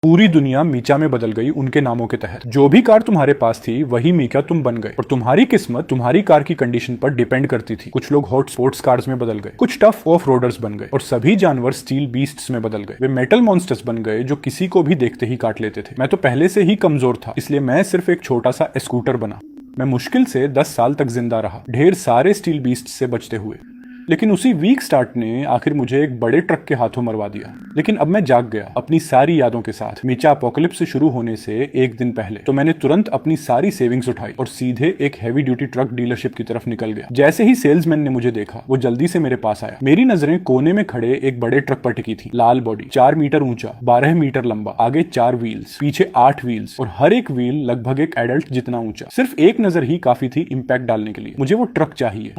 पूरी दुनिया मीचा में बदल गई उनके नामों के तहत। जो भी कार तुम्हारे पास थी वही मीका तुम बन गए और तुम्हारी किस्मत तुम्हारी कार की कंडीशन पर डिपेंड करती थी। कुछ लोग हॉट स्पोर्ट्स कार्स में बदल गए, कुछ टफ ऑफ रोडर्स बन गए और सभी जानवर स्टील बीस्ट्स में बदल गए। वे मेटल मॉन्स्टर्स बन गए जो किसी को भी देखते ही काट लेते थे। मैं तो पहले से ही कमजोर था, इसलिए मैं सिर्फ एक छोटा सा स्कूटर बना। मैं मुश्किल से 10 साल तक जिंदा रहा, ढेर सारे स्टील बीस्ट से बचते हुए। लेकिन उसी वीक स्टार्ट ने आखिर मुझे एक बड़े ट्रक के हाथों मरवा दिया। लेकिन अब मैं जाग गया अपनी सारी यादों के साथ। मीचा अपोकलिप्स से शुरू होने से एक दिन पहले तो मैंने तुरंत अपनी सारी सेविंग्स उठाई और सीधे एक हैवी ड्यूटी ट्रक डीलरशिप की तरफ निकल गया। जैसे ही सेल्समैन ने मुझे देखा वो जल्दी से मेरे पास आया। मेरी नजरें कोने में खड़े एक बड़े ट्रक पर टिकी थी। लाल बॉडी, 4 मीटर ऊंचा, 12 मीटर लंबा, आगे 4 व्हील्स, पीछे 8 व्हील्स और हर एक व्हील लगभग एक एडल्ट जितना ऊंचा। सिर्फ एक नजर ही काफी थी इम्पैक्ट डालने के लिए। मुझे वो ट्रक चाहिए।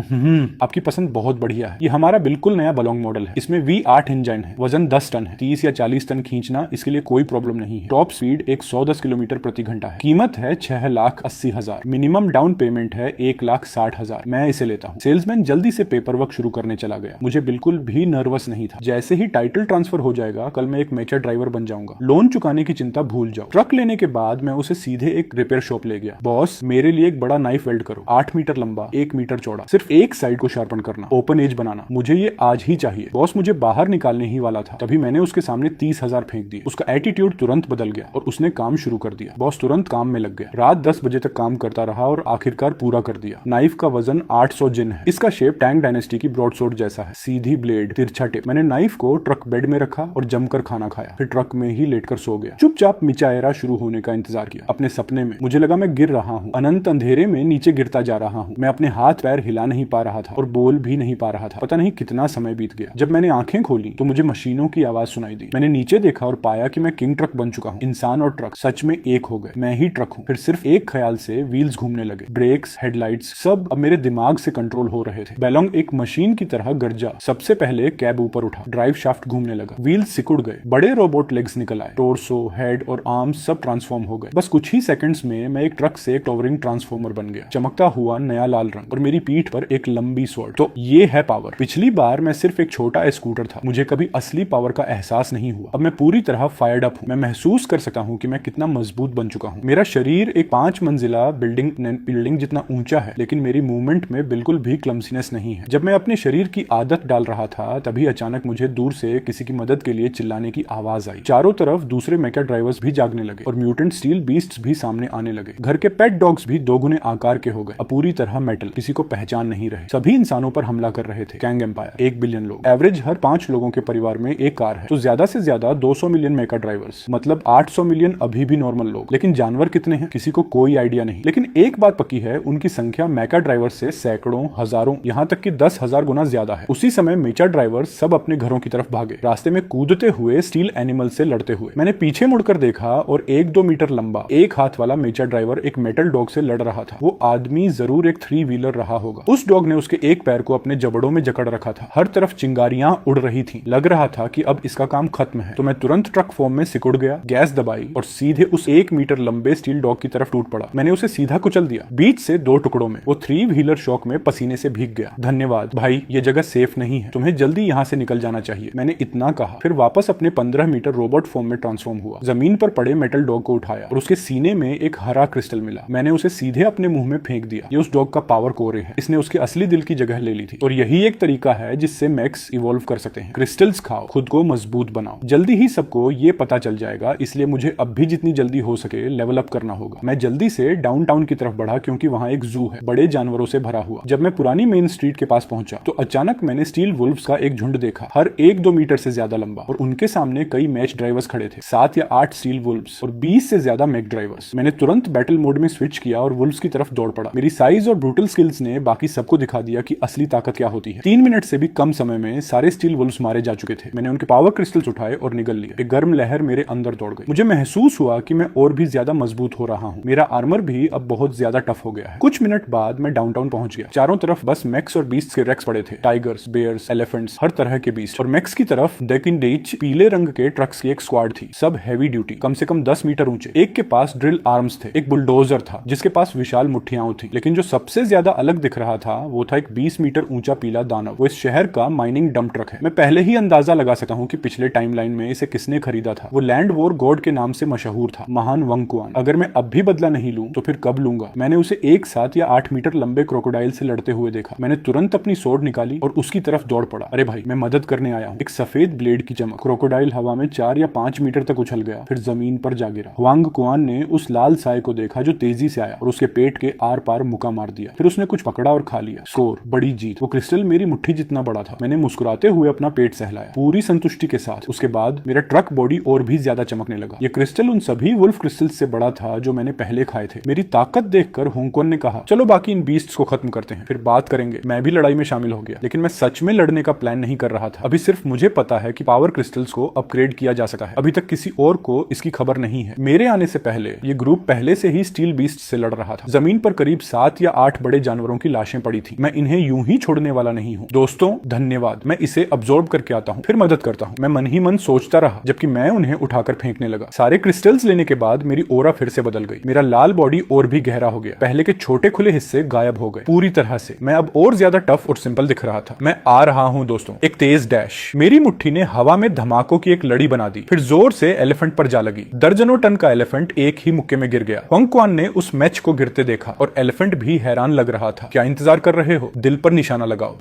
आपकी पसंद बहुत बढ़िया है। ये हमारा बिल्कुल नया बलोंग मॉडल है। इसमें V8 इंजन है, वजन 10 टन है। 30 या 40 टन खींचना इसके लिए कोई प्रॉब्लम नहीं है। टॉप स्पीड 110 किलोमीटर प्रति घंटा है। कीमत है 6,80,000। मिनिमम डाउन पेमेंट है 1,60,000। मैं इसे लेता हूँ। सेल्समैन जल्दी से पेपर वर्क शुरू करने चला गया। मुझे बिल्कुल भी नर्वस नहीं था। जैसे ही टाइटल ट्रांसफर हो जाएगा कल मैं एक मेचर ड्राइवर बन जाऊंगा। लोन चुकाने की चिंता भूल जाओ। ट्रक लेने के बाद मैं उसे सीधे एक रिपेयर शॉप ले गया। बॉस, मेरे लिए एक बड़ा नाइफ वेल्ड करो, 8 मीटर लंबा, 1 मीटर चौड़ा। सिर्फ एक साइड को शार्पन करना, ओपन एज बनाना। मुझे ये आज ही चाहिए। बॉस मुझे बाहर निकालने ही वाला था, तभी मैंने उसके सामने 30,000 फेंक दिए। उसका एटीट्यूड तुरंत बदल गया और उसने काम शुरू कर दिया। बॉस तुरंत काम में लग गया। रात 10 बजे तक काम करता रहा और आखिरकार पूरा कर दिया। नाइफ का वजन 800 जिन है। इसका शेप टैंग डायनेस्टी की ब्रॉडसोर्ड जैसा है। सीधी ब्लेड, तिरछा टिप। मैंने नाइफ को ट्रक बेड में रखा और जमकर खाना खाया, फिर ट्रक में ही लेटकर सो गया। चुपचाप मीचा एरा शुरू होने का इंतजार किया। अपने सपने में मुझे लगा मैं गिर रहा हूँ, अनंत अंधेरे में नीचे गिरता जा रहा हूँ। मैं अपने हाथ पैर हिला नहीं पा रहा था और बोल भी नहीं पा रहा था। पता नहीं कितना समय बीत गया। जब मैंने आंखें खोली तो मुझे मशीनों की आवाज सुनाई दी। मैंने नीचे देखा और पाया कि मैं किंग ट्रक बन चुका हूँ। इंसान और ट्रक सच में एक हो गए। मैं ही ट्रक हूँ। फिर सिर्फ एक ख्याल से व्हील्स घूमने लगे। ब्रेक्स, हेडलाइट्स सब अब मेरे दिमाग से कंट्रोल हो रहे थे। बेलोंग एक मशीन की तरह गरजा। सबसे पहले कैब ऊपर उठा, ड्राइव शाफ्ट घूमने लगा, व्हील्स सिकुड़ गए, बड़े रोबोट लेग्स निकल आए, टोर्सो, हेड और आर्म्स सब ट्रांसफॉर्म हो गए। बस कुछ ही सेकंड्स में मैं एक ट्रक से एक टॉवरिंग ट्रांसफॉर्मर बन गया। चमकता हुआ नया लाल रंग और मेरी पीठ पर एक लंबी स्वॉर्ड। तो ये है पावर। पिछली बार मैं सिर्फ एक छोटा स्कूटर था, मुझे कभी असली पावर का एहसास नहीं हुआ। अब मैं पूरी तरह फायर्ड अप हूँ। मैं महसूस कर सकता हूँ कि मैं कितना मजबूत बन चुका हूँ। मेरा शरीर एक 5 मंजिला बिल्डिंग जितना ऊंचा है, लेकिन मेरी मूवमेंट में बिल्कुल भी क्लमसीनेस नहीं है। जब मैं अपने शरीर की आदत डाल रहा था तभी अचानक मुझे दूर से किसी की मदद के लिए चिल्लाने की आवाज आई। चारों तरफ दूसरे मेका ड्राइवर्स भी जागने लगे और म्यूटेंट स्टील बीस्ट्स भी सामने आने लगे। घर के पेट डॉग्स भी 2 गुने आकार के हो गए, अपूरी तरह मेटल, किसी को पहचान नहीं रहे। सभी इंसानों पर हमला कर रहे थे। कैंग एम्पायर, 1 बिलियन लोग, एवरेज हर 5 लोगों के परिवार में एक कार है, तो ज्यादा से ज्यादा 200 मिलियन मेका ड्राइवर्स, मतलब 800 मिलियन अभी भी नॉर्मल लोग। लेकिन जानवर कितने हैं किसी को कोई आइडिया नहीं। लेकिन एक बात पक्की है, उनकी संख्या मेका ड्राइवर्स से सैकड़ों, हजारों, यहाँ तक कि 10,000 गुना ज्यादा है। उसी समय मेचा ड्राइवर्स सब अपने घरों की तरफ भागे, रास्ते में कूदते हुए स्टील एनिमल से लड़ते हुए। मैंने पीछे मुड़कर देखा और 1-2 मीटर लंबा, एक हाथ वाला मेचा ड्राइवर एक मेटल डॉग से लड़ रहा था। वो आदमी जरूर एक 3 व्हीलर रहा होगा। उस डॉग ने उसके एक पैर को अपने जबड़ों में जकड़ रखा था। हर तरफ चिंगारियां उड़ रही थी। लग रहा था कि अब इसका काम खत्म है। तो मैं तुरंत ट्रक फॉर्म में सिकुड़ गया, गैस दबाई और सीधे उस 1 मीटर लंबे स्टील डॉग की तरफ टूट पड़ा। मैंने उसे सीधा कुचल दिया, बीच से 2 टुकड़ों में। वो 3 व्हीलर शॉक में पसीने से भीग गया। धन्यवाद भाई, ये जगह सेफ नहीं है, तुम्हें जल्दी यहाँ से निकल जाना चाहिए, मैंने इतना कहा। फिर वापस अपने 15 मीटर रोबोट फॉर्म में ट्रांसफॉर्म हुआ। जमीन पर पड़े मेटल डॉग को उठाया और उसके सीने में एक हरा क्रिस्टल मिला। मैंने उसे सीधे अपने मुंह में फेंक दिया। ये उस डॉग का पावर कोर है। इसने उसके असली दिल की जगह ले ली थी और यही एक तरीका है जिससे मैक्स इवॉल्व कर सकते हैं। क्रिस्टल्स खाओ, खुद को मजबूत बनाओ। जल्दी ही सबको ये पता चल जाएगा, इसलिए मुझे अब भी जितनी जल्दी हो सके लेवल अप करना होगा। मैं जल्दी से डाउनटाउन की तरफ बढ़ा क्योंकि वहां एक जू है, बड़े जानवरों से भरा हुआ। जब मैं पुरानी मेन स्ट्रीट के पास पहुंचा तो अचानक मैंने स्टील वुल्फ्स का एक झुंड देखा, हर 1-2 मीटर से ज्यादा लंबा, और उनके सामने कई मैच ड्राइवर्स खड़े थे, 7 या 8 स्टील वुल्फ्स और 20 से ज्यादा मैक ड्राइवर्स। मैंने तुरंत बैटल मोड में स्विच किया और वुल्फ्स की तरफ दौड़ पड़ा। मेरी साइज और ब्रूटल स्किल्स ने बाकी सबको दिखा दिया कि असली ताकत क्या होती है। 3 मिनट से भी कम समय में सारे स्टील वुल्फ्स मारे जा चुके थे। मैंने उनके पावर क्रिस्टल्स उठाए और निगल लिए। एक गर्म लहर मेरे अंदर दौड़ गई। मुझे महसूस हुआ कि मैं और भी ज्यादा मजबूत हो रहा हूँ। मेरा आर्मर भी अब बहुत ज्यादा टफ हो गया है। कुछ मिनट बाद मैं डाउनटाउन पहुंच गया। चारों तरफ बस मैक्स और बीस्ट के रेक्स पड़े थे, टाइगर्स, बेयर्स, एलिफेंट्स, हर तरह के बीस्ट। और मैक्स की तरफ डेकिनडेच पीले रंग के ट्रक्स की एक स्क्वाड थी, सब हैवी ड्यूटी, कम से कम 10 मीटर ऊंचे। एक के पास ड्रिल आर्म्स थे, एक बुलडोजर था जिसके पास विशाल मुठ्ठियां थी। लेकिन जो सबसे ज्यादा अलग दिख रहा था वो था एक 20 मीटर ऊंचा बर्फीला दानव। वो इस शहर का माइनिंग डंप ट्रक है। मैं पहले ही अंदाजा लगा सकता हूँ कि पिछले टाइमलाइन में इसे किसने खरीदा था। वो लैंड वॉर गॉड के नाम से मशहूर था, महान वंग कुआन। अगर मैं अब भी बदला नहीं लूं तो फिर कब लूंगा। मैंने उसे 1-7 या 8 मीटर लंबे क्रोकोडाइल से लड़ते हुए देखा। मैंने तुरंत अपनी सोर्ड निकाली और उसकी तरफ दौड़ पड़ा। अरे भाई, मैं मदद करने आया हूँ। एक सफेद ब्लेड की चमक। क्रोकोडाइल हवा में 4 या 5 मीटर तक उछल गया, फिर जमीन पर जा गिरा। हुआंग कुआन ने उस लाल साय को देखा जो तेजी से आया और उसके पेट के आर पार मुक्का मार दिया। फिर उसने कुछ पकड़ा और खा लिया। स्कोर, बड़ी जीत। वो क्रिस्टल मेरी मुट्ठी जितना बड़ा था। मैंने मुस्कुराते हुए अपना पेट सहलाया, पूरी संतुष्टि के साथ। उसके बाद मेरा ट्रक बॉडी और भी ज्यादा चमकने लगा। ये क्रिस्टल उन सभी वुल्फ क्रिस्टल्स से बड़ा था जो मैंने पहले खाए थे। मेरी ताकत देखकर होंगक्वान ने कहा, चलो बाकी इन बीस्ट्स को खत्म करते हैं, फिर बात करेंगे। मैं भी लड़ाई में शामिल हो गया, लेकिन मैं सच में लड़ने का प्लान नहीं कर रहा था। अभी सिर्फ मुझे पता है कि पावर क्रिस्टल्स को अपग्रेड किया जा सकता है। अभी तक किसी और को इसकी खबर नहीं है। मेरे आने से पहले ये ग्रुप पहले से ही स्टील बीस्ट से लड़ रहा था। जमीन पर करीब 7 या 8 बड़े जानवरों की लाशें पड़ी थी। मैं इन्हें यूं ही छोड़ने वाला नहीं हूँ। दोस्तों धन्यवाद, मैं इसे अब्सॉर्ब करके आता हूँ, फिर मदद करता हूँ। मैं मन ही मन सोचता रहा जबकि मैं उन्हें उठाकर फेंकने लगा। सारे क्रिस्टल्स लेने के बाद मेरी ओरा फिर से बदल गई। मेरा लाल बॉडी और भी गहरा हो गया। पहले के छोटे खुले हिस्से गायब हो गए पूरी तरह से। मैं अब और ज्यादा टफ और सिंपल दिख रहा था। मैं आ रहा हूँ दोस्तों। एक तेज डैश। मेरी मुट्ठी ने हवा में धमाकों की एक लड़ी बना दी, फिर जोर से एलिफेंट पर जा लगी। दर्जनों टन का एलिफेंट एक ही मुक्के में गिर गया। होंगक्वान ने उस मैच को गिरते देखा और एलिफेंट भी हैरान लग रहा था। क्या इंतजार कर रहे हो? दिल पर निशाना लगाओ।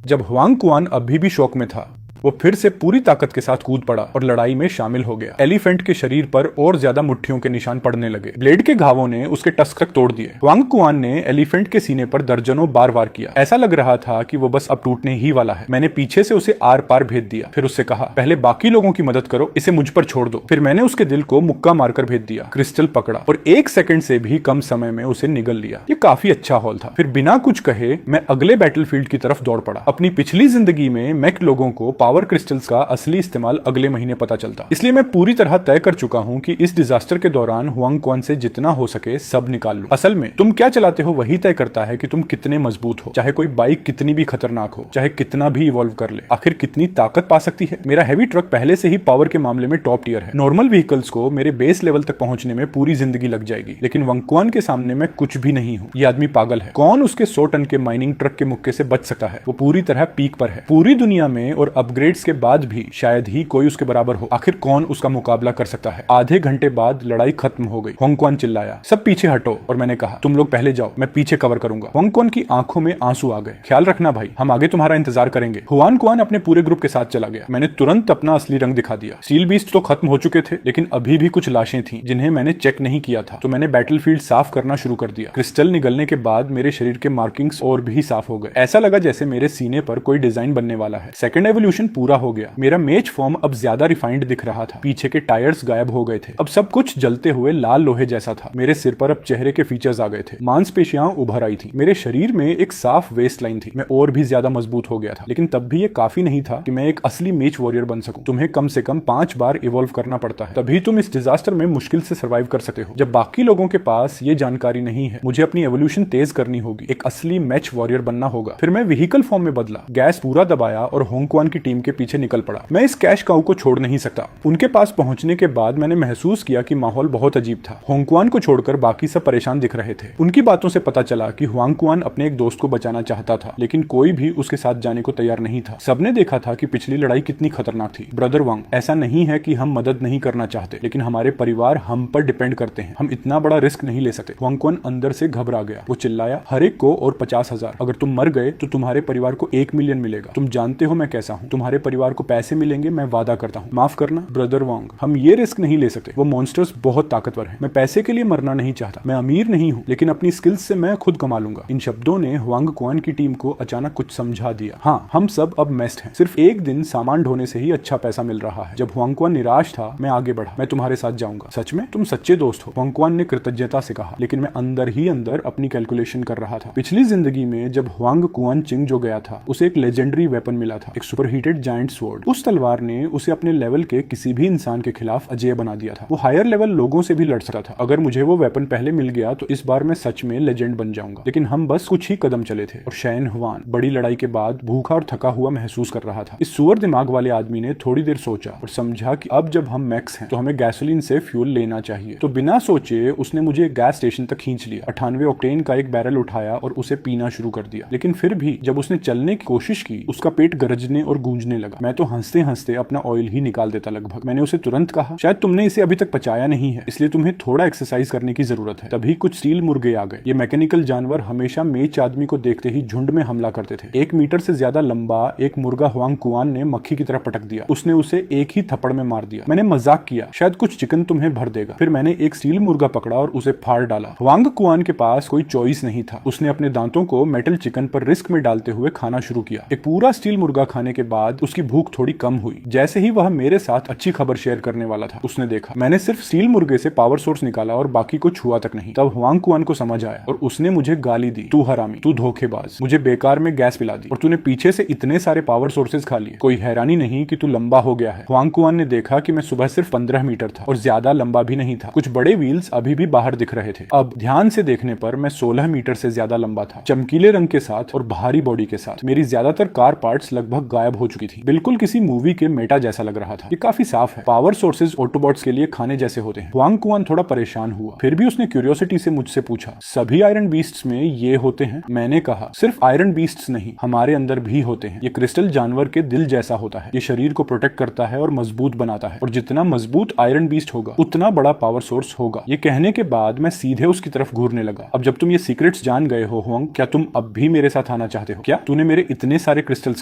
जब हुआंग कुआन अभी भी शौक में था, वो फिर से पूरी ताकत के साथ कूद पड़ा और लड़ाई में शामिल हो गया। एलिफेंट के शरीर पर और ज्यादा मुट्ठियों के निशान पड़ने लगे। ब्लेड के घावों ने उसके टस्क तक तोड़ दिए। हुआंग कुआन ने एलिफेंट के सीने पर दर्जनों बार वार किया। ऐसा लग रहा था कि वो बस अब टूटने ही वाला है। मैंने पीछे से उसे आर पार भेज दिया, फिर उससे कहा, पहले बाकी लोगों की मदद करो, इसे मुझ पर छोड़ दो। फिर मैंने उसके दिल को मुक्का मारकर भेज दिया। क्रिस्टल पकड़ा और 1 सेकंड से भी कम समय में उसे निगल लिया। ये काफी अच्छा हॉल था। फिर बिना कुछ कहे मैं अगले बैटलफील्ड की तरफ दौड़ पड़ा। अपनी पिछली जिंदगी में मेक लोगों को पावर क्रिस्टल्स का असली इस्तेमाल अगले महीने पता चलता, इसलिए मैं पूरी तरह तय कर चुका हूं कि इस डिजास्टर के दौरान हुआंग कुआन से जितना हो सके सब निकाल लूं। असल में तुम क्या चलाते हो वही तय करता है कि तुम कितने मजबूत हो। चाहे कोई बाइक कितनी भी खतरनाक हो, चाहे कितना भी इवॉल्व कर ले, आखिर कितनी ताकत पा सकती है। मेरा हैवी ट्रक पहले से ही पावर के मामले में टॉप टियर है। नॉर्मल व्हीकल्स को मेरे बेस लेवल तक पहुंचने में पूरी जिंदगी लग जाएगी, लेकिन वंग कुआन के सामने मैं कुछ भी नहीं हूं। ये आदमी पागल है। कौन उसके 100 टन के माइनिंग ट्रक के मुक्के से बच सकता है? वो पूरी तरह पीक पर है। पूरी दुनिया में और अपग्रेड्स के बाद भी शायद ही कोई उसके बराबर हो। आखिर कौन उसका मुकाबला कर सकता है? आधे घंटे बाद लड़ाई खत्म हो गई। होंगक्वान चिल्लाया, सब पीछे हटो। और मैंने कहा, तुम लोग पहले जाओ, मैं पीछे कवर करूंगा। होंगक्वान की आंखों में आंसू आ गए। ख्याल रखना भाई, हम आगे तुम्हारा इंतजार करेंगे। हुआन कुआन अपने पूरे ग्रुप के साथ चला गया। मैंने तुरंत अपना असली रंग दिखा दिया। स्टील बीस्ट तो खत्म हो चुके थे, लेकिन अभी भी कुछ लाशें थी जिन्हें मैंने चेक नहीं किया था, तो मैंने बैटलफील्ड साफ करना शुरू कर दिया। क्रिस्टल निगलने के बाद मेरे शरीर के मार्किंग्स और भी साफ हो गए। ऐसा लगा जैसे मेरे सीने पर कोई डिजाइन बनने वाला है। सेकंड एवोल्यूशन पूरा हो गया। मेरा मेज फॉर्म अब ज्यादा रिफाइंड दिख रहा था। पीछे के टायर्स गायब हो गए थे। अब सब कुछ जलते हुए लाल लोहे जैसा था। मेरे सिर पर अब चेहरे के फीचर्स आ गए थे। मांसपेशियां उभर आई थी। मेरे शरीर में एक साफ वेस्ट लाइन थी। मैं और भी ज्यादा मजबूत हो गया था, लेकिन तब भी ये काफी नहीं था कि मैं एक असली मेच वॉरियर बन सकूं। तुम्हें कम से कम 5 बार इवॉल्व करना पड़ता है, तभी तुम इस डिजास्टर में मुश्किल से सर्वाइव कर सकते हो। जब बाकी लोगों के पास ये जानकारी नहीं है, मुझे अपनी एवोल्यूशन तेज करनी होगी। एक असली मैच वॉरियर बनना होगा। फिर मैं व्हीकल फॉर्म में बदला, गैस पूरा दबाया और होंगक्वान की टीम के पीछे निकल पड़ा। मैं इस कैश काऊ को छोड़ नहीं सकता। उनके पास पहुंचने के बाद मैंने महसूस किया कि माहौल बहुत अजीब था। होंगक्वान को छोड़कर बाकी सब परेशान दिख रहे थे। उनकी बातों से पता चला कि हुआंग कुआन अपने एक दोस्त को बचाना चाहता था, लेकिन कोई भी उसके साथ जाने को तैयार नहीं था। सबने देखा था कि पिछली लड़ाई कितनी खतरनाक थी। ब्रदर वांग, ऐसा नहीं है कि हम मदद नहीं करना चाहते, लेकिन हमारे परिवार हम पर डिपेंड करते हैं। हम इतना बड़ा रिस्क नहीं ले सकते। हुआंग कुआन अंदर से घबरा गया। वो चिल्लाया, हर एक को और 50,000। अगर तुम मर गए तो तुम्हारे परिवार को 1 मिलियन मिलेगा। तुम जानते हो मैं कैसा हूँ। तुम्हारे परिवार को पैसे मिलेंगे, मैं वादा करता हूँ। माफ करना ब्रदर वांग, हम ये रिस्क नहीं ले सकते। वो मॉन्स्टर्स बहुत ताकतवर हैं। मैं पैसे के लिए मरना नहीं चाहता। मैं अमीर नहीं हूँ, लेकिन अपनी स्किल्स से मैं खुद कमा लूंगा। इन शब्दों ने हुआंग कुआन की टीम को अचानक कुछ समझा दिया। हाँ, हम सब अब मेस्ड हैं। सिर्फ एक दिन सामान ढोने से ही अच्छा पैसा मिल रहा है। जब हुआंग कुआन निराश था, मैं आगे बढ़ा। मैं तुम्हारे साथ जाऊंगा। सच में? तुम सच्चे दोस्त हो, हुआंग कुआन ने कृतज्ञता से कहा। लेकिन मैं अंदर ही अंदर अपनी कैलकुलेशन कर रहा था। पिछली जिंदगी में जब हुआंग कुआन चिंग जो गया था, उसे एक लेजेंडरी वेपन मिला था, एक सुपरहीटेड हेडेड जायंट स्वॉर्ड। उस तलवार ने उसे अपने लेवल के किसी भी इंसान के खिलाफ अजेय बना दिया था। वो हायर लेवल लोगों से भी लड़ सकता था। अगर मुझे वो वेपन पहले मिल गया तो इस बार मैं सच में लेजेंड बन जाऊंगा। लेकिन हम बस कुछ ही कदम चले थे और शैन हुआन बड़ी लड़ाई के बाद भूखा और थका हुआ महसूस कर रहा था। इस सुअर दिमाग वाले आदमी ने थोड़ी देर सोचा और समझा कि अब जब हम मैक्स हैं तो हमें गैसोलीन से फ्यूल लेना चाहिए। तो बिना सोचे उसने मुझे एक गैस स्टेशन तक खींच लिया, 98 ऑक्टेन का एक बैरल उठाया और उसे पीना शुरू कर दिया। लेकिन फिर भी जब उसने चलने की कोशिश की उसका पेट गरजने और गूंजने लगा। मैं तो हंसते हंसते अपना ऑयल ही निकाल देता लगभग। मैंने उसे तुरंत कहा, शायद तुमने इसे अभी तक पचाया नहीं है, इसलिए तुम्हें थोड़ा एक्सरसाइज करने की जरूरत है। तभी कुछ स्टील मुर्गे आ गए। ये मैकेनिकल जानवर हमेशा मेच आदमी को देखते ही झुंड में हमला करते थे। 1 मीटर से ज्यादा लंबा एक मुर्गा हुआंग कुआन ने मक्खी की तरह पटक दिया। उसने उसे एक ही थप्पड़ में मार दिया। मैंने मजाक किया, शायद कुछ चिकन तुम्हें भर देगा। फिर मैंने एक स्टील मुर्गा पकड़ा और उसे फाड़ डाला। हुआंग कुआन के पास कोई चॉइस नहीं था। उसने अपने दांतों को मेटल चिकन पर रिस्क में डालते हुए खाना शुरू किया। एक पूरा स्टील मुर्गा खाने के बाद उसकी भूख थोड़ी कम हुई। जैसे ही वह मेरे साथ अच्छी खबर शेयर करने वाला था उसने देखा मैंने सिर्फ स्टील मुर्गे से पावर सोर्स निकाला और बाकी को छुआ तक नहीं। तब हुआंग कुआन को समझ आया और उसने मुझे गाली दी, तू हरामी, तू धोखेबाज, मुझे बेकार में गैस पिला दी और तूने पीछे से इतने सारे पावर सोर्सेज खा लिए। कोई हैरानी नहीं कि तू लंबा हो गया है। हुआंग कुआन ने देखा कि मैं सुबह सिर्फ 15 मीटर था और ज्यादा लंबा भी नहीं था। कुछ बड़े व्हील्स अभी भी बाहर दिख रहे थे। अब ध्यान से देखने पर मैं 16 मीटर से ज्यादा लंबा था, चमकीले रंग के साथ और भारी बॉडी के साथ। मेरी ज्यादातर कार पार्ट्स लगभग गायब हो चुकी थी। बिल्कुल किसी मूवी के मेटा जैसा लग रहा था। ये काफी साफ है। पावर सोर्सेज ऑटोबॉट्स के लिए खाने जैसे होते हैं। हुआंग कुआन थोड़ा परेशान हुआ। फिर भी उसने क्यूरियोसिटी से मुझसे पूछा, सभी आयरन बीस्ट्स में ये होते हैं? मैंने कहा, सिर्फ आयरन बीस्ट्स नहीं, हमारे अंदर भी होते हैं। ये क्रिस्टल जानवर के दिल जैसा होता है। ये शरीर को प्रोटेक्ट करता है और मजबूत बनाता है। और जितना मजबूत आयरन बीस्ट होगा उतना बड़ा पावर सोर्स होगा। ये कहने के बाद मैं सीधे उसकी तरफ घूरने लगा। अब जब तुम ये सीक्रेट्स जान गए हो हुआंग, क्या तुम अब भी मेरे साथ आना चाहते हो? क्या तूने मेरे इतने सारे क्रिस्टल्स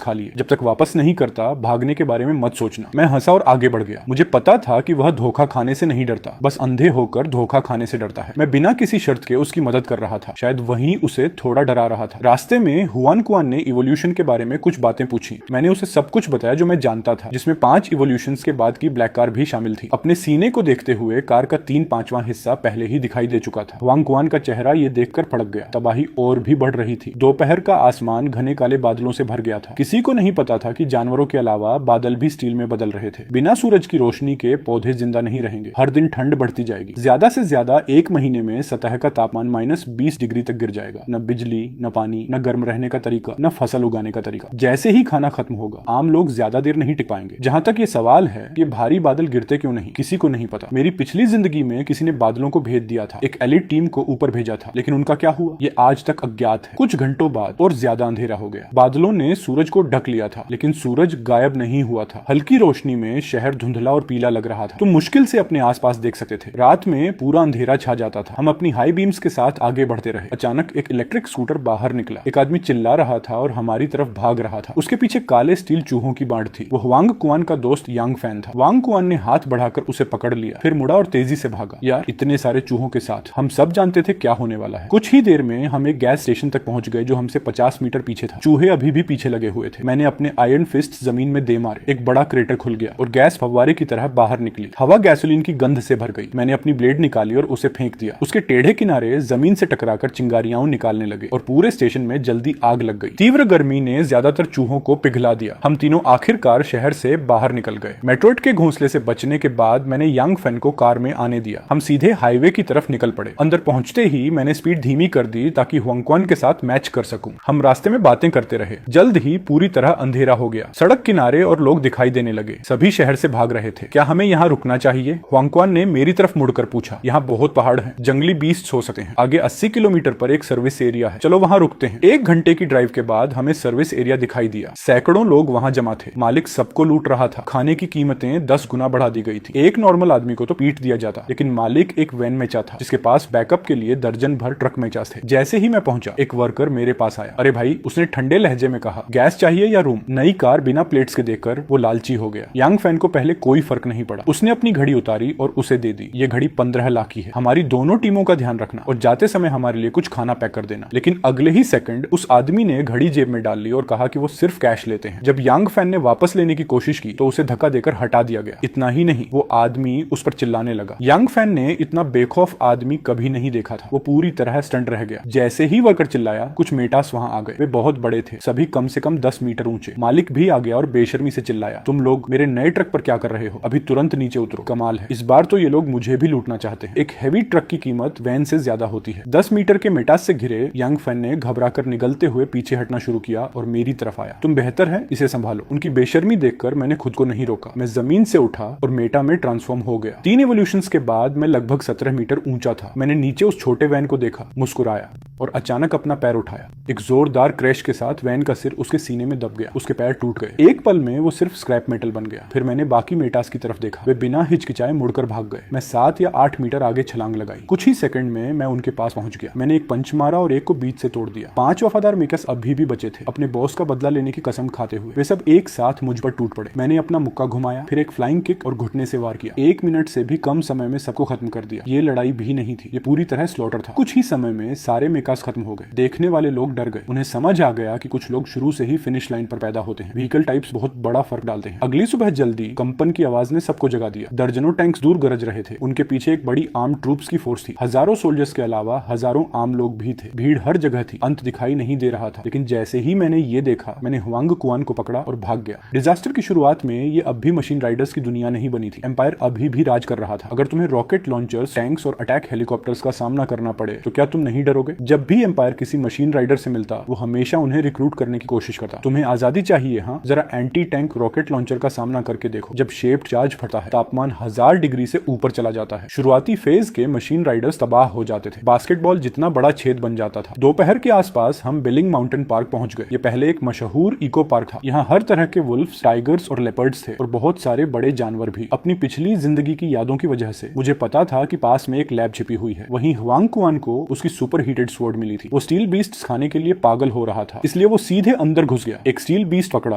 खा लिए? जब तक वापस नहीं करता भागने के बारे में मत सोचना। मैं हंसा और आगे बढ़ गया। मुझे पता था कि वह धोखा खाने से नहीं डरता, बस अंधे होकर धोखा खाने से डरता है। मैं बिना किसी शर्त के उसकी मदद कर रहा था। शायद वही उसे थोड़ा डरा रहा था। रास्ते में हुआन कुआन ने इवोल्यूशन के बारे में कुछ बातें पूछी। मैंने उसे सब कुछ बताया जो मैं जानता था, जिसमें 5 इवोल्यूशंस के बाद की ब्लैक कार भी शामिल थी। अपने सीने को देखते हुए कार का 3/5वां हिस्सा पहले ही दिखाई दे चुका था। हुआंग कुआन का चेहरा ये देखकर फड़क गया। तबाही और भी बढ़ रही थी। दोपहर का आसमान घने काले बादलों से भर गया था। किसी को नहीं पता था कि जानवरों के अलावा बादल भी स्टील में बदल रहे थे। बिना सूरज की रोशनी के पौधे जिंदा नहीं रहेंगे। हर दिन ठंड बढ़ती जाएगी। ज्यादा से ज्यादा 1 महीने में सतह का तापमान -20 डिग्री तक गिर जाएगा। न बिजली, न पानी, न गर्म रहने का तरीका, न फसल उगाने का तरीका। जैसे ही खाना खत्म होगा आम लोग ज्यादा देर नहीं टिक पाएंगे। जहां तक ये सवाल है ये भारी बादल गिरते क्यों नहीं, किसी को नहीं पता। मेरी पिछली जिंदगी में किसी ने बादलों को भेज दिया था, एक एलिट टीम को ऊपर भेजा था, लेकिन उनका क्या हुआ ये आज तक अज्ञात है। कुछ घंटों बाद और ज्यादा अंधेरा हो गया। बादलों ने सूरज को ढक लिया था, लेकिन सूरज गायब नहीं हुआ था। हल्की रोशनी में शहर धुंधला और पीला लग रहा था। तुम मुश्किल से अपने आसपास देख सकते थे। रात में पूरा अंधेरा छा जाता था। हम अपनी हाई बीम्स के साथ आगे बढ़ते रहे। अचानक एक इलेक्ट्रिक स्कूटर बाहर निकला। एक आदमी चिल्ला रहा था और हमारी तरफ भाग रहा था। उसके पीछे काले स्टील चूहों की बाढ़ थी। वो वांग कुआन का दोस्त यांग फैन था। वांग कुआन ने हाथ बढ़ाकर उसे पकड़ लिया, फिर मुड़ा और तेजी से भागा। यार, इतने सारे चूहों के साथ हम सब जानते थे क्या होने वाला है। कुछ ही देर में हम एक गैस स्टेशन तक पहुंच गए जो हमसे 50 मीटर पीछे था। चूहे अभी भी पीछे लगे हुए थे। मैंने अपने आयरन फिस्ट जमीन में दे मारे। एक बड़ा क्रेटर खुल गया और गैस फव्वारे की तरह बाहर निकली। हवा गैसोलीन की गंध से भर गई। मैंने अपनी ब्लेड निकाली और उसे फेंक दिया। उसके टेढ़े किनारे जमीन से टकराकर चिंगारियां निकालने लगे और पूरे स्टेशन में जल्दी आग लग गई। तीव्र गर्मी ने ज्यादातर चूहों को पिघला दिया। हम तीनों आखिरकार शहर से बाहर निकल गए। मेट्रोइड के घोंसले से बचने के बाद मैंने यांग फैन को कार में आने दिया। हम सीधे हाईवे की तरफ निकल पड़े। अंदर पहुंचते ही मैंने स्पीड धीमी कर दी ताकि हुआंग कुआन के साथ मैच कर सकूं। हम रास्ते में बातें करते रहे। जल्द ही पूरी तरह अंधेरा हो गया। सड़क किनारे और लोग दिखाई देने लगे। सभी शहर से भाग रहे थे। क्या हमें यहाँ रुकना चाहिए? हुआंग कुआन ने मेरी तरफ मुड़कर पूछा। यहाँ बहुत पहाड़ हैं, जंगली बीस्ट हो सकते हैं। आगे 80 किलोमीटर पर एक सर्विस एरिया है, चलो वहाँ रुकते हैं। 1 घंटे की ड्राइव के बाद हमें सर्विस एरिया दिखाई दिया। सैकड़ों लोग वहाँ जमा थे। मालिक सबको लूट रहा था। खाने की कीमतें 10 गुना बढ़ा दी गई थी। एक नॉर्मल आदमी को तो पीट दिया जाता, लेकिन मालिक एक वैन मेचा था जिसके पास बैकअप के लिए दर्जन भर ट्रक मेचास थे। जैसे ही मैं पहुंचा एक वर्कर मेरे पास आया। अरे भाई, उसने ठंडे लहजे में कहा, गैस चाहिए या रूम? नई कार बिना प्लेट्स के देखकर वो लालची हो गया। यांग फैन को पहले कोई फर्क नहीं पड़ा। उसने अपनी घड़ी उतारी और उसे दे दी। ये घड़ी 15 लाख की है। हमारी दोनों टीमों का ध्यान रखना और जाते समय हमारे लिए कुछ खाना पैक कर देना। लेकिन अगले ही सेकंड उस आदमी ने घड़ी जेब में डाल ली और कहा कि वो सिर्फ कैश लेते हैं। जब यांग फैन ने वापस लेने की कोशिश की तो उसे धक्का देकर हटा दिया गया। इतना ही नहीं, वो आदमी उस पर चिल्लाने लगा। यांग फैन ने इतना बेखौफ आदमी कभी नहीं देखा था। वो पूरी तरह स्टंट रह गया। जैसे ही वर्कर चिल्लाया, कुछ मेटास वहां आ गए। वे बहुत बड़े थे, सभी कम से कम 10 मीटर ऊंचे। मालिक भी भी आ गया और बेशर्मी से चिल्लाया, तुम लोग मेरे नए ट्रक पर क्या कर रहे हो? अभी तुरंत नीचे उतरो। कमाल है, इस बार तो ये लोग मुझे भी लूटना चाहते हैं। एक हैवी ट्रक की कीमत वैन से ज्यादा होती है। 10 मीटर के मेटास से घिरे यांग फैन ने घबराकर निगलते हुए पीछे हटना शुरू किया और मेरी तरफ आया। तुम बेहतर है, इसे संभालो। उनकी बेशर्मी देखकर मैंने खुद को नहीं रोका। मैं जमीन से उठा और मेटा में ट्रांसफॉर्म हो गया। 3 एवोल्यूशंस के बाद मैं लगभग 17 मीटर ऊंचा था। मैंने नीचे उस छोटे वैन को देखा, मुस्कुराया और अचानक अपना पैर उठाया। एक जोरदार क्रैश के साथ वैन का सिर उसके सीने में दब गया। उसके पैर टूट गए। एक पल में वो सिर्फ स्क्रैप मेटल बन गया। फिर मैंने बाकी मेटास की तरफ देखा। वे बिना हिचकिचाए मुड़कर भाग गए। मैं 7 या 8 मीटर आगे छलांग लगाई। कुछ ही सेकंड में मैं उनके पास पहुंच गया। मैंने एक पंच मारा और एक को बीच से तोड़ दिया। 5 वफादार मेकस अभी भी बचे थे, अपने बॉस का बदला लेने की कसम खाते हुए। वे सब एक साथ मुझ पर टूट पड़े। मैंने अपना मुक्का घुमाया, फिर एक फ्लाइंग किक और घुटने से वार किया। 1 मिनट से भी कम समय में सबको खत्म कर दिया। ये लड़ाई भी नहीं थी, ये पूरी तरह स्लॉटर था। कुछ ही समय में सारे मेकास खत्म हो गए। देखने वाले लोग डर गए। उन्हें समझ आ गया कि कुछ लोग शुरू से ही फिनिश लाइन पर पैदा होते हैं। व्हीकल टाइप्स बहुत बड़ा फर्क डालते हैं। अगली सुबह जल्दी कंपन की आवाज ने सबको जगा दिया। दर्जनों टैंक्स दूर गरज रहे थे। उनके पीछे एक बड़ी आर्म ट्रूप्स की फोर्स थी। हजारों सोल्जर्स के अलावा हजारों आम लोग भी थे। भीड़ हर जगह थी। अंत दिखाई नहीं दे रहा था। लेकिन जैसे ही मैंने ये देखा, मैंने हुआंग कुआन को पकड़ा और भाग गया। डिजास्टर की शुरुआत में ये अब भी मशीन राइडर्स की दुनिया नहीं बनी थी। एम्पायर अभी भी राज कर रहा था। अगर तुम्हें रॉकेट लॉन्चर्स, टैंक्स और अटैक हेलीकॉप्टर्स का सामना करना पड़े तो क्या तुम नहीं डरोगे? जब भी एम्पायर किसी मशीन राइडर से मिलता, वो हमेशा उन्हें रिक्रूट करने की कोशिश करता। तुम्हें आजादी चाहिए? हाँ, जरा एंटी टैंक रॉकेट लॉन्चर का सामना करके देखो। जब शेप्ड चार्ज फटा है, तापमान 1000 डिग्री से ऊपर चला जाता है। शुरुआती फेज के मशीन राइडर्स तबाह हो जाते थे। बास्केटबॉल जितना बड़ा छेद बन जाता था। दोपहर के आसपास हम बिलिंग माउंटेन पार्क पहुंच गए। ये पहले एक मशहूर इको पार्क था। यहाँ हर तरह के वुल्फ्स, टाइगर्स और लेपर्ड्स थे और बहुत सारे बड़े जानवर भी। अपनी पिछली जिंदगी की यादों की वजह से मुझे पता था कि पास में एक लैब छिपी हुई है। वहीं हुआंग कुआन को उसकी सुपर हीटेड स्वॉर्ड मिली थी। वो स्टील बीस्ट्स खाने के लिए पागल हो रहा था, इसलिए वो सीधे अंदर घुस गया। एक स्टील बीस्ट पकड़ा,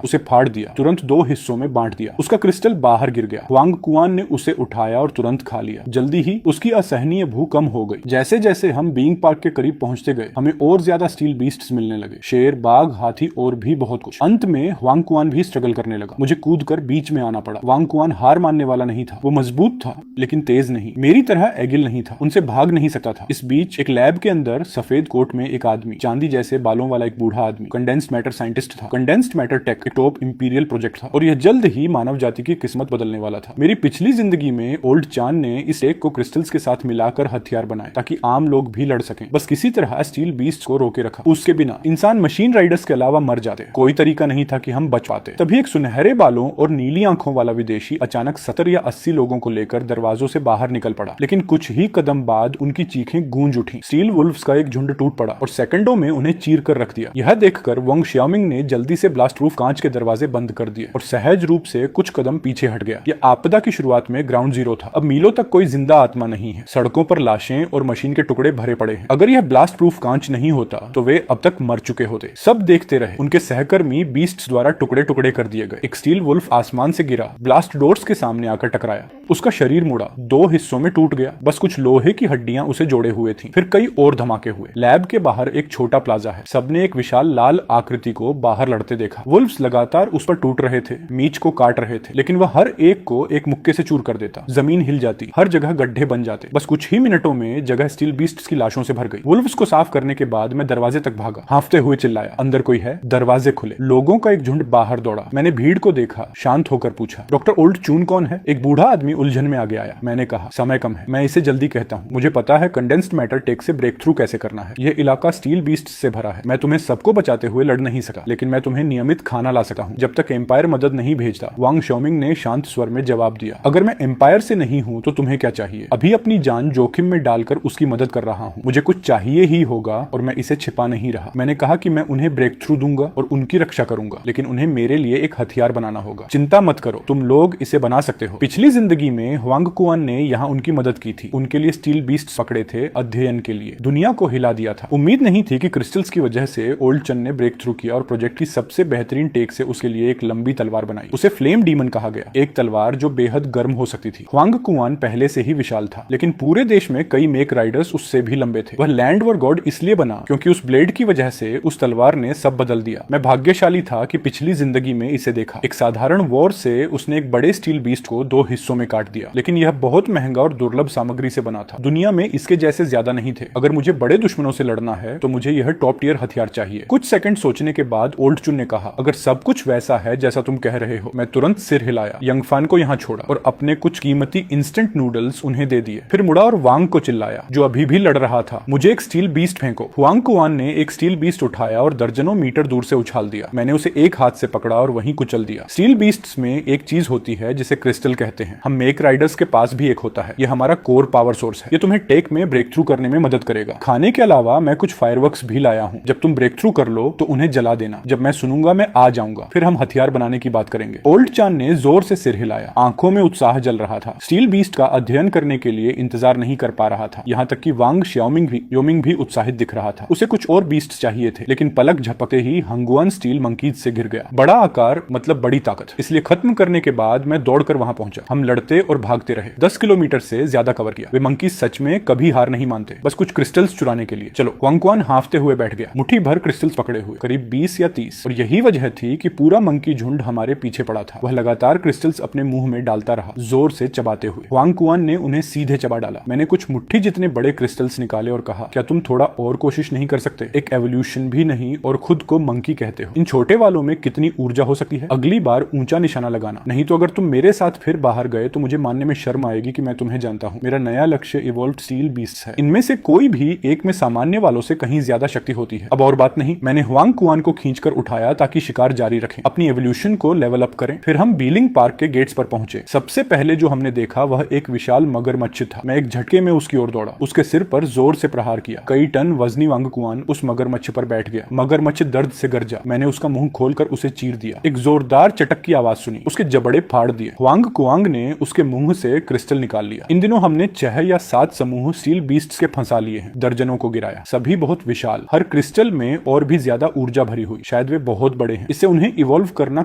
उसे फाड़ दिया, तुरंत 2 हिस्सों में बांट दिया। उसका क्रिस्टल बाहर गिर गया। हुआंग कुआन ने उसे उठाया और तुरंत खा लिया। जल्दी ही उसकी असहनीय भूख कम हो गई। जैसे जैसे हम बीइंग पार्क के करीब पहुंचते गए, हमें और ज्यादा स्टील बीस्ट्स मिलने लगे। शेर, बाघ, हाथी और भी बहुत कुछ। अंत में हुआंग कुआन भी स्ट्रगल करने लगा। मुझे कूदकर बीच में आना पड़ा। हुआंग कुआन हार मानने वाला नहीं था। वो मजबूत था लेकिन तेज नहीं। मेरी तरह एगिल नहीं था, उनसे भाग नहीं सकता था। इस बीच एक लैब के अंदर सफेद कोट में एक आदमी, चांदी जैसे बालों वाला एक बूढ़ा आदमी, कंडेंस्ड मैटर साइंटिस्ट था। कंडेंस्ड मैटर टेक एक टॉप इंपीरियल प्रोजेक्ट था और यह जल्द ही मानव जाति की किस्मत बदलने वाला था। मेरी पिछली जिंदगी में ओल्ड चान ने इस टेक को क्रिस्टल्स के साथ मिलाकर हथियार बनाए ताकि आम लोग भी लड़ सकें। बस किसी तरह स्टील बीस्ट को रोके रखा। उसके बिना इंसान मशीन राइडर्स के अलावा मर जाते। कोई तरीका नहीं था कि हम बच पाते। तभी एक सुनहरे बालों और नीली आंखों वाला विदेशी अचानक 70 या 80 लोगों को लेकर दरवाजों से बाहर निकल पड़ा। लेकिन कुछ ही कदम बाद उनकी चीखें गूंज उठी। स्टील वुल्फ्स का एक झुंड टूट पड़ा और सेकंडों में उन्हें चीर कर रख दिया। यह देखकर वोंग श्याओमिंग ने जल्दी से ब्लास्ट प्रूफ कांच के दरवाजे बंद कर दिए और सहज रूप से कुछ कदम पीछे हट गया। यह आपदा की शुरुआत में ग्राउंड जीरो था। अब मीलों तक कोई जिंदा आत्मा नहीं है। सड़कों पर लाशें और मशीन के टुकड़े भरे पड़े हैं। अगर यह ब्लास्ट प्रूफ कांच नहीं होता तो वे अब तक मर चुके होते। सब देखते रहे। उनके सहकर्मी बीस्ट्स द्वारा टुकड़े टुकड़े कर दिए गए। एक स्टील वुल्फ आसमान से गिरा, ब्लास्ट डोर्स के सामने आकर टकराया। उसका शरीर मुड़ा, 2 हिस्सों में टूट गया। बस कुछ लोहे की हड्डियां उसे जोड़े हुए थी। फिर कई और धमाके हुए। लैब के बाहर एक छोटा प्लाजा है। सबने एक विशाल लाल आकृति को बाहर लड़ते देखा। वुल्फ्स लगातार उस पर टूट रहे थे, मीच को काट रहे थे, लेकिन वह हर एक को एक मुक्के से चूर कर देता। जमीन हिल जाती, हर जगह गड्ढे बन जाते। बस कुछ ही मिनटों में जगह स्टील बीस्ट्स की लाशों से भर गई। वुल्फ्स को साफ करने के बाद मैं दरवाजे तक भागा, हांफते हुए चिल्लाया, अंदर कोई है? दरवाजे खुले। लोगों का एक झुंड बाहर दौड़ा। मैंने भीड़ को देखा, शांत होकर पूछा, डॉक्टर ओल्ड चून कौन है? एक बूढ़ा आदमी उलझन में आगे आया। मैंने कहा, समय कम है, मैं इसे जल्दी कहता हूँ। मुझे पता है कंडेंस्ड मैटर टेक से ब्रेक थ्रू कैसे करना है। यह इलाका स्टील बीस्ट से भरा है। मैं तुम्हें सबको बचाते हुए लड़ नहीं सका, लेकिन मैं तुम्हें नियमित खाना ला सकता हूँ जब तक एम्पायर मदद नहीं भेजता। वांग श्याओमिंग ने शांत स्वर में जवाब दिया, अगर मैं एम्पायर से नहीं हूँ तो तुम्हें क्या चाहिए? अभी अपनी जान जोखिम में डालकर उसकी मदद कर रहा हूँ। मुझे कुछ चाहिए ही होगा और मैं इसे छिपा नहीं रहा। मैंने कहा कि मैं उन्हें ब्रेक थ्रू दूंगा और उनकी रक्षा करूंगा, लेकिन उन्हें मेरे लिए एक हथियार बनाना होगा। चिंता मत करो, तुम लोग इसे बना सकते हो। पिछली जिंदगी में हुआंग कुआन ने यहाँ उनकी मदद की थी। उनके लिए स्टील बीस्ट पकड़े थे, अध्ययन के लिए। दुनिया को हिला दिया था। उम्मीद नहीं थी कि क्रिस्टल्स की वजह से ओल्ड चन ने ब्रेक थ्रू किया और प्रोजेक्ट की सबसे बेहतरीन टेक से उसके लिए एक लंबी तलवार बनाई। उसे फ्लेम डीमन कहा गया, एक तलवार जो बेहद गर्म हो सकती थी। हुआंग कुआन पहले से ही विशाल था, लेकिन पूरे देश में कई मेक राइडर्स उससे भी लंबे थे। वह लैंड वर गॉड इसलिए बना क्योंकि उस ब्लेड की वजह से उस तलवार ने सब बदल दिया। मैं भाग्यशाली था कि पिछली जिंदगी में इसे देखा। एक साधारण वॉर से उसने एक बड़े स्टील बीस्ट को 2 हिस्सों में काट दिया, लेकिन यह बहुत महंगा और दुर्लभ सामग्री से बना था। दुनिया में इसके जैसे ज्यादा नहीं थे। अगर मुझे बड़े दुश्मनों से लड़ना है तो मुझे यह टॉप टियर हथियार चाहिए। कुछ सेकंड सोचने के बाद ओल्ड चुन ने कहा, अगर सब कुछ वैसा है जैसा तुम कह रहे हो। मैं तुरंत सिर हिलाया, यंगफान को यहाँ छोड़ा और अपने कुछ कीमती इंस्टेंट नूडल्स उन्हें दे दिए। फिर मुड़ा और वांग को चिल्लाया, जो अभी भी लड़ रहा था, मुझे एक स्टील बीस्ट फेंको। हुआंग कुआन ने एक स्टील बीस्ट उठाया और दर्जनों मीटर दूर से उछाल दिया। मैंने उसे एक हाथ से पकड़ा और वहीं कुचल दिया। स्टील बीस्ट्स में एक चीज होती है जिसे क्रिस्टल कहते हैं। हम मेक राइडर्स के पास भी एक होता है। ये हमारा कोर पावर सोर्स है। ये तुम्हें टेक में ब्रेक थ्रू करने में मदद करेगा। खाने के अलावा मैं कुछ फायरवर्क्स भी लाया हूँ। जब तुम ब्रेक थ्रू कर लो तो उन्हें जला देना। जब मैं सुनूंगा मैं आ जाऊंगा। फिर हम हथियार बनाने की बात करेंगे। ओल्ड चान ने जोर से सिर हिलाया। आंखों में उत्साह जल रहा था। स्टील बीस्ट का अध्ययन करने के लिए इंतजार नहीं कर पा रहा था। यहाँ तक कि वांग योमिंग भी उत्साहित दिख रहा था। उसे कुछ और बीस्ट चाहिए थे, लेकिन पलक झपकते ही हंगुआन स्टील मंकीज से गिर गया। बड़ा आकार मतलब बड़ी ताकत, इसलिए खत्म करने के बाद मैं दौड़कर वहां पहुंचा। हम लड़ते और भागते रहे। 10 किलोमीटर से ज्यादा कवर किया। वे मंकीज सच में कभी हार नहीं मानते, बस कुछ क्रिस्टल्स चुराने के लिए। चलो। वांगकुआन हांफते हुए बैठ गया, मुट्ठी भर क्रिस्टल्स पकड़े हुए, करीब 20 या 30। और यही वजह थी कि पूरा मंकी झुंड हमारे पीछे पड़ा था। वह लगातार क्रिस्टल्स अपने मुंह में डालता रहा, जोर से चबाते हुए। वांगकुआन ने उन्हें सीधे चबा डाला। मैंने कुछ मुट्ठी जितने बड़े क्रिस्टल्स निकाले और कहा, क्या तुम थोड़ा और कोशिश नहीं कर सकते? एक एवोल्यूशन भी नहीं और खुद को मंकी कहते हो। इन छोटे वालों में कितनी ऊर्जा हो सकती है। अगली बार ऊंचा निशाना लगाना, नहीं तो अगर तुम मेरे साथ फिर बाहर गए तो मुझे मानने में शर्म आएगी कि मैं तुम्हें जानता हूँ। मेरा नया लक्ष्य इवॉल्व्ड स्टील बीस्ट है। इनमें से कोई भी एक में सामान्य वालों से कहीं ज्यादा शक्ति होती है। अब और बात नहीं। मैंने हुआंग कुआन को खींचकर उठाया ताकि शिकार जारी रखें, अपनी एवोल्यूशन को लेवल अप करें। फिर हम बीलिंग पार्क के गेट्स पर पहुंचे। सबसे पहले जो हमने देखा वह एक विशाल मगरमच्छ था। मैं एक झटके में उसकी ओर दौड़ा, उसके सिर पर जोर से प्रहार किया। कई टन वजनी वांगकुआन उस मगरमच्छ पर बैठ गया। मगरमच्छ दर्द से गरजा। मैंने उसका मुंह खोलकर उसे चीर दिया। एक जोरदार चटक की आवाज सुनी, उसके जबड़े फाड़ दिए। वांगकुआंग ने उसके मुंह से क्रिस्टल निकाल लिया। इन दिनों हमने 6 या 7 समूह स्टील बीस्ट्स के फंसा लिए हैं। दर्जनों को गिराया, सभी बहुत विशाल। हर क्रिस्टल में और भी ज्यादा ऊर्जा भरी हुई। शायद वे बहुत बड़े हैं, इससे उन्हें इवॉल्व करना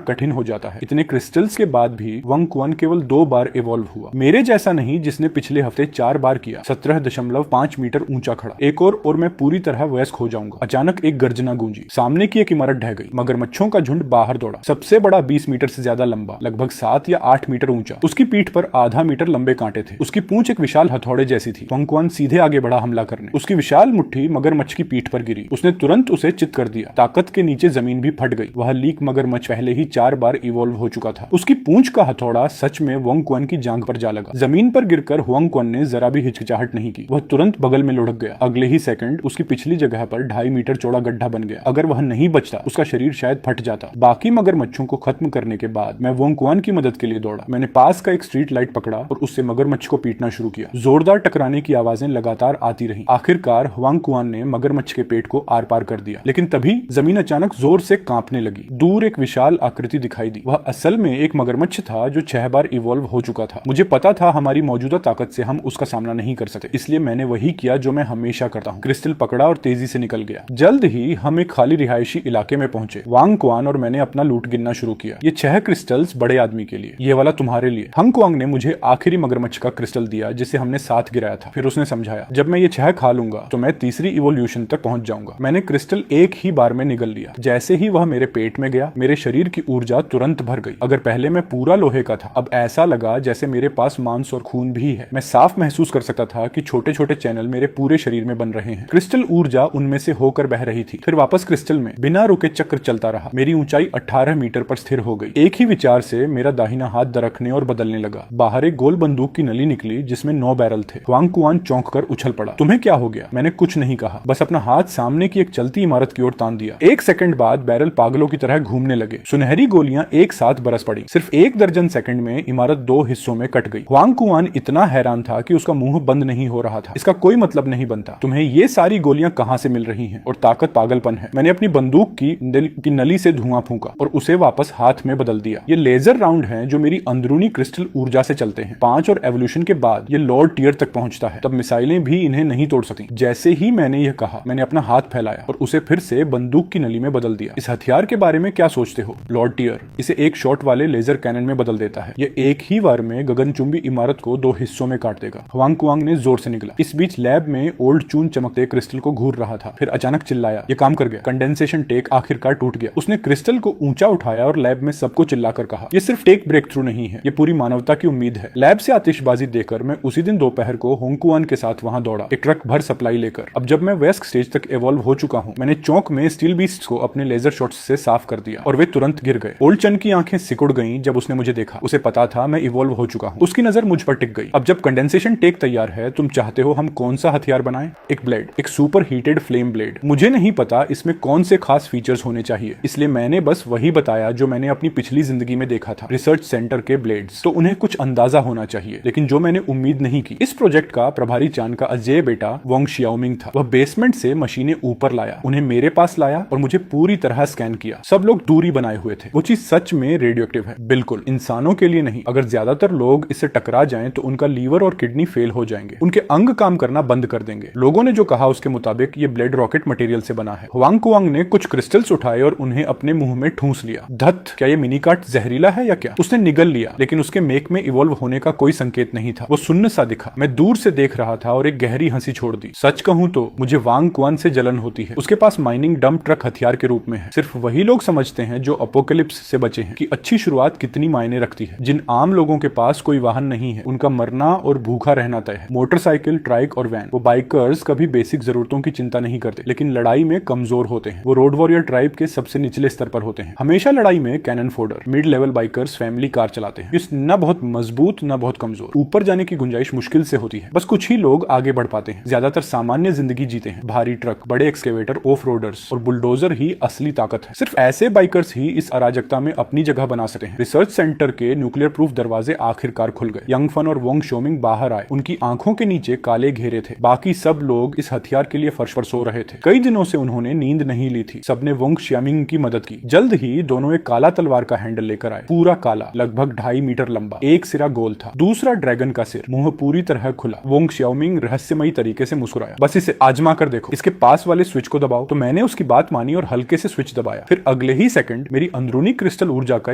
कठिन हो जाता है। इतने क्रिस्टल्स के बाद भी वांगकुआन केवल 2 बार इवॉल्व हुआ। मेरे जैसा नहीं जिसने पिछले हफ्ते 4 बार किया। 17.5 मीटर ऊंचा खड़ा। एक और मैं पूरी तरह वयस्क हो जाऊंगा। अचानक एक गर्जना गूंजी। सामने की एक इमारत ढह गई। मगरमच्छों का झुंड बाहर दौड़ा। सबसे बड़ा 20 मीटर से ज्यादा लंबा, लगभग 7 या 8 मीटर ऊंचा। उसकी पीठ पर आधा मीटर लंबे कांटे थे। उसकी पूंछ एक विशाल हथौड़े जैसी थी। वांगकुआन सीधे आगे बढ़ा हमला करने। उसकी विशाल मुट्ठी मगरमच्छ की पीठ पर गिरी। उसने तुरंत उसे चित कर दिया। ताकत के नीचे जमीन भी फट गई। वह लीक मगरमच्छ पहले ही 4 बार इवॉल्व हो चुका था। उसकी पूंछ का हथौड़ा सच में वांगकुआन की जांघ पर जा लगा। जमीन पर गिरकर वांगकुआन ने जरा भी हिचकिचाहट नहीं की। वह तुरंत बगल में लुढ़क गया। अगले ही सेकंड उसकी पिछली जगह पर 2.5 मीटर चौड़ा गड्ढा बन गया। अगर वह नहीं बचता उसका शरीर शायद फट जाता। बाकी मगरमच्छों को खत्म करने के बाद मैं वांगकुआन की मदद के लिए दौड़ा। मैंने पास का एक स्ट्रीट लाइट पकड़ा और उससे मगरमच्छ को पीटना शुरू किया। जोरदार टकराने की आवाजें लगातार आती रहीं। आखिरकार वांगकुआन ने मगरमच्छ के पेट को आर पार कर दिया। लेकिन तभी जमीन अचानक जोर से कांपने लगी। दूर एक विशाल आकृति दिखाई दी। वह असल में एक मगरमच्छ था जो 6 बार इवॉल्व हो चुका था। मुझे पता था हमारी मौजूदा ताकत से हम उसका सामना नहीं कर सकते, इसलिए मैंने वही किया जो मैं हमेशा करता हूँ। क्रिस्टल पकड़ा और तेजी से निकल गया। जल्द ही हम एक खाली रिहायशी इलाके में पहुंचे। वांगकुआन और मैंने अपना लूट गिनना शुरू किया। ये 6 क्रिस्टल्स बड़े आदमी के लिए, ये वाला तुम्हारे लिए। वांगकुआन ने मुझे आखिरी मगरमच्छ का क्रिस्टल दिया जिसे हमने साथ गिराया था। फिर उसने समझाया, जब मैं ये 6 खा लूंगा तो मैं तीसरी इवोल्यूशन तक पहुंच जाऊंगा। मैंने क्रिस्टल एक ही बार में निगल लिया। जैसे ही वह मेरे पेट में गया, मेरे शरीर की ऊर्जा तुरंत भर गई। अगर पहले मैं पूरा लोहे का था, अब ऐसा लगा जैसे मेरे पास मांस और खून भी है। मैं साफ महसूस कर सकता था कि छोटे छोटे चैनल मेरे पूरे शरीर में बन रहे हैं। क्रिस्टल ऊर्जा उनमें से होकर बह रही थी। फिर वापस क्रिस्टल में बिना रुके चक्र चलता रहा। मेरी ऊंचाई 18 मीटर पर स्थिर हो गई। एक ही विचार से मेरा दाहिना हाथ दरकने और बदलने लगा। बाहर एक गोल बंदूक की नली निकली जिसमें 9 बैरल थे। वांगकुआन चौंक कर उछल पड़ा। तुम्हें क्या हो गया? मैंने कुछ नहीं कहा, बस अपना हाथ सामने की एक चलती इमारत की ओर तान दिया। 1 सेकंड बाद बैरल पागलों की तरह घूमने लगे। सुनहरी गोलियां एक साथ बरस पड़ी। सिर्फ 1 दर्जन सेकंड में इमारत 2 हिस्सों में कट गई। वांगकुआन इतना हैरान था कि उसका मुंह बंद नहीं हो रहा था। इसका कोई मतलब नहीं बनता। तुम्हें ये सारी गोलियां कहां से मिल रही हैं? और ताकत पागलपन है। मैंने अपनी बंदूक की नली से धुआं फूंका और उसे वापस हाथ में बदल दिया। ये लेजर राउंड हैं जो मेरी अंदरूनी क्रिस्टल ऊर्जा से चलते हैं। 5 और एवोल्यूशन के बाद ये लॉर्ड टियर तक पहुंचता है। तब मिसाइलें भी इन्हें नहीं तोड़ सकती। जैसे ही मैंने यह कहा, मैंने अपना हाथ फैलाया और उसे फिर से बंदूक की नली में बदल दिया। इस हथियार के बारे में क्या सोचते हो? लॉर्ड टियर इसे एक शॉट वाले लेजर कैनन में बदल देता है। ये एक ही बार में गगनचुंबी इमारत को 2 हिस्सों में काट देगा। वांगकुआन ने जोर से निकला। इस बीच लैब में ओल्ड चून चमकते क्रिस्टल को घूर रहा था। फिर अचानक चिल्लाया, ये काम कर गया। कंडेंसेशन टेक आखिरकार टूट गया। उसने क्रिस्टल को ऊंचा उठाया और लैब में सबको चिल्लाकर कहा, ये सिर्फ टेक ब्रेक थ्रू नहीं है, ये पूरी मानवता की उम्मीद है। लैब से आतिशबाजी देकर मैं उसी दिन दोपहर को वांगकुआन के साथ वहां दौड़ा, एक ट्रक भर सप्लाई लेकर। अब जब मैं वेस्ट स्टेज तक इवॉल्व हो चुका हूं, मैंने चौक में स्टील बीस्ट को अपने लेजर शॉट्स से साफ कर दिया और वे तुरंत गिर गए। ओल्ड चन की आंखें सिकुड़ गईं जब उसने मुझे देखा। उसे पता था मैं इवॉल्व हो चुका हूं। उसकी नजर मुझ पर टिक गई। अब जब कंडेंसेशन टेक तैयार है, तुम चाहते हो हम कौन सा हथियार बनाएं? एक ब्लेड, एक सुपर हीटेड फ्लेम ब्लेड। मुझे नहीं पता इसमें कौन से खास फीचर्स होने चाहिए, इसलिए मैंने बस वही बताया जो मैंने अपनी पिछली जिंदगी में देखा था, रिसर्च सेंटर के ब्लेड्स। तो उन्हें कुछ अंदाजा होना चाहिए, लेकिन जो मैंने उम्मीद नहीं की। इस प्रोजेक्ट का प्रभारी चान का अजय बेटा वोंग शियाओमिंग था। वह बेसमेंट से मशीनें ऊपर लाया, उन्हें मेरे पास लाया और मुझे पूरी तरह स्कैन किया। सब लोग दूरी बनाए हुए थे। वो चीज सच में रेडियोएक्टिव है, बिल्कुल इंसानों के लिए नहीं। अगर ज्यादातर लोग इससे टकरा जाएं तो उनका लीवर और किडनी फेल हो जाएंगे, उनके अंग काम करना बंद कर देंगे। लोगों ने जो कहा उसके मुताबिक ये ब्लेड रॉकेट मटेरियल से बना है। हुआंग कुआंग ने कुछ क्रिस्टल्स उठाए और उन्हें अपने मुंह में ठूंस लिया। धत, क्या ये मिनी कार्ट जहरीला है या क्या? उसने निगल लिया, लेकिन उसके मेक में इवॉल्व होने का कोई संकेत नहीं था। वो सुन्न सा दिखा। मैं दूर से देख रहा था और एक गहरी हंसी छोड़ दी। सच कहूं तो मुझे वांग कुआन से जलन होती है। उसके पास माइनिंग डंप ट्रक हथियार के रूप में है। सिर्फ वही लोग समझते हैं जो अपोकलिप्स से बचे हैं कि अच्छी शुरुआत कितनी मायने रखती है। जिन आम लोगों के पास कोई वाहन नहीं है, उनका मरना और भूखा रहना तय है। मोटरसाइकिल, ट्राइक और वैन। वो बाइकर्स कभी बेसिक जरूरतों की चिंता नहीं करते, लेकिन लड़ाई में कमजोर होते हैं। वो रोड वॉरियर ट्राइब के सबसे निचले स्तर पर होते हैं। हमेशा लड़ाई में cannon fodder, mid level bikers family car चलाते हैं। न बहुत मजबूत न बहुत कमजोर। ऊपर जाने की गुंजाइश मुश्किल से होती है। बस कुछ ही लोग आगे बढ़ पाते हैं। ज्यादातर सामान्य जिंदगी जीते हैं। भारी ट्रक, बड़े एक्सकेवेटर, ऑफ रोडर्स और बुलडोजर ही असली ताकत है। सिर्फ ऐसे बाइकर्स ही इस अराजकता में अपनी जगह बना सकते हैं। रिसर्च सेंटर के न्यूक्लियर प्रूफ दरवाजे आखिरकार खुल गए। यंग फन और वोंग शियाओमिंग बाहर आए। उनकी आंखों के नीचे काले घेरे थे। बाकी सब लोग इस हथियार के लिए फर्श पर सो रहे थे। कई दिनों से उन्होंने नींद नहीं ली थी। सबने वोंग शियाओमिंग की मदद की। जल्द ही दोनों एक काला तलवार का हैंडल लेकर आए। पूरा काला, लगभग 2.5 मीटर लंबा। एक सिरा गोल था, दूसरा ड्रैगन का सिर, मुंह पूरी तरह खुला। वोंग शियाओमिंग रहस्यमयी तरीके से मुस्कुराया। बस इसे आजमा कर देखो, इसके पास वाले स्विच को दबाओ। तो मैंने उसकी बात मानी और हल्के से स्विच दबाया। फिर अगले ही सेकंड मेरी अंदरूनी क्रिस्टल ऊर्जा का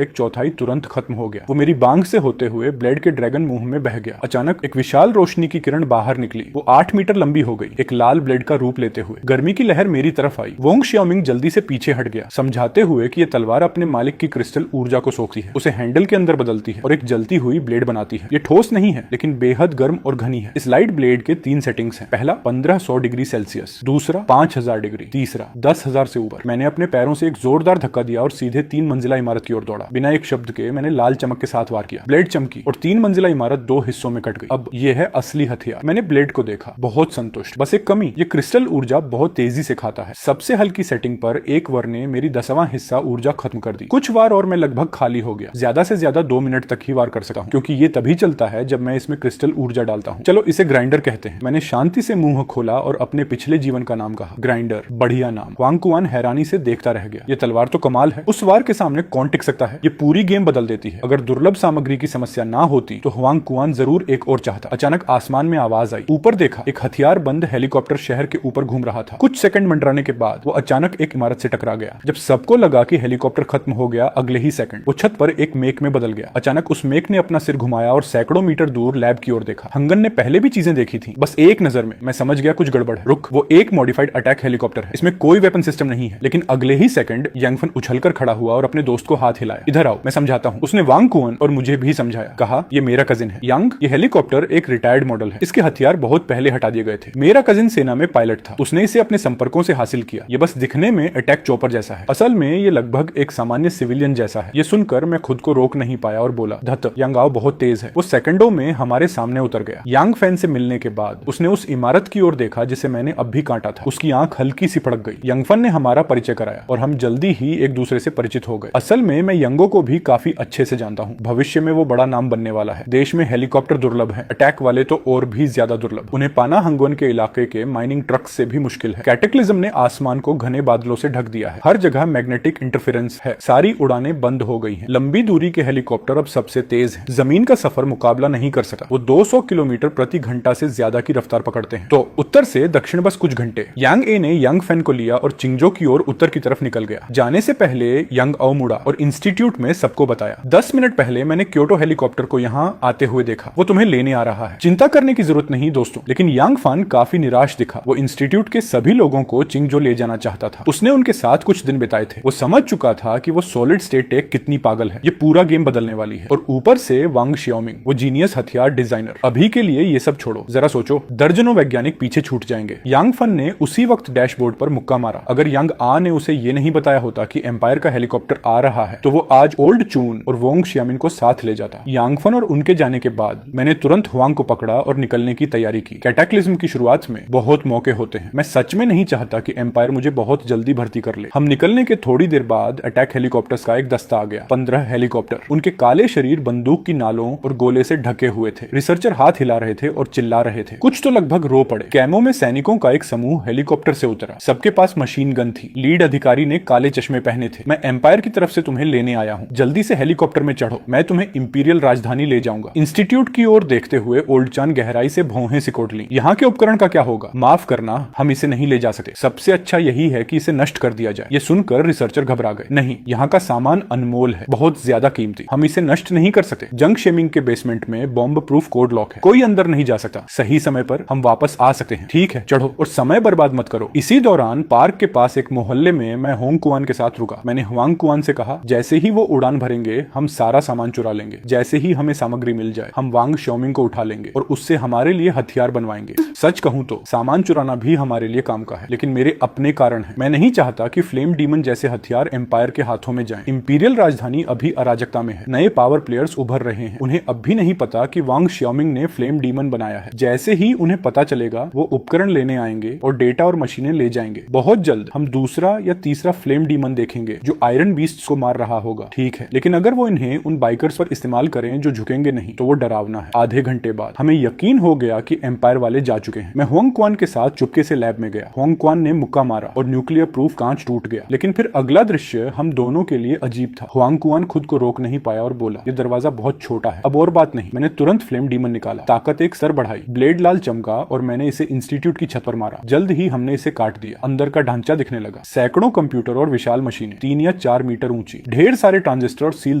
1/4 तुरंत खत्म हो गया। वो मेरी बांग से होते हुए ब्लेड के ड्रैगन मुंह में बह गया। अचानक एक विशाल रोशनी की किरण बाहर निकली। वो 8 मीटर लंबी हो गई, एक लाल ब्लेड का रूप लेते हुए। गर्मी की लहर मेरी तरफ आई। वोंग शियाओमिंग जल्दी से पीछे हट गया, समझाते हुए कि यह तलवार अपने मालिक की क्रिस्टल ऊर्जा को सोखती है, उसे हैंडल के अंदर बदलती है और एक जलती हुई ब्लेड बनाती है। ये ठोस नहीं है, लेकिन बेहद गर्म और घनी है। इस लाइट ब्लेड के 3 सेटिंग्स हैं। पहला 1500 डिग्री सेल्सियस, दूसरा 5000 डिग्री, तीसरा 10,000 से ऊपर। मैंने अपने पैरों से एक जोरदार धक्का दिया और सीधे 3 मंजिला इमारत की ओर दौड़ा। बिना एक शब्द के मैंने लाल चमक के साथ वार किया। ब्लेड चमकी और 3 मंजिला इमारत 2 हिस्सों में कट गई। अब यह है असली हथियार। मैंने ब्लेड को देखा, बहुत संतुष्ट। बस एक कमी, ये क्रिस्टल ऊर्जा बहुत तेजी से खाता है। सबसे हल्की सेटिंग पर एक वार ने मेरी 10वां हिस्सा ऊर्जा खत्म कर दी। कुछ वार और मैं लगभग खाली हो गया। ज्यादा से ज्यादा 2 मिनट तक ही वार कर सका हूं, क्योंकि ये तभी चलता है जब मैं इसमें क्रिस्टल ऊर्जा डालता हूं। चलो इसे ग्राइंडर कहते हैं। मैंने शांति से मुंह खोला और अपने पिछले जीवन का नाम कहा। ग्राइंडर, बढ़िया नाम। वांग कुआन हैरानी से देखता रह गया। ये तलवार तो कमाल है। उस वार के सामने कौन टिक सकता है? ये पूरी गेम बदल देती है। अगर दुर्लभ सामग्री की समस्या ना होती तो हुआंग कुआन जरूर एक और चाहता। अचानक आसमान में आवाज आई। ऊपर देखा, एक हथियार बंद हेलीकॉप्टर शहर के ऊपर घूम रहा था। कुछ सेकंड मंडराने के बाद वो अचानक एक इमारत से टकरा गया। जब सबको लगा कि हेलीकॉप्टर खत्म हो गया, अगले ही सेकंड वो छत पर एक मेक में बदल गया। अचानक उस मेक ने अपना सिर घुमाया और सैकड़ों मीटर दूर लैब की ओर देखा। हंगन ने पहले भी चीजें देखी थी, बस एक नजर में मैं समझ गया कुछ गड़बड़ है। रुक, वो एक मॉडिफाइड अटैक हेलीकॉप्टर है। इसमें कोई वेपन सिस्टम नहीं है। लेकिन अगले ही सेकंड यांगफन उछलकर खड़ा हुआ और अपने दोस्त को हाथ हिलाया। इधर आओ, मैं समझाता हूँ। उसने वांग कुआन और मुझे भी समझाया। कहा, ये मेरा कजिन है यांग। ये हेलीकॉप्टर एक रिटायर्ड मॉडल है। इसके हथियार बहुत पहले हटा दिए गए थे। मेरा कजिन सेना में पायलट था। उसने इसे अपने संपर्कों से हासिल किया। ये बस दिखने में अटैक चॉपर जैसा है, असल में ये लगभग एक सामान्य सिविलियन जैसा है। ये सुनकर मैं खुद को रोक नहीं पाया और बोला, धत, यांग आओ बहुत तेज है। वो सेकंडों में हमारे सामने उतर गया। यांग फैन से मिलने के बाद उसने उस इमारत की ओर देखा जिसे मैंने अब भी काटा था। उसकी आंख हल्की सी फड़क गई। यंगफन ने हमारा परिचय कराया और हम जल्दी ही एक दूसरे से परिचित हो गए। असल में मैं यंगो को भी काफी अच्छे से जानता हूँ। भविष्य में वो बड़ा नाम बनने वाला है। देश में हेलीकॉप्टर दुर्लभ है, अटैक वाले तो और भी ज्यादा दुर्लभ। उन्हें पाना हंगोन के इलाके के माइनिंग ट्रक से भी मुश्किल है। कैटेक्लिज्म ने आसमान को घने बादलों से ढक दिया है। हर जगह मैग्नेटिक इंटरफेरेंस है। सारी उड़ानें बंद हो गई हैं। लंबी दूरी के हेलीकॉप्टर अब सबसे तेज हैं। जमीन का सफर मुकाबला नहीं कर सकता। वो 200 किलोमीटर प्रति घंटा से ज्यादा की रफ्तार पकड़ते हैं। तो उत्तर से दक्षिण बस कुछ घंटे। यांग ए ने यंग फैन को लिया और चिंगजो की ओर उत्तर की तरफ निकल गया। जाने से पहले यंग आओ मुड़ा और इंस्टीट्यूट में सबको बताया। 10 मिनट पहले मैंने क्योटो हेलीकॉप्टर को यहाँ आते हुए देखा। वो तुम्हें लेने आ रहा है। चिंता करने की जरूरत नहीं दोस्तों। लेकिन यांग फान काफी निराश दिखा। वो इंस्टीट्यूट के सभी लोगों को चिंगजो ले जाना चाहता था। उसने उनके साथ कुछ दिन बिताए थे। वो समझ चुका था कि वो सॉलिड स्टेट टेक कितनी पागल है। ये पूरा गेम बदलने वाली है। और ऊपर से वांग शियाओमिंग, वो जीनियस हथियार डिजाइनर। अभी के लिए ये सब छोड़ो, जरा सोचो, दर्जनों वैज्ञानिक पीछे छूट जाएंगे। यांग फन ने उसी वक्त डैशबोर्ड पर मुक्का मारा। अगर यांग आ ने उसे ये नहीं बताया होता कि एम्पायर का हेलीकॉप्टर आ रहा है तो वो आज ओल्ड चून और वोंग शियामिन को साथ ले जाता। यांगफन और उनके जाने के बाद मैंने तुरंत हुआंग को पकड़ा और निकलने की तैयारी की। कैटाक्लिज्म की शुरुआत में बहुत मौके होते हैं। मैं सच में नहीं चाहता कि एम्पायर मुझे बहुत जल्दी भर्ती कर ले। हम निकलने के थोड़ी देर बाद अटैक हेलीकॉप्टर्स का एक दस्ता आ गया। 15 हेलीकॉप्टर। उनके काले शरीर बंदूक की नालों और गोले से ढके हुए थे। रिसर्चर हाथ हिला रहे थे और चिल्ला रहे थे। कुछ तो लगभग रो पड़े। कैमो में सैनिकों का एक समूह हेलीकॉप्टर से उतरा। सबके पास मशीन गन थी। लीड अधिकारी ने काले चश्मे पहने थे। मैं एम्पायर की तरफ से तुम्हें लेने आया हूँ। जल्दी से हेलीकॉप्टर में चढ़ो। मैं तुम्हें इंपीरियल राजधानी ले जाऊंगा। इंस्टीट्यूट की ओर देखते हुए ओल्ड चान गहराई से भौहें सिकोड़ ली। यहाँ के उपकरण का क्या होगा? माफ करना, हम इसे नहीं ले जा सकते। सबसे अच्छा यही है कि इसे नष्ट कर दिया जाए। ये सुनकर रिसर्चर घबरा गए। नहीं, यहाँ का सामान अनमोल है, बहुत ज्यादा कीमती। हम इसे नष्ट नहीं कर सकते। जंग शेमिंग के बेसमेंट में बॉम्ब प्रूफ कोड लॉक है। कोई अंदर नहीं जा सकता। सही समय पर हम वापस आ सकते हैं। ठीक है, चढ़ो और समय बर्बाद मत करो। इसी दौरान पार्क के पास एक मोहल्ले में मैं होंग कुआन के साथ रुका। मैंने हुआंग कुआन से कहा, जैसे ही वो उड़ान भरेंगे हम सारा सामान चुरा लेंगे। जैसे ही हमें सामग्री मिल जाए हम वांग शोमिंग को उठा लेंगे और उससे हमारे लिए हथियार बनवाएंगे। सच कहूं तो सामान चुराना भी हमारे लिए काम का है, लेकिन मेरे अपने कारण है। मैं नहीं चाहता कि फ्लेम डीमन जैसे हथियार एम्पायर के हाथों में जाएं। इंपीरियल राजधानी अभी अराजकता में है। नए पावर प्लेयर्स उभर रहे हैं। उन्हें अब भी नहीं पता कि वांग शियोमिंग ने फ्लेम डीमन बनाया है। जैसे ही उन्हें पता चलेगा वो उपकरण लेने आएंगे और डेटा और मशीनें ले जाएंगे। बहुत जल्द हम दूसरा या तीसरा फ्लेम डीमन देखेंगे जो आयरन बीस्ट को मार रहा होगा। ठीक है, लेकिन अगर वो इन्हें उन बाइकर्स पर इस्तेमाल करें जो झुकेंगे नहीं तो वो डरावना है। आधे घंटे बाद हमें यकीन हो गया कि एम्पायर वाले जा चुके हैं। मैं होंग क्वान के साथ चुपके से लैब में गया। होंग क्वान ने मुक्का मारा और न्यूक्लियर प्रूफ कांच टूट गया। लेकिन फिर अगला दृश्य हम दोनों के लिए अजीब था। होंग क्वान खुद को रोक नहीं पाया और बोला, ये दरवाजा बहुत छोटा है। अब और बात नहीं। मैंने तुरंत फ्लेम डीमन निकाला। ताकत एक सर बढ़ाई। ब्लेड लाल चमका और मैंने इसे इंस्टीट्यूट की छत पर मारा। जल्द ही हमने इसे काट दिया। अंदर का ढांचा दिखने लगा। सैकड़ों कंप्यूटर और विशाल मशीनें 3 या 4 मीटर ऊंची। ढेर सारे ट्रांजिस्टर और सील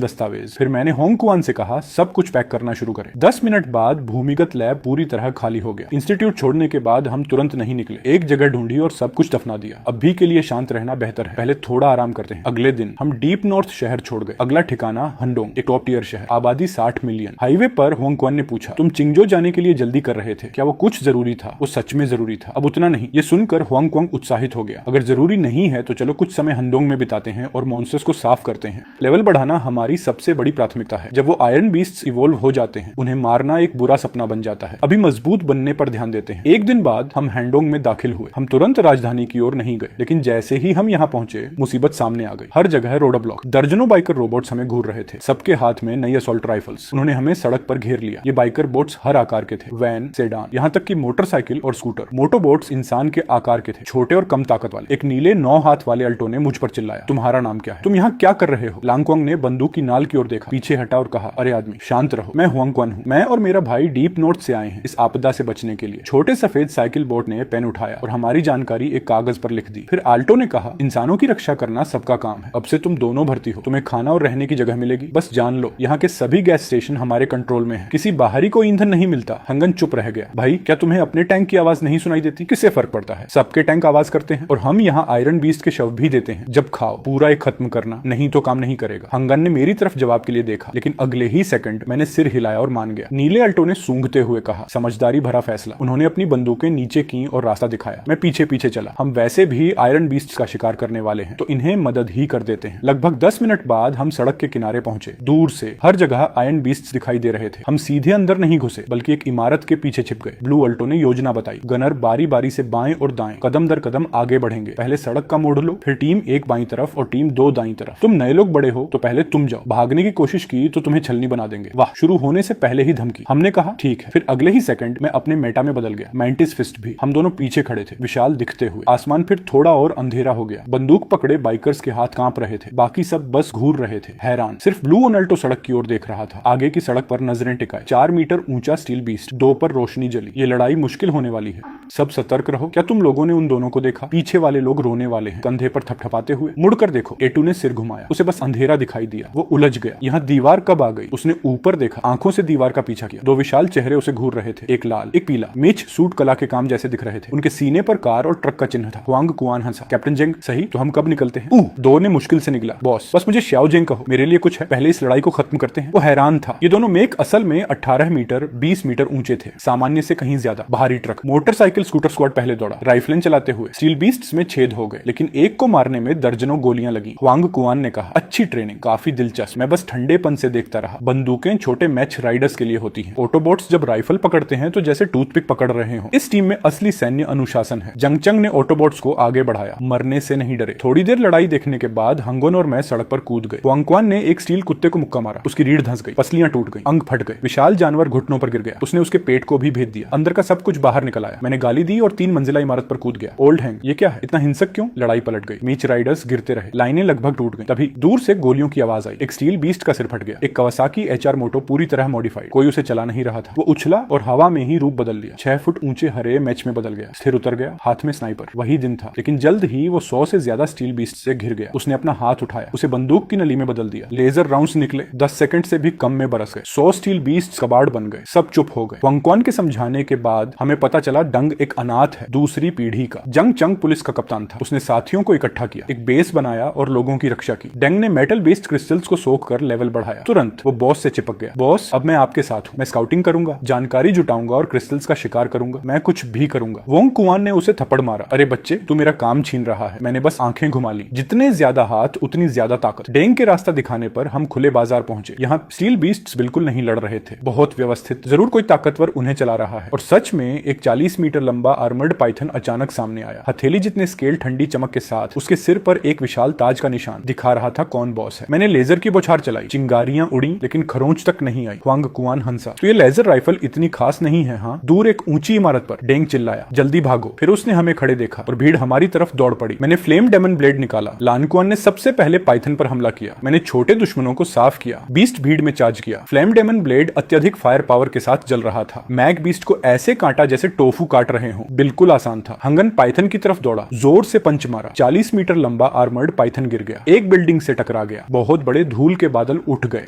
दस्तावेज। फिर मैंने होंग कुआन से कहा, सब कुछ पैक करना शुरू करें। 10 मिनट बाद भूमिगत लैब पूरी तरह खाली हो गया। इंस्टीट्यूट छोड़ने के बाद हम तुरंत नहीं निकले। एक जगह ढूंढी और सब कुछ दफना दिया। अभी के लिए शांत रहना बेहतर है। पहले थोड़ा आराम करते हैं। अगले दिन हम डीप नॉर्थ शहर छोड़ गए। अगला ठिकाना हंडोंग, एक टॉप टियर शहर, आबादी 60 मिलियन। हाईवे पर होंग कुआन ने पूछा, तुम चिंगजो जाने के लिए जल्दी कर रहे थे, क्या वो कुछ जरूरी था? वो सच में जरूरी था। अब उतना नहीं। ये सुनकर होंग कुआन उत्साहित हो गया। अगर जरूरी नहीं है तो चलो कुछ समय हंडोंग में बिताते हैं और मॉन्स्टर्स को साफ करते हैं। लेवल बढ़ाना हमारी सबसे बड़ी प्राथमिकता है। जब वो आयरन बीस्ट्स इवोल्व हो जाते हैं उन्हें मारना एक बुरा सपना बन जाता है। अभी मजबूत बनने पर ध्यान देते हैं। एक दिन बाद हम हैंडोंग में दाखिल हुए। हम तुरंत राजधानी की ओर नहीं गए, लेकिन जैसे ही हम यहाँ पहुंचे मुसीबत सामने आ गई। हर जगह रोड ब्लॉक। दर्जनों बाइकर रोबोट्स हमें घूर रहे थे। सबके हाथ में नई असॉल्ट राइफल्स। उन्होंने हमें सड़क पर घेर लिया। ये बाइकर बोट्स हर आकार के थे, वैन, सेडान, यहाँ तक कि मोटरसाइकिल और स्कूटर। मोटो बोट्स इंसान के आकार के थे, छोटे और कम ताकत वाले। एक नीले 9 हाथ वाले अल्टो ने मुझ पर चिल्लाया, तुम्हारा नाम क्या है? तुम यहाँ क्या कर रहे हो? लांगक्वांग ने बंदूक की नाल की ओर देखा, पीछे हटा और कहा, अरे आदमी शांत रहो, मैं होंग क्वान हूँ। मैं और मेरा भाई डीप नॉर्थ से आए हैं इस आपदा से बचने के लिए। छोटे सफेद साइकिल बोट ने पेन उठाया और हमारी जानकारी एक कागज पर लिख दी। फिर आल्टो ने कहा, इंसानों की रक्षा करना सबका काम है। अब से तुम दोनों भर्ती हो। तुम्हें खाना और रहने की जगह मिलेगी। बस जान लो, यहाँ के सभी गैस स्टेशन हमारे कंट्रोल में है। किसी बाहरी को ईंधन नहीं मिलता। हंगन चुप रह गया। भाई, क्या तुम्हें अपने टैंक की आवाज नहीं सुनाई देती? किससे फर्क पड़ता है? सबके टैंक आवाज करते हैं और हम यहाँ आयरन बीस्ट के शव भी देते हैं। जब खाओ पूरा एक खत्म करना, नहीं तो काम नहीं करेगा। हंगन ने मेरी तरफ जवाब के लिए देखा, लेकिन अगले ही सेकंड मैंने सिर हिलाया और मान गया। नीले अल्टो ने सूंघते हुए कहा, समझदारी भरा फैसला। उन्होंने अपनी बंदूकें नीचे की और रास्ता दिखाया। मैं पीछे पीछे चला। हम वैसे भी आयरन बीस्ट का शिकार करने वाले हैं तो इन्हें मदद ही कर देते हैं। लगभग 10 मिनट बाद हम सड़क के किनारे पहुंचे। दूर से हर जगह आयरन बीस्ट दिखाई दे रहे थे। हम सीधे अंदर नहीं घुसे बल्कि एक इमारत के पीछे छिप गए। ब्लू अल्टो ने योजना बताई। गनर बारी बारी से बाएं और दाएं, कदम दर कदम आगे बढ़ेंगे। पहले सड़क का मोड़ लो, फिर टीम एक बाईं तरफ और टीम 2 दाईं तरफ। तुम नए लोग बड़े हो तो पहले तुम जाओ। भागने की कोशिश की तो तुम्हें छलनी बना देंगे। वाह, शुरू होने से पहले ही धमकी। हमने कहा ठीक है। फिर अगले ही सेकंड मैं अपने मेटा में बदल गया। मैंटिस फिस्ट भी। हम दोनों पीछे खड़े थे, विशाल दिखते हुए। आसमान फिर थोड़ा और अंधेरा हो गया। बंदूक पकड़े बाइकर्स के हाथ कांप रहे थे। बाकी सब बस घूर रहे थे, हैरान। सिर्फ ब्लू अल्टो सड़क की ओर देख रहा था। आगे की सड़क पर नजरें टिकाए। 4 मीटर ऊंचा स्टील बीस्ट, 2 पर रोशनी जली। ये लड़ाई मुश्किल होने वाली है। सब सतर्क रहो। क्या तुम लोगों ने उन दोनों को देखा? पीछे वाले लोग रोने वाले हैं, कंधे पर थपथपाते हुए। मुड़कर देखो। एटू ने सिर घुमाया। उसे बस अंधेरा दिखाई दिया। वो उलझ गया। यहाँ दीवार कब आ गई? उसने ऊपर देखा, आंखों से दीवार का पीछा किया। 2 विशाल चेहरे उसे घूर रहे थे, एक लाल एक पीला। मिच सूट कला के काम जैसे दिख रहे थे। उनके सीने पर कार और ट्रक का चिन्ह था। हुआंग कुआन हंसा, कैप्टन जेंग सही, तो हम कब निकलते हैं? 2 ने मुश्किल से निकला। बॉस, बस मुझे श्याओ जेंग कहो, मेरे लिए कुछ है, पहले इस लड़ाई को खत्म करते हैं। वो हैरान था। ये दोनों मेक असल में 18 मीटर 20 मीटर ऊंचे थे, सामान्य से कहीं ज्यादा। भारी ट्रक, मोटरसाइकिल, स्कूटर स्क्वाड पहले दौड़ा, राइफलें चलाते हुए। स्टील बीस्ट्स में छेद हो गए, लेकिन एक को मारने में दर्जनों गोलियां लगी। हुआंग कुआन ने कहा, अच्छी ट्रेनिंग, काफी दिलचस्प। मैं बस ठंडेपन से देखता रहा। बंदूकें छोटे मैच राइडर्स के लिए होती हैं। ऑटोबॉट्स जब राइफल पकड़ते हैं तो जैसे टूथपिक पकड़ रहे हो। इस टीम में असली सैन्य अनुशासन है। जंगचंग ने ऑटोबॉट्स को आगे बढ़ाया, मरने से नहीं डरे। थोड़ी देर लड़ाई देखने के बाद हंगोन और मैं सड़क पर कूद गए। हुआंग कुआन ने एक स्टील कुत्ते को मुक्का मारा, उसकी रीढ़ धंस गई, पसलियां टूट गई, अंग फट गए। विशाल जानवर घुटनों पर गिर गया। उसने उसके पेट को भी भेद दिया। अंदर का सब कुछ बाहर निकल आया। मैंने गाली दी और 3 मंजिला इमारत पर कूद गया। ओल्ड हैंग, ये क्या है, इतना हिंसक क्यों? लड़ाई पलट गई। मीच राइडर्स गिरते रहे, लाइनें लगभग टूट गई। तभी दूर से गोलियों की आवाज आई। एक स्टील बीस्ट का सिर फट गया। एक कवासाकी HR मोटो पूरी तरह मॉडिफाइड, कोई उसे चला नहीं रहा था। वो उछला और हवा में ही रूप बदल लिया। 6 फुट ऊंचे हरे मैच में बदल गया। स्थिर उतर गया, हाथ में स्नाइपर। वही दिन था, लेकिन जल्द ही वो 100 से ज्यादा स्टील बीस्ट से घिर गया। उसने अपना हाथ उठाया, उसे बंदूक की नली में बदल दिया। लेजर राउंड्स निकले, 10 सेकंड से भी कम में बरस गए। 100 स्टील बीस्ट कबाड़ बन गए। सब चुप हो गए। हुआंग कुआन के समझाने के बाद हमें पता चला डंग एक अनाथ है, दूसरी पीढ़ी का। जंग चंग पुलिस का कप्तान था। उसने साथियों को इकट्ठा किया, एक बेस बनाया और लोगों की रक्षा की। डेंग ने मेटल बेस्ड क्रिस्टल्स को सोख कर लेवल बढ़ाया। तुरंत वो बॉस से चिपक गया। बॉस, अब मैं आपके साथ हूँ। मैं स्काउटिंग करूंगा, जानकारी जुटाऊंगा और क्रिस्टल्स का शिकार करूंगा। मैं कुछ भी करूंगा। वोंग कुआन ने उसे थप्पड़ मारा। अरे बच्चे, तू मेरा काम छीन रहा है। मैंने बस आंखें घुमा ली। जितने ज्यादा हाथ उतनी ज्यादा ताकत। डेंग के रास्ता दिखाने पर हम खुले बाजार पहुंचे। यहाँ स्टील बीस्ट्स बिल्कुल नहीं लड़ रहे थे, बहुत व्यवस्थित। जरूर कोई ताकतवर उन्हें चला रहा है। और सच में एक 40 मीटर लंबा आर्मर्ड पाइथन अचानक सामने आया। हथेली जितने स्केल ठंडी चमक के साथ उसके सिर पर एक विशाल ताज का निशान दिखा रहा था कौन बॉस है। मैंने लेजर की बौछार चलाई, चिंगारियां उड़ी लेकिन खरोंच तक नहीं आई। हुआंग कुआन हंसा, तो ये लेजर राइफल इतनी खास नहीं है हाँ? दूर एक ऊंची इमारत पर डेंग चिल्लाया, जल्दी भागो। फिर उसने हमें खड़े देखा और भीड़ हमारी तरफ दौड़ पड़ी। मैंने फ्लेम डेमन ब्लेड निकाला। लान कुआन ने सबसे पहले पाइथन पर हमला किया। मैंने छोटे दुश्मनों को साफ किया। बीस्ट भीड़ में चार्ज किया। फ्लेम डेमन ब्लेड अत्यधिक फायर पावर के साथ जल रहा था। मैग बीस्ट को ऐसे काटा जैसे टोफू काट रहे हो। बिल्कुल आसान था। हंगन पाइथन की तरफ दौड़ा, जोर से पंच मारा। 40 मीटर लंबा आर्मर्ड पाइथन गिर गया। एक बिल्डिंग से टकरा गया। बहुत बड़े धूल के बादल उठ गए,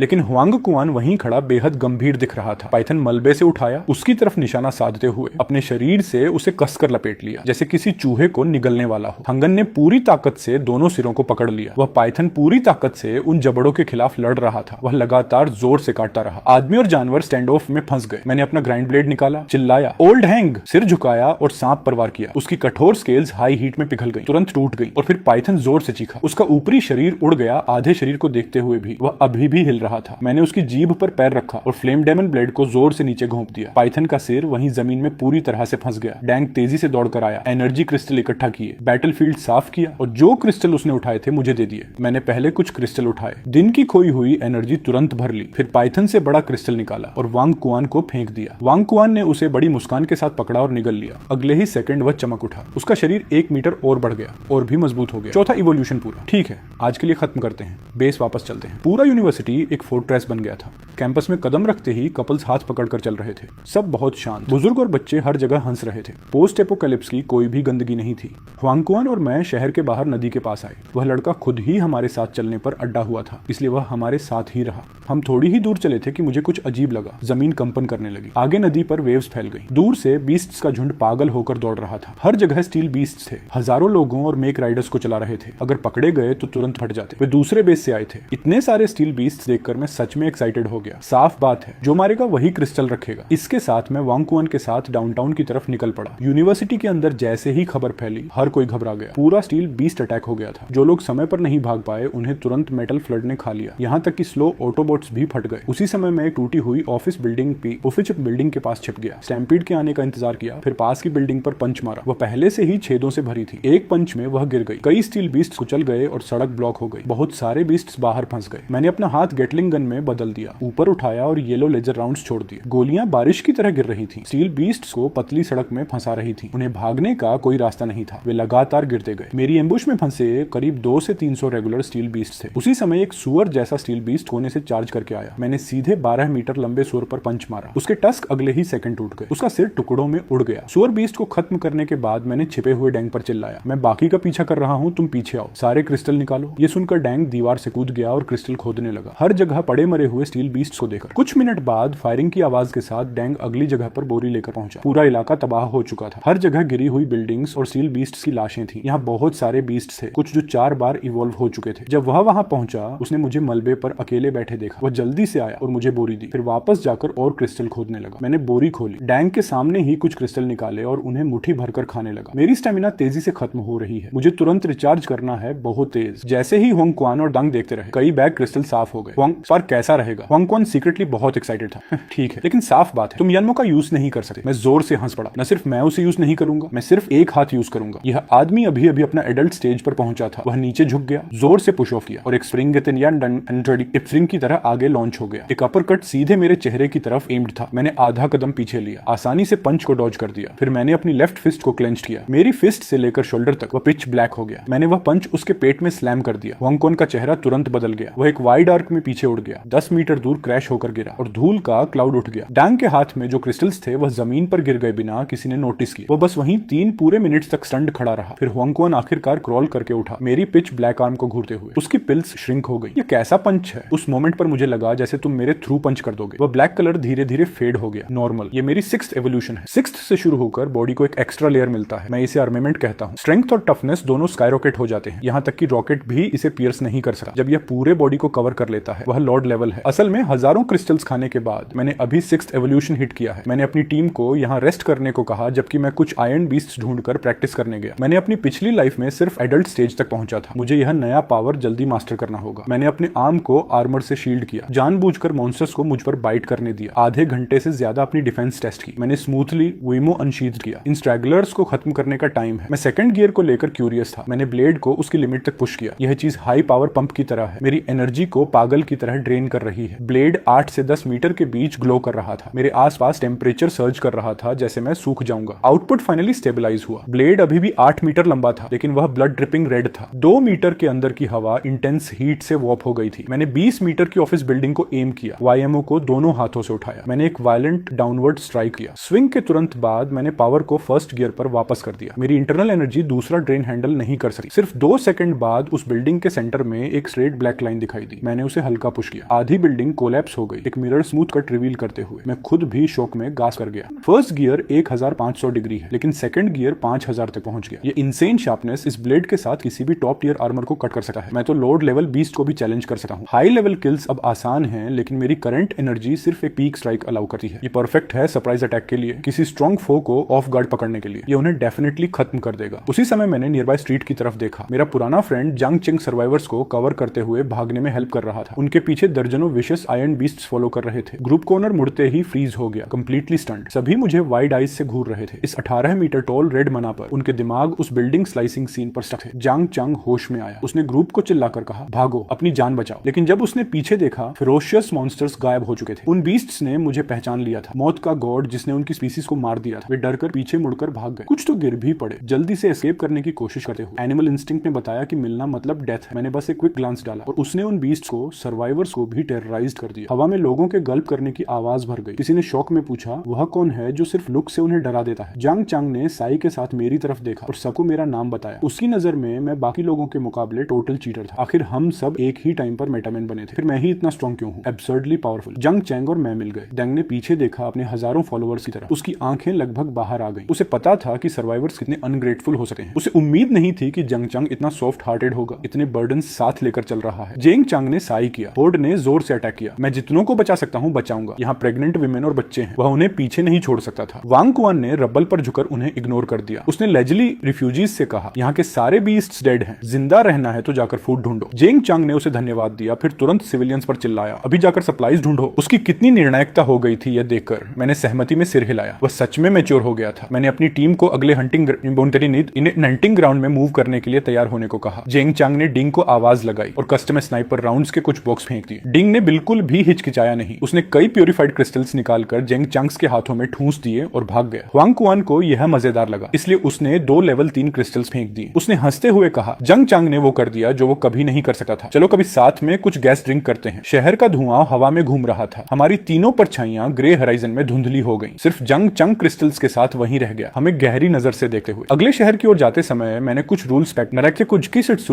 लेकिन हुआंग कुआन वहीं खड़ा बेहद गंभीर दिख रहा था। पाइथन मलबे से उठाया, उसकी तरफ निशाना साधते हुए अपने शरीर से उसे कसकर लपेट लिया, जैसे किसी चूहे को निगलने वाला हो। हंगन ने पूरी ताकत से दोनों सिरों को पकड़ लिया। वह पाइथन पूरी ताकत से उन जबड़ों के खिलाफ लड़ रहा था। वह लगातार जोर से काटता रहा। आदमी और जानवर स्टैंड ऑफ में फंस गए। मैंने अपना ग्राइंड ब्लेड निकाला, चिल्लाया, ओल्ड हैंग। सिर झुकाया और सांप पर वार किया। उसकी कठोर स्केल्स हाई हीट में पिघल गई, तुरंत टूट गई। और फिर पाइथन जोर से चीखा। उसका ऊपरी शरीर उड़ गया। आधे शरीर को देखते हुए भी वह अभी भी हिल रहा था। मैंने उसकी जीभ पर पैर रखा और फ्लेम डेमन ब्लेड को जोर से नीचे घोंप दिया। पाइथन का सिर वहीं जमीन में पूरी तरह से फंस गया। डैंग तेजी से दौड़कर आया, एनर्जी क्रिस्टल इकट्ठा किए, बैटलफील्ड साफ किया और जो क्रिस्टल उसने उठाए थे मुझे दे दिए। मैंने पहले कुछ क्रिस्टल उठाए, दिन की खोई हुई एनर्जी तुरंत भर ली। फिर पाइथन से बड़ा क्रिस्टल निकाला और वांग कुआन को फेंक दिया। वांग कुआन ने उसे बड़ी मुस्कान के साथ पकड़ा और निगल लिया। अगले ही सेकंड वह चमक उठा। उसका शरीर 1 मीटर और बढ़ गया और भी मजबूत हो गया। चौथा इवोल्यूशन पूरा। ठीक है, आज के लिए खत्म करते हैं, बेस वापस चलते हैं। पूरा यूनिवर्सिटी एक फोर्ट्रेस बन गया था। कैंपस में कदम रखते ही कपल्स हाथ पकड़कर चल रहे थे। सब बहुत शांत। बुजुर्ग और बच्चे हर जगह हंस रहे थे। पोस्ट एपोकैलिप्स की कोई भी गंदगी नहीं थी। हुआंग कुआन और मैं शहर के बाहर नदी के पास आए। वह लड़का खुद ही हमारे साथ चलने पर अड्डा हुआ था, इसलिए वह हमारे साथ ही रहा। हम थोड़ी ही दूर चले थे कि मुझे कुछ अजीब लगा। जमीन कंपन करने लगी। आगे नदी पर वेव्स फैल गई। दूर से बीस्ट्स का झुंड पागल होकर दौड़ रहा था। हर जगह स्टील बीस्ट्स थे। हजारों लोगों और मेक राइडर्स को चला रहे थे। अगर पकड़े गए तो तुरंत फट जाते। वे दूसरे बेस से आए थे। इतने सारे स्टील बीस्ट्स देखकर मैं सच में एक्साइटेड हो गया। साफ बात है, जो मारेगा वही क्रिस्टल रखेगा। इसके साथ मैं वांग कुआन के साथ डाउनटाउन की तरफ निकल पड़ा। यूनिवर्सिटी के अंदर जैसे ही खबर फैली, हर कोई घबरा गया। पूरा स्टील बीस्ट अटैक हो गया था। जो लोग समय पर नहीं भाग पाए, उन्हें तुरंत मेटल फ्लड ने खा लिया। यहाँ तक कि स्लो ऑटोबोट्स भी फट गए। उसी समय मैं एक टूटी हुई ऑफिस बिल्डिंग के पास छिप गया। स्टैम्पीड के आने का इंतजार किया, फिर पास की बिल्डिंग पर पंच मारा। वह पहले से ही छेदों से भरी थी। एक पंच में वह गिर गई। कई स्टील बीस्ट कुचल गए और सड़क ब्लॉक हो गई। बहुत सारे बीस्ट्स बाहर फंस गए। मैंने अपना हाथ गेटलिंग गन में बदल दिया, ऊपर उठाया और येलो लेजर राउंड्स छोड़ दिए। गोलियां बारिश की तरह गिर रही थी। स्टील बीस्ट्स को पतली सड़क में फंसा रही थी। उन्हें भागने का कोई रास्ता नहीं था। वे लगातार गिरते गए। मेरी एम्बुश में फंसे करीब 200 से 300 रेगुलर स्टील बीस्ट थे। उसी समय एक सुअर जैसा स्टील बीस्ट कोने से चार्ज करके आया। मैंने सीधे 12 मीटर लंबे सुअर पर पंच मारा। उसके टस्क अगले ही सेकंड टूट गए। उसका सिर टुकड़ों में उड़ गया। सुअर बीस्ट को खत्म करने के बाद मैंने छिपे हुए डैंग पर चिल्लाया, मैं बाकी का पीछा कर रहा हूँ, तुम पीछे आओ। सारे क्रिस्टल निकालो। ये सुनकर डैंग दीवार से कूद गया और क्रिस्टल खोदने लगा। हर जगह पड़े मरे हुए स्टील बीस्ट को देखकर कुछ मिनट बाद फायरिंग की आवाज के साथ डैंग अगली जगह पर बोरी लेकर पहुंचा। पूरा इलाका तबाह हो चुका था। हर जगह गिरी हुई बिल्डिंग्स और स्टील बीस्ट्स की लाशें थी। यहाँ बहुत सारे बीस्ट थे, कुछ जो 4 बार इवॉल्व हो चुके थे। जब वह वहां पहुंचा, उसने मुझे मलबे पर अकेले बैठे देखा। वह जल्दी से आया और मुझे बोरी दी, फिर वापस जाकर और क्रिस्टल खोदने लगा। मैंने बोरी खोली, डैंग के सामने ही कुछ क्रिस्टल निकाले और उन्हें मुट्ठी भरकर खाने लगा। मेरी स्टेमिना तेजी से खत्म हो रही है, मुझे तुरंत रिचार्ज करना करना है बहुत तेज। जैसे ही होंग क्वान और डंग देखते रहे, कई बैग क्रिस्टल साफ हो गए। होंग पर कैसा रहेगा? होंग क्वान सीक्रेटली बहुत एक्साइटेड था। ठीक है, लेकिन साफ बात है तुम यनमो का यूज नहीं कर सकते। मैं जोर से हंस पड़ा। न सिर्फ मैं उसे यूज नहीं करूंगा, मैं सिर्फ एक हाथ यूज करूंगा। यह आदमी अभी अभी अपना एडल्ट स्टेज पर पहुंचा था। वह नीचे झुक गया, जोर से पुश ऑफ किया और एक स्प्रिंग की तरह आगे लॉन्च हो गया। एक अपर कट सीधे मेरे चेहरे की तरफ एम्ड था। मैंने आधा कदम पीछे लिया, आसानी से पंच को डॉज कर दिया। फिर मैंने अपनी लेफ्ट फिस्ट को क्लेंच किया। मेरी फिस्ट से लेकर शोल्डर तक वह पिच ब्लैक हो गया। मैंने वह पंच उसके पेट में स्लैम कर दिया। होंग क्वान का चेहरा तुरंत बदल गया। वह एक वाइड आर्क में पीछे उड़ गया, 10 मीटर दूर क्रैश होकर गिरा और धूल का क्लाउड उठ गया। डैंग के हाथ में जो क्रिस्टल्स थे वह जमीन पर गिर गए बिना किसी ने नोटिस किया। वह बस वहीं 3 पूरे मिनट्स तक स्टंड खड़ा रहा। फिर होंग क्वान आखिरकार क्रॉल करके उठा, मेरी पिच ब्लैक आर्म को घूरते हुए। उसकी पिल्स श्रिंक हो गई। ये कैसा पंच है? उस मोमेंट पर मुझे लगा जैसे तुम मेरे थ्रू पंच कर दोगे। वह ब्लैक कलर धीरे धीरे फेड हो गया। नॉर्मल। ये मेरी 6th एवोल्यूशन है। 6th से शुरू होकर बॉडी को एक एक्स्ट्रा लेयर मिलता है। मैं इसे आर्मेमेंट कहता हूँ। स्ट्रेंथ और टफनेस दोनों स्काई रॉकेट हो जाते हैं। यहाँ तक कि रॉकेट भी इसे पियर्स नहीं कर सका। जब यह पूरे बॉडी को कवर कर लेता है, वह लॉर्ड लेवल है। असल में हजारों क्रिस्टल्स खाने के बाद मैंने अभी 6th एवोल्यूशन हिट किया है। मैंने अपनी टीम को यहाँ रेस्ट करने को कहा, जबकि मैं कुछ आयरन बीस्ट्स ढूंढकर प्रैक्टिस करने गया। मैंने अपनी पिछली लाइफ में सिर्फ एडल्ट स्टेज तक पहुंचा था। मुझे यह नया पावर जल्दी मास्टर करना होगा। मैंने अपने आर्म को आर्मर से शील्ड किया, जानबूझकर मॉन्स्टर्स को मुझ पर बाइट करने दिया। आधे घंटे से ज्यादा अपनी डिफेंस टेस्ट की। मैंने स्मूथली वीमो अनशीथ किया। इन स्ट्रैगलर्स को खत्म करने का टाइम है। मैं सेकंड गियर को लेकर क्यूरियस था। मैंने ब्लेड को उसकी लिमिट तक पुश किया। यह चीज हाई पावर पंप की तरह है, मेरी एनर्जी को पागल की तरह ड्रेन कर रही है। ब्लेड 8 से 10 मीटर के बीच ग्लो कर रहा था। मेरे आसपास टेम्परेचर सर्ज कर रहा था, जैसे मैं सूख जाऊंगा। आउटपुट फाइनली स्टेबलाइज हुआ। ब्लेड अभी भी 8 मीटर लंबा था, लेकिन वह ब्लड ड्रिपिंग रेड था। 2 मीटर के अंदर की हवा इंटेंस हीट से वॉप हो गई थी। मैंने 20 मीटर की ऑफिस बिल्डिंग को एम किया। वाईएमओ को दोनों हाथों से उठाया। मैंने एक वायलेंट डाउनवर्ड स्ट्राइक किया। स्विंग के तुरंत बाद मैंने पावर को फर्स्ट गियर पर वापस कर दिया। मेरी इंटरनल एनर्जी दूसरा ड्रेन हैंडल नहीं कर सकी। सिर्फ 2 सेकंड बाद उस बिल्डिंग के सेंटर में एक स्ट्रेट ब्लैक लाइन दिखाई दी। मैंने उसे हल्का पुश किया। आधी बिल्डिंग कोलैप्स हो गई, एक मिरर स्मूथ कट रिवील करते हुए। मैं खुद भी शॉक में गास कर गया। फर्स्ट गियर 1500 डिग्री है, लेकिन सेकंड गियर 5000 तक पहुंच गया। ये इनसेन शार्पनेस इस ब्लेड के साथ किसी भी टॉप टियर आर्मर को कट कर सकता है। मैं तो लॉर्ड लेवल बीस्ट को भी चैलेंज कर सकता हूँ। हाई लेवल किल्स अब आसान हैं, लेकिन मेरी करंट एनर्जी सिर्फ एक पीक स्ट्राइक अलाउ करती है। ये परफेक्ट है सरप्राइज अटैक के लिए, किसी स्ट्रॉन्ग फो को ऑफ गार्ड पकड़ने के लिए। ये उन्हें डेफिनेटली खत्म कर देगा। उसी समय मैंने नियर बाय स्ट्रीट की तरफ देखा। मेरा पुराना फ्रेंड जंग चिंग सर्वाइवर्स को कवर करते हुए भागने में हेल्प कर रहा था। उनके पीछे दर्जनों विशेष आयरन बीस्ट्स फॉलो कर रहे थे। ग्रुप कॉर्नर मुड़ते ही फ्रीज हो गया, कंप्लीटली स्टंट। सभी मुझे वाइड आइज से घूर रहे थे। इस 18 मीटर टॉल रेड मना पर उनके दिमाग उस बिल्डिंग स्लाइसिंग सीन पर स्टक थे। जांग चंग होश में आया। उसने ग्रुप को चिल्लाकर कहा, भागो, अपनी जान बचाओ। लेकिन जब उसने पीछे देखा, फेरोशियस मॉन्स्टर्स गायब हो चुके थे। उन बीस्ट्स ने मुझे पहचान लिया था। मौत का गॉड जिसने उनकी स्पीसीज को मार दिया था। वे डरकर पीछे मुड़कर भाग गए। कुछ तो गिर भी पड़े, जल्दी से एस्केप करने की कोशिश करते हुए। एनिमल इंस्टिंक्ट ने बताया कि मिलना मतलब डेथ है। मैंने बस एक क्विक ग्लांस डाला और उसने उन बीस्ट्स को, सर्वाइवर्स को भी टेरराइज्ड कर दिया। हवा में लोगों के गल्प करने की आवाज भर गई। किसी ने शौक में पूछा, वह कौन है जो सिर्फ लुक से उन्हें डरा देता है? जांग चांग ने साई के साथ मेरी तरफ देखा और सबको मेरा नाम बताया। उसकी नजर में मैं बाकी लोगों के मुकाबले टोटल चीटर था। आखिर हम सब एक ही टाइम पर मेटामैन बने थे। फिर मैं ही इतना स्ट्रॉन्ग क्यों हूँ? एब्सर्डली पावरफुल। जंग चैंग और मैं मिल गए। डैंग ने पीछे देखा अपने हजारों फॉलोअर्स की तरफ। उसकी आंखें लगभग बाहर आ गई। उसे पता था कि सर्वाइवर्स कितने अनग्रेटफुल हो सकते हैं। उसे उम्मीद नहीं थी कि जंग चंग इतना सॉफ्ट हार्टेड होगा, इतने बर्डन साथ लेकर चल रहा है। जेंग चांग ने साई किया। होर्ड ने जोर से अटैक किया। मैं जितनों को बचा सकता हूँ बचाऊंगा। यहाँ प्रेग्नेंट विमेन और बच्चे हैं, वह उन्हें पीछे नहीं छोड़ सकता था। वांग कुआन ने रब्बल पर झुकर उन्हें इग्नोर कर दिया। उसने लेजली रिफ्यूजीज से कहा, यहाँ के सारे बीस्ट्स डेड हैं, जिंदा रहना है तो जाकर फूड ढूंढो। जेंग चांग ने उसे धन्यवाद दिया, फिर तुरंत सिविलियंस पर चिल्लाया, अभी जाकर सप्लाईज ढूंढो। उसकी कितनी निर्णायकता हो गई थी यह देखकर मैंने सहमति में सिर हिलाया। वह सच में मैच्योर हो गया था। मैंने अपनी टीम को अगले हंटिंग ग्राउंड में मूव करने के लिए तैयार होने को कहा। जेंग चांग ने डिंग को आवाज लगाई और कस्टम स्नाइपर राउंड्स के कुछ बॉक्स फेंक दिए। डिंग ने बिल्कुल भी हिचकिचाया नहीं। उसने कई प्योरीफाइड क्रिस्टल्स निकालकर जेंग चांग्स के हाथों में ठूंस दिए और भाग गया। हुआंग कुआन को यह मजेदार लगा, इसलिए उसने 2 लेवल 3 क्रिस्टल्स फेंक दिए। उसने हंसते हुए कहा, जंग चांग ने वो कर दिया जो वो कभी नहीं कर सकता था। चलो कभी साथ में कुछ गैस ड्रिंक करते हैं। शहर का धुआं हवा में घूम रहा था। हमारी तीनों परछाइयां ग्रे होराइजन में धुंधली हो गईं। सिर्फ जंग चंग क्रिस्टल्स के साथ वहीं रह गया, हमें गहरी नजर से देखते हुए। अगले शहर की ओर जाते समय मैंने कुछ रूल्स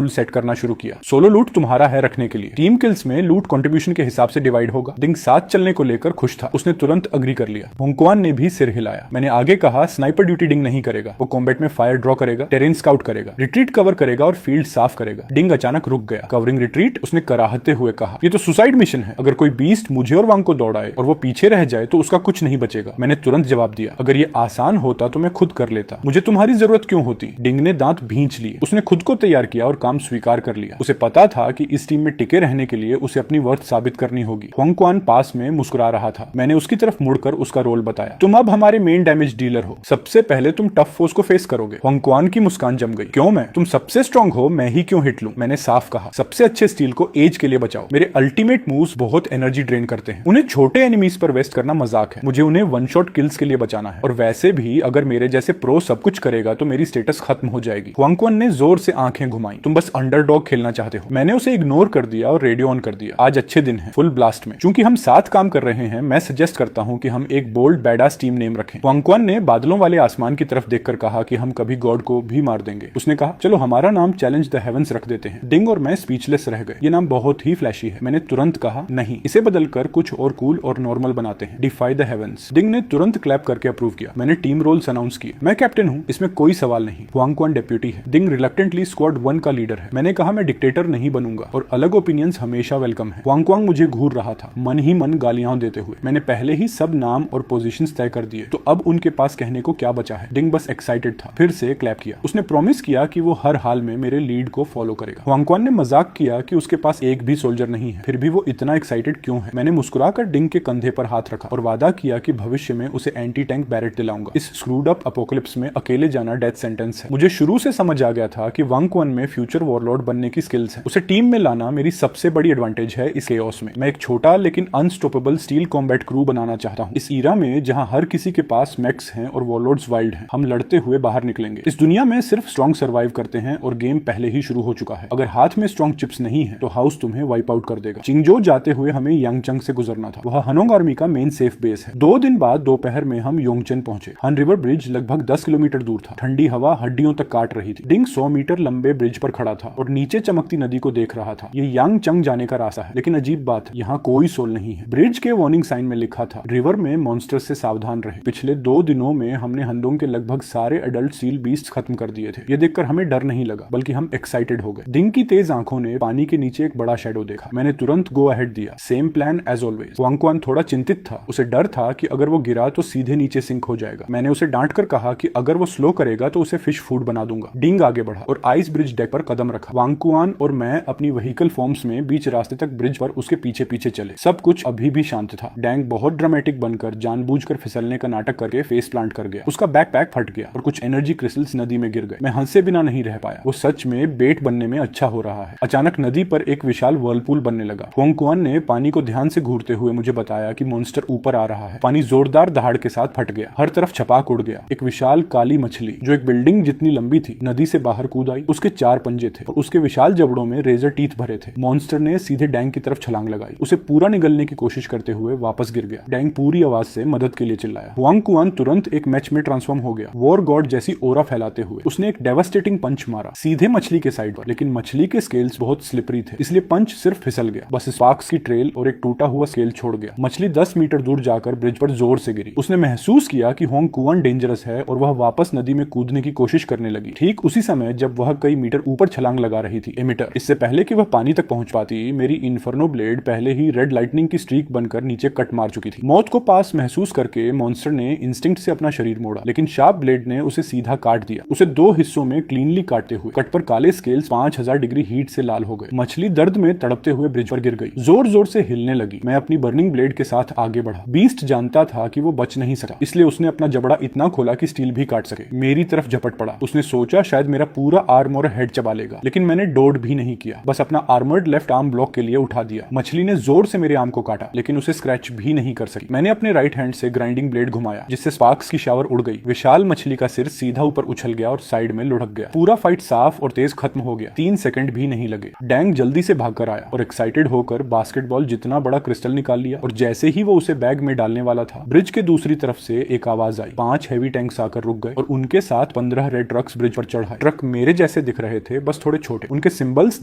सेट करना शुरू किया। सोलो लूट तुम्हारा है रखने के लिए। टीम किल्स में लूट कंट्रीब्यूशन के हिसाब से डिवाइड होगा। डिंग साथ चलने को लेकर खुश था। उसने तुरंत अग्री कर लिया। होंगक्वान ने भी सिर हिलाया। मैंने आगे कहा, स्नाइपर ड्यूटी डिंग नहीं करेगा। वो कॉम्बैट में फायर ड्रॉ करेगा, टेरेन स्काउट करेगा, रिट्रीट कवर करेगा और फील्ड साफ करेगा। डिंग अचानक रुक गया। Covering retreat? उसने कराहते हुए कहा। ये तो सुसाइड मिशन है। अगर कोई बीस्ट मुझे और वांग को दौड़ाए और वो पीछे रह जाए तो उसका कुछ नहीं बचेगा। मैंने तुरंत जवाब दिया, अगर ये आसान होता तो मैं खुद कर लेता। मुझे तुम्हारी जरूरत क्यों होती? डिंग ने दांत भींच लिए। उसने खुद को तैयार किया और काम स्वीकार कर लिया। उसे पता था कि इस टीम में टिके रहने के लिए उसे अपनी वर्थ साबित करनी होगी। हुआंग क्वान पास में मुस्कुरा रहा था। मैंने उसकी तरफ मुड़कर उसका रोल बताया। तुम अब हमारे मेन डैमेज डीलर हो। सबसे पहले तुम टफ फोर्स को फेस करोगे। हुआंग क्वान की मुस्कान जम गई। क्यों मैं? तुम सबसे स्ट्रांग हो, मैं ही क्यों हिट लूं? मैंने साफ कहा। सबसे अच्छे स्टील को एज के लिए बचाओ। मेरे अल्टीमेट मूव्स बहुत एनर्जी ड्रेन करते हैं। उन्हें छोटे एनिमीज पर वेस्ट करना मजाक है। मुझे उन्हें वन शॉट किल्स के लिए बचाना है। और वैसे भी अगर मेरे जैसे प्रो सब कुछ करेगा तो मेरी स्टेटस खत्म हो जाएगी। हुआंग क्वान ने जोर से आंखें घुमाई। तुम बस अंडरडॉग खेलना चाहते हो। मैंने उसे इग्नोर कर दिया और रेडियो ऑन कर दिया। आज अच्छे दिन है, फुल ब्लास्ट में। चूंकि हम साथ काम कर रहे हैं, मैं सजेस्ट करता हूं कि हम एक बोल्ड बैडास टीम नेम रखें। हुआंग क्वान ने बादलों वाले आसमान की तरफ देखकर कहा कि हम कभी गॉड को भी मार देंगे। उसने कहा चलो हमारा नाम चैलेंज द हेवंस रख देते हैं। डिंग और मैं स्पीचलेस रह गए। ये नाम बहुत ही फ्लैशी है। मैंने तुरंत कहा नहीं, इसे बदलकर कुछ और कूल और नॉर्मल बनाते हैं। DeFi the heavens. डिंग ने तुरंत क्लैप करके अप्रूव किया। मैंने टीम रोल्स अनाउंस किए। मैं कैप्टन हूं, इसमें कोई सवाल नहीं। हुआंग क्वान डेप्यूटी है। डिंग रिलक्टेंटली स्क्वाड 1 का लीडर है। मैंने कहा मैं डिक्टेटर नहीं बनूंगा और अलग ओपिनियंस हमेशा वेलकम है। हुआंग क्वांग मुझे घूर रहा था, मन ही मन गालियां देते हुए। मैंने पहले ही सब नाम और पोजीशंस तय कर दिए, तो अब उनके पास कहने को क्या बचा है। डिंग बस एक्साइटेड था। फिर से क्लैप किया। उसने प्रॉमिस किया कि वो हर हाल में मेरे लीड को फॉलो करेगा। हुआंग क्वान ने मजाक किया कि उसके पास एक भी सोल्जर नहीं है, फिर भी वो इतना एक्साइटेड क्यों है। मैंने मुस्कुराकर डिंग के कंधे पर हाथ रखा और वादा किया कि भविष्य में उसे एंटी टैंक बैरेट दिलाऊंगा। इस स्क्रूड अप अपोकलिप्स में अकेले जाना डेथ सेंटेंस है। मुझे शुरू से समझ आ गया था कि वांग क्वान में फ्यूचर वॉरलॉर्ड बनने की स्किल्स है। उसे टीम में लाना मेरी सबसे बड़ी एडवांटेज है इस केओस में। मैं एक छोटा लेकिन अनस्टॉपेबल स्टील कॉम्बैट क्रू बनाना चाहता हूँ। इस ईरा में जहां हर किसी के पास मैक्स हैं और वॉरलॉर्ड्स वाइल्ड हैं, हम लड़ते हुए बाहर निकलेंगे। इस दुनिया में सिर्फ स्ट्रॉन्ग सर्वाइव करते हैं और गेम पहले ही शुरू हो चुका है। अगर हाथ में स्ट्रॉन्ग चिप्स नहीं है तो हाउस तुम्हें वाइप आउट कर देगा। चिंगजो जाते हुए हमें यांगचंग से गुजरना था। वह हनोंग आर्मी का मेन सेफ बेस है। 2 दिन बाद दोपहर में हम योंगचन पहुंचे। हन रिवर ब्रिज लगभग 10 किलोमीटर दूर था। ठंडी हवा हड्डियों तक काट रही थी। डिंग 100 मीटर लंबे ब्रिज पर खड़ा था और नीचे चमकती नदी को देख रहा था। ये यांगचंग जाने का रास्ता है, लेकिन अजीब बात, यहाँ कोई सोल नहीं है। ब्रिज के वार्निंग साइन में लिखा था रिवर में मॉन्स्टर से सावधान रहे। पिछले 2 दिनों में हमने हंदोंग के लगभग सारे एडल्ट सील बीस्ट खत्म कर दिए थे। ये देखकर हमें डर नहीं लगा, बल्कि हम एक्साइटेड हो गए। डिंग की तेज आंखों ने पानी के नीचे एक बड़ा शैडो देखा। मैंने तुरंत गो अहेड दिया। Same plan as always. Huang Quan थोड़ा चिंतित था। उसे डर था कि अगर वो गिरा तो सीधे नीचे सिंक हो जाएगा। मैंने उसे डांट कर कहा कि अगर वो स्लो करेगा तो उसे फिश फूड बना दूंगा। डिंग आगे बढ़ा और आइस ब्रिज डेक पर कदम रखा। हुआंग क्वान और मैं अपनी व्हीकल फॉर्म्स में बीच रास्ते तक ब्रिज पर उसके पीछे पीछे चले। सब कुछ अभी भी शांत था। डैंग बहुत ड्रामेटिक बनकर जानबूझकर फिसलने का नाटक करके फेस प्लांट कर गया। उसका बैकपैक फट गया और कुछ एनर्जी क्रिस्टल्स नदी में गिर गए। मैं हंसे बिना नहीं रह पाया। वो सच में बेट बनने में अच्छा हो रहा है। अचानक नदी पर एक विशाल वर्लपूल बनने लगा। हुआंग क्वान ने पानी को ध्यान से घूरते हुए मुझे बताया कि मॉन्स्टर ऊपर आ रहा है। पानी जोरदार दहाड़ के साथ फट गया। हर तरफ छपाक उड़ गया। एक विशाल काली मछली जो एक बिल्डिंग जितनी लंबी थी नदी से बाहर कूद आई। उसके 4 पंजे थे और उसके विशाल जबड़ों में रेजर टीथ भरे थे। मॉन्स्टर ने सीधे डैंग की तरफ छलांग लगाई। उसे पूरा निगलने की कोशिश करते हुए वापस गिर गया। डैंग पूरी आवाज से मदद के लिए चिल्लाया। हुआंग क्वान तुरंत एक मैच में ट्रांसफॉर्म हो गया, वॉर गॉड जैसी ओरा फैलाते हुए। उसने एक डेवास्टेटिंग पंच मारा सीधे मछली के साइड पर, लेकिन मछली के स्केल्स बहुत स्लिपरी थे, इसलिए पंच सिर्फ फिसल गया। बस स्पार्क्स की ट्रेल और एक टूटा हुआ स्केल छोड़ गया। मछली 10 मीटर दूर जाकर ब्रिज पर जोर से गिरी। उसने महसूस किया कि हुआंग क्वान डेंजरस है और वह वापस नदी में कूदने की कोशिश करने लगी। ठीक उसी समय जब वह कई मीटर ऊपर छलांग लगा रही थी, एमिटर, इससे पहले कि वह पानी तक पहुंच पाती, मेरी इन्फर्नो ब्लेड पहले ही रेड लाइटनिंग की स्ट्रीक बनकर नीचे कट मार चुकी थी। मौत को पास महसूस करके मॉन्स्टर ने इंस्टिंक्ट से अपना शरीर मोड़ा, लेकिन शार्प ब्लेड ने उसे सीधा काट दिया। उसे 2 हिस्सों में क्लीनली काटते हुए कट पर काले स्केल्स 5000 डिग्री हीट से लाल हो गए। मछली दर्द में तड़पते हुए ब्रिज पर गिर गई, जोर जोर से हिलने लगी। मैं अपनी बर्निंग ब्लेड के साथ आगे बढ़ा। बीस्ट जानता था कि वो बच नहीं सकता, इसलिए उसने अपना जबड़ा इतना खोला कि स्टील भी काट सके। मेरी तरफ झपट पड़ा। उसने सोचा शायद मेरा पूरा आर्म और हेड चबा लेगा, लेकिन मैंने डोड भी नहीं किया, बस अपना आर्मर्ड लेफ्ट आर्म ब्लॉक के लिए उठा दिया। मछली ने जोर से मेरे आर्म को काटा, लेकिन उसे स्क्रैच भी नहीं कर सकी। मैंने अपने राइट हैंड से ग्राइंडिंग ब्लेड घुमाया, जिससे स्पार्क्स की शावर उड़ गई। विशाल मछली का सिर सीधा ऊपर उछल गया और साइड में लुढ़क गया। पूरा फाइट साफ और तेज खत्म हो गया। 3 सेकंड भी नहीं लगे। डैंग जल्दी से भागकर आया और एक्साइटेड होकर बास्केटबॉल जितना बड़ा क्रिस्टल निकाल लिया, और जैसे ही वो उसे बैग में डालने वाला था, ब्रिज के दूसरी तरफ से एक आवाज आई। 5 हेवी टैंक्स आकर रुक गए और उनके साथ 15 रेड ट्रक्स ब्रिज पर चढ़ाए। ट्रक मेरे जैसे दिख रहे थे, बस थोड़े छोटे। उनके सिंबल्स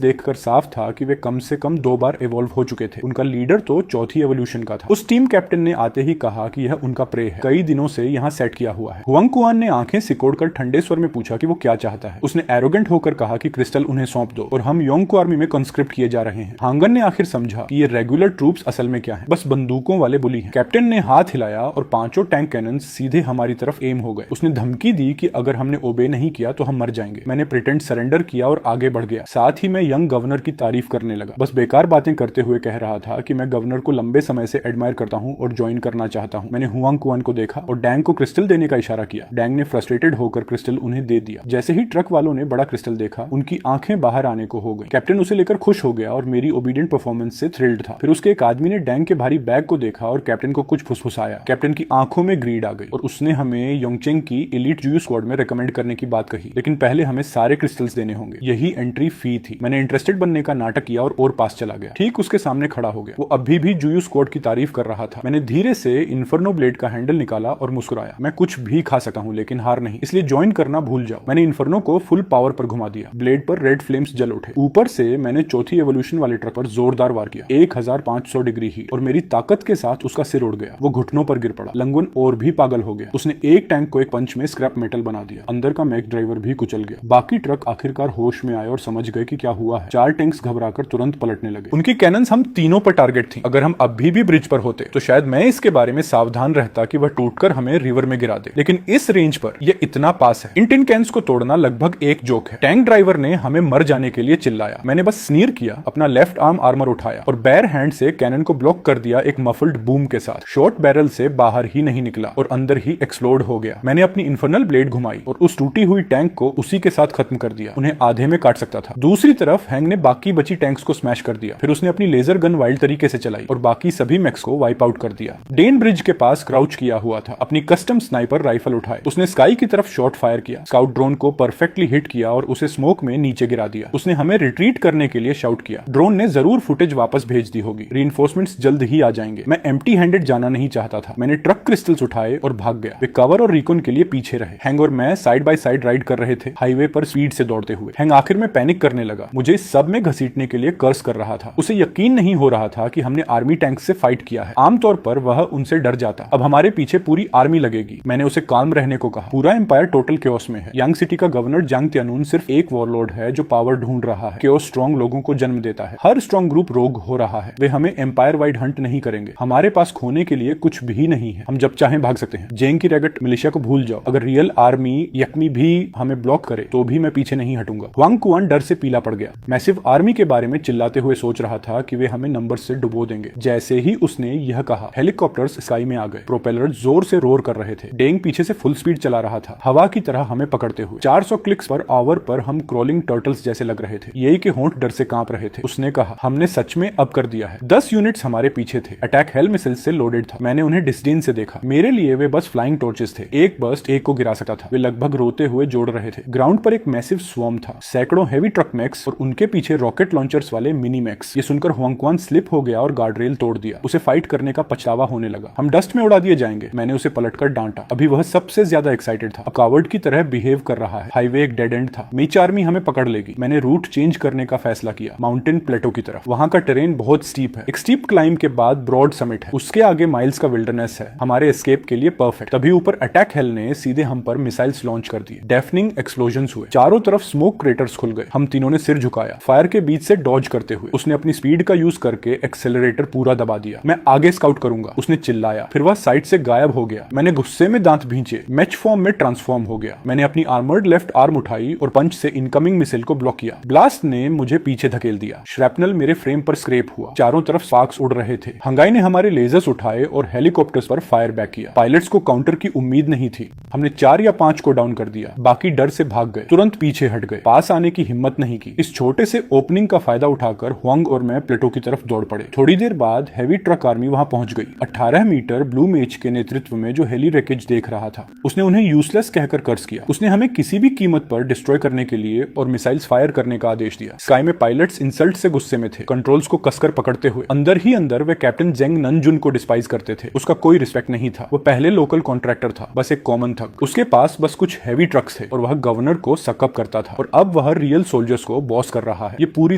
देखकर साफ था कि वे कम से कम 2 बार इवॉल्व हो चुके थे। उनका लीडर तो चौथी एवोल्यूशन का था। उस टीम कैप्टन ने आते ही कहा कि यह उनका प्रे है, कई दिनों से यहाँ सेट किया हुआ है। हुआंग क्वान ने आंखें सिकोड़कर ठंडे स्वर में पूछा कि वो क्या चाहता है। उसने एरोगेंट होकर कहा कि क्रिस्टल उन्हें सौंप दो और हम योंगको आर्मी में कंस्क्रिप्ट किए जा रहे हैं। हांगन ने आखिर समझा कि ये रेगुलर ट्रूप्स असल में क्या है, बस बंदूकों वाले बुली हैं। कैप्टन ने हाथ हिलाया और 5 टैंक कैनन सीधे हमारी तरफ एम हो गए। उसने धमकी दी कि अगर हमने ओबे नहीं किया तो हम मर जाएंगे। मैंने प्रिटेंड सरेंडर किया और आगे बढ़ गया। साथ ही मैं यंग गवर्नर की तारीफ करने लगा, बस बेकार बातें करते हुए कह रहा था कि मैं गवर्नर को लंबे समय से एडमायर करता हूं और ज्वाइन करना चाहता हूं। मैंने हुआंग कुआन को देखा और डैंग को क्रिस्टल देने का इशारा किया। डैंग ने फ्रस्ट्रेटेड होकर क्रिस्टल उन्हें दे दिया। जैसे ही ट्रक वालों ने बड़ा क्रिस्टल देखा, उनकी आंखें बाहर आने को हो गई। कैप्टन उसे लेकर खुश हो गया और मेरी ओबीडियंट परफॉर्मेंस से थ्रिल्ड था। फिर उसके एक आदमी ने डैंग के भारी बैग को देखा और कैप्टन को कुछ फुसफुसाया। कैप्टन की आंखों में ग्रीड आ गई और उसने हमें योंगचेंग की एलीट जुयू स्क्वाड में रिकमेंड करने की बात कही, लेकिन पहले हमें सारे क्रिस्टल्स देने होंगे। यही एंट्री फी थी। मैंने इंटरेस्टेड बनने का नाटक किया और पास चला गया। ठीक उसके सामने खड़ा हो गया। वो अभी भी जुयू स्क्वाड की तारीफ कर रहा था। मैंने धीरे से इन्फर्नो ब्लेड का हैंडल निकाला और मुस्कुराया। मैं कुछ भी खा सकता हूँ लेकिन हार नहीं, इसलिए ज्वाइन करना भूल जाओ। मैंने इन्फर्नो को फुल पावर पर घुमा दिया। ब्लेड पर रेड फ्लेम्स जल उठे। ऊपर से मैंने चौथी एवोल्यूशन वाले ट्रक पर जोरदार वार किया। 1500 डिग्री ही और मेरी ताकत के साथ उसका सिर उड़ गया। वो घुटनों पर गिर पड़ा। लंगुन और भी पागल हो गया। उसने एक टैंक को एक पंच में स्क्रैप मेटल बना दिया। अंदर का मैक ड्राइवर भी कुचल गया। बाकी ट्रक आखिरकार होश में आए और समझ गए कि क्या हुआ है। 4 टैंक्स घबराकर तुरंत पलटने लगे। उनकी कैनन्स हम तीनों पर टारगेट थी। अगर हम अभी भी ब्रिज पर होते तो शायद मैं इसके बारे में सावधान रहता कि वह टूटकर हमें रिवर में गिरा दे, लेकिन इस रेंज पर यह इतना पास है। इन टिन कैंस को तोड़ना लगभग एक जोक है। टैंक ड्राइवर ने हमें मर जाने के लिए चिल्लाया। मैंने बस स्नीर किया, अपना लेफ्ट आर्म आर्मर उठाया और बैर हैंड से कैनन को ब्लॉक कर दिया एक मफल्ड बूम के साथ। शॉर्ट बैरल से बाहर ही नहीं निकला और अंदर ही एक्सप्लोड हो गया। मैंने अपनी इन्फर्नल ब्लेड घुमाई और उस टूटी हुई टैंक को उसी के साथ खत्म कर दिया। उन्हें आधे में काट सकता था। दूसरी तरफ हैंग ने बाकी बची टैंक्स को स्मैश कर दिया। फिर उसने अपनी लेजर गन वाइल्ड तरीके से चलाई और बाकी सभी मैक्स को वाइप आउट कर दिया। डेन ब्रिज के पास क्राउच किया हुआ था। अपनी कस्टम स्नाइपर राइफल उठाए। उसने स्काई की तरफ शॉट फायर किया। स्काउट ड्रोन को परफेक्टली हिट किया और उसे स्मोक में नीचे गिरा दिया। उसने हमें रिट्रीट करने के लिए शाउट किया। ड्रोन ने जरूर फुटेज वापस भेज दी होगी। रीइंफोर्समेंट्स जल्द ही आ जाएंगे। मैं एम्प्टी हैंडेड जाना नहीं चाहता था। मैंने ट्रक क्रिस्टल्स उठाए और भाग गया। वे कवर और रिकॉन के लिए पीछे रहे। हैंग और मैं साइड बाय साइड राइड कर रहे थे, हाईवे पर स्पीड से दौड़ते हुए। हैंग आखिर में पैनिक करने लगा। मुझे इस सब में घसीटने के लिए कर्स कर रहा था। उसे यकीन नहीं हो रहा था कि हमने आर्मी टैंक से फाइट किया है। आमतौर पर वह उनसे डर जाता। अब हमारे पीछे पूरी आर्मी लगेगी। मैंने उसे काल्म रहने को कहा। पूरा एम्पायर टोटल केओस में है। यांग सिटी का गवर्नर जांग त्यानून सिर्फ एक वॉरलॉर्ड है जो पावर ढूंढ रहा है। केओस स्ट्रॉन्ग लोगों को जन्म देता है। हर स्ट्रॉन्ग ग्रुप रोग हो रहा है। वे हमें एम्पायर वाइड हंट नहीं करेंगे। हमारे पास खोने के लिए कुछ भी नहीं है। हम जब चाहें भाग सकते हैं। जेंग की रेगट मिलिशिया को भूल जाओ। अगर रियल आर्मी यकमी भी हमें ब्लॉक करे तो भी मैं पीछे नहीं हटूंगा। हुआंग कुआन डर से पीला पड़ गया। मैसिव आर्मी के बारे में चिल्लाते हुए सोच रहा था कि वे हमें नंबर से डुबो देंगे। जैसे ही उसने यह कहा, हेलीकॉप्टर्स स्काई में आ गए। प्रोपेलर जोर से रोर कर रहे थे। डेंग पीछे से फुल स्पीड चला रहा था, हवा की तरह हमें पकड़ते हुए। 400 क्लिक्स पर आवर पर हम क्रोलिंग टर्टल्स जैसे लग रहे थे। यही के होंठ डर से कांप रहे थे। उसने कहा, हमने सच में अब कर दिया है। 10 यूनिट्स हमारे पीछे थे। अटैक हेल मिसाइल से लोडेड था। मैंने उन्हें डिस्डेन से देखा। मेरे लिए वे बस फ्लाइंग टॉर्चेस थे। एक बर्स्ट एक को गिरा सकता था। वे लगभग रोते हुए जोड़ रहे थे। ग्राउंड पर एक मैसिव स्वॉर्म था। सैकड़ों हेवी ट्रक मैक्स और उनके पीछे रॉकेट लॉन्चर्स वाले मिनी मैक्स। ये सुनकर हुआंग कुआन स्लिप हो गया और गार्डरेल तोड़ दिया। उसे फाइट करने का पछतावा होने लगा। हम डस्ट में उड़ा दिए जाएंगे। मैंने उसे पलटकर डांटा। अभी वह सबसे ज्यादा एक्साइटेड था। अब कावर्ड की तरह बिहेव कर रहा है। हाईवे एक डेड एंड था। मेच आर्मी हमें पकड़ लेगी। मैंने रूट चेंज करने का फैसला किया, माउंटेन प्लेटो की तरफ। वहां का टेरेन बहुत स्टीप है। एक स्टीप क्लाइंब के बाद ब्रॉड समिट है। उसके आगे माइल्स का विल्डरनेस है। हमारे एस्केप के लिए परफेक्ट। तभी ऊपर अटैक हेल ने सीधे हम पर मिसाइल्स लॉन्च कर दिए। डेफनिंग एक्सप्लोजंस हुए। चारों तरफ स्मोक क्रेटर्स खुल गए। हम तीनों ने सिर झुकाया, फायर के बीच से डॉज करते हुए। उसने अपनी स्पीड का यूज करके एक्सेलरेटर पूरा दबा दिया। मैं आगे स्काउट करूंगा, उसने चिल्लाया। फिर वह साइड से गायब हो गया। मैंने गुस्से में दांत भींचे। मैच फॉर्म में ट्रांसफॉर्म हो गया। मैंने अपनी आर्मर्ड लेफ्ट आर्म उठाई और पंच से इनकमिंग मिसाइल को ब्लॉक किया। ब्लास्ट ने मुझे पीछे धकेल दिया। श्रैपनल मेरे फ्रेम पर स्क्रैप हुआ। चारों तरफ स्पार्क्स उड़ रहे थे। हंगाई ने हमारे लेजर्स उठाए और हेलीकॉप्टर्स पर फायर बैक किया। पायलट्स को काउंटर की उम्मीद नहीं थी। हमने 4 या 5 को डाउन कर दिया। बाकी डर से भाग गए, तुरंत पीछे हट गए। पास आने की हिम्मत नहीं की। इस छोटे से ओपनिंग का फायदा उठाकर हुआंग और मैं प्लेटो की तरफ दौड़ पड़े। थोड़ी देर बाद हैवी ट्रक आर्मी वहां पहुंच गई। 18 मीटर ब्लू मेज के नेतृत्व में जो हेली रैकेज देख रहा था, उसने उन्हें यूजलेस कहकर कर्ज किया। उसने हमें किसी भी कीमत पर डिस्ट्रॉय करने के लिए और मिसाइल्स फायर करने का आदेश दिया। स्काई में पायलट्स इंसल्ट से गुस्से में थे, कंट्रोल्स को कसकर पकड़ते हुए। अंदर ही अंदर वे कैप्टन जेंग ननजुन को डिस्पाइज करते थे। उसका कोई रिस्पेक्ट नहीं था। वो पहले लोकल कॉन्ट्रैक्टर था, बस एक कॉमन थग। उसके पास बस कुछ हैवी ट्रक्स थे और वह गवर्नर को सकअप करता था। और अब वह रियल सोल्जर्स को बॉस कर रहा है। ये पूरी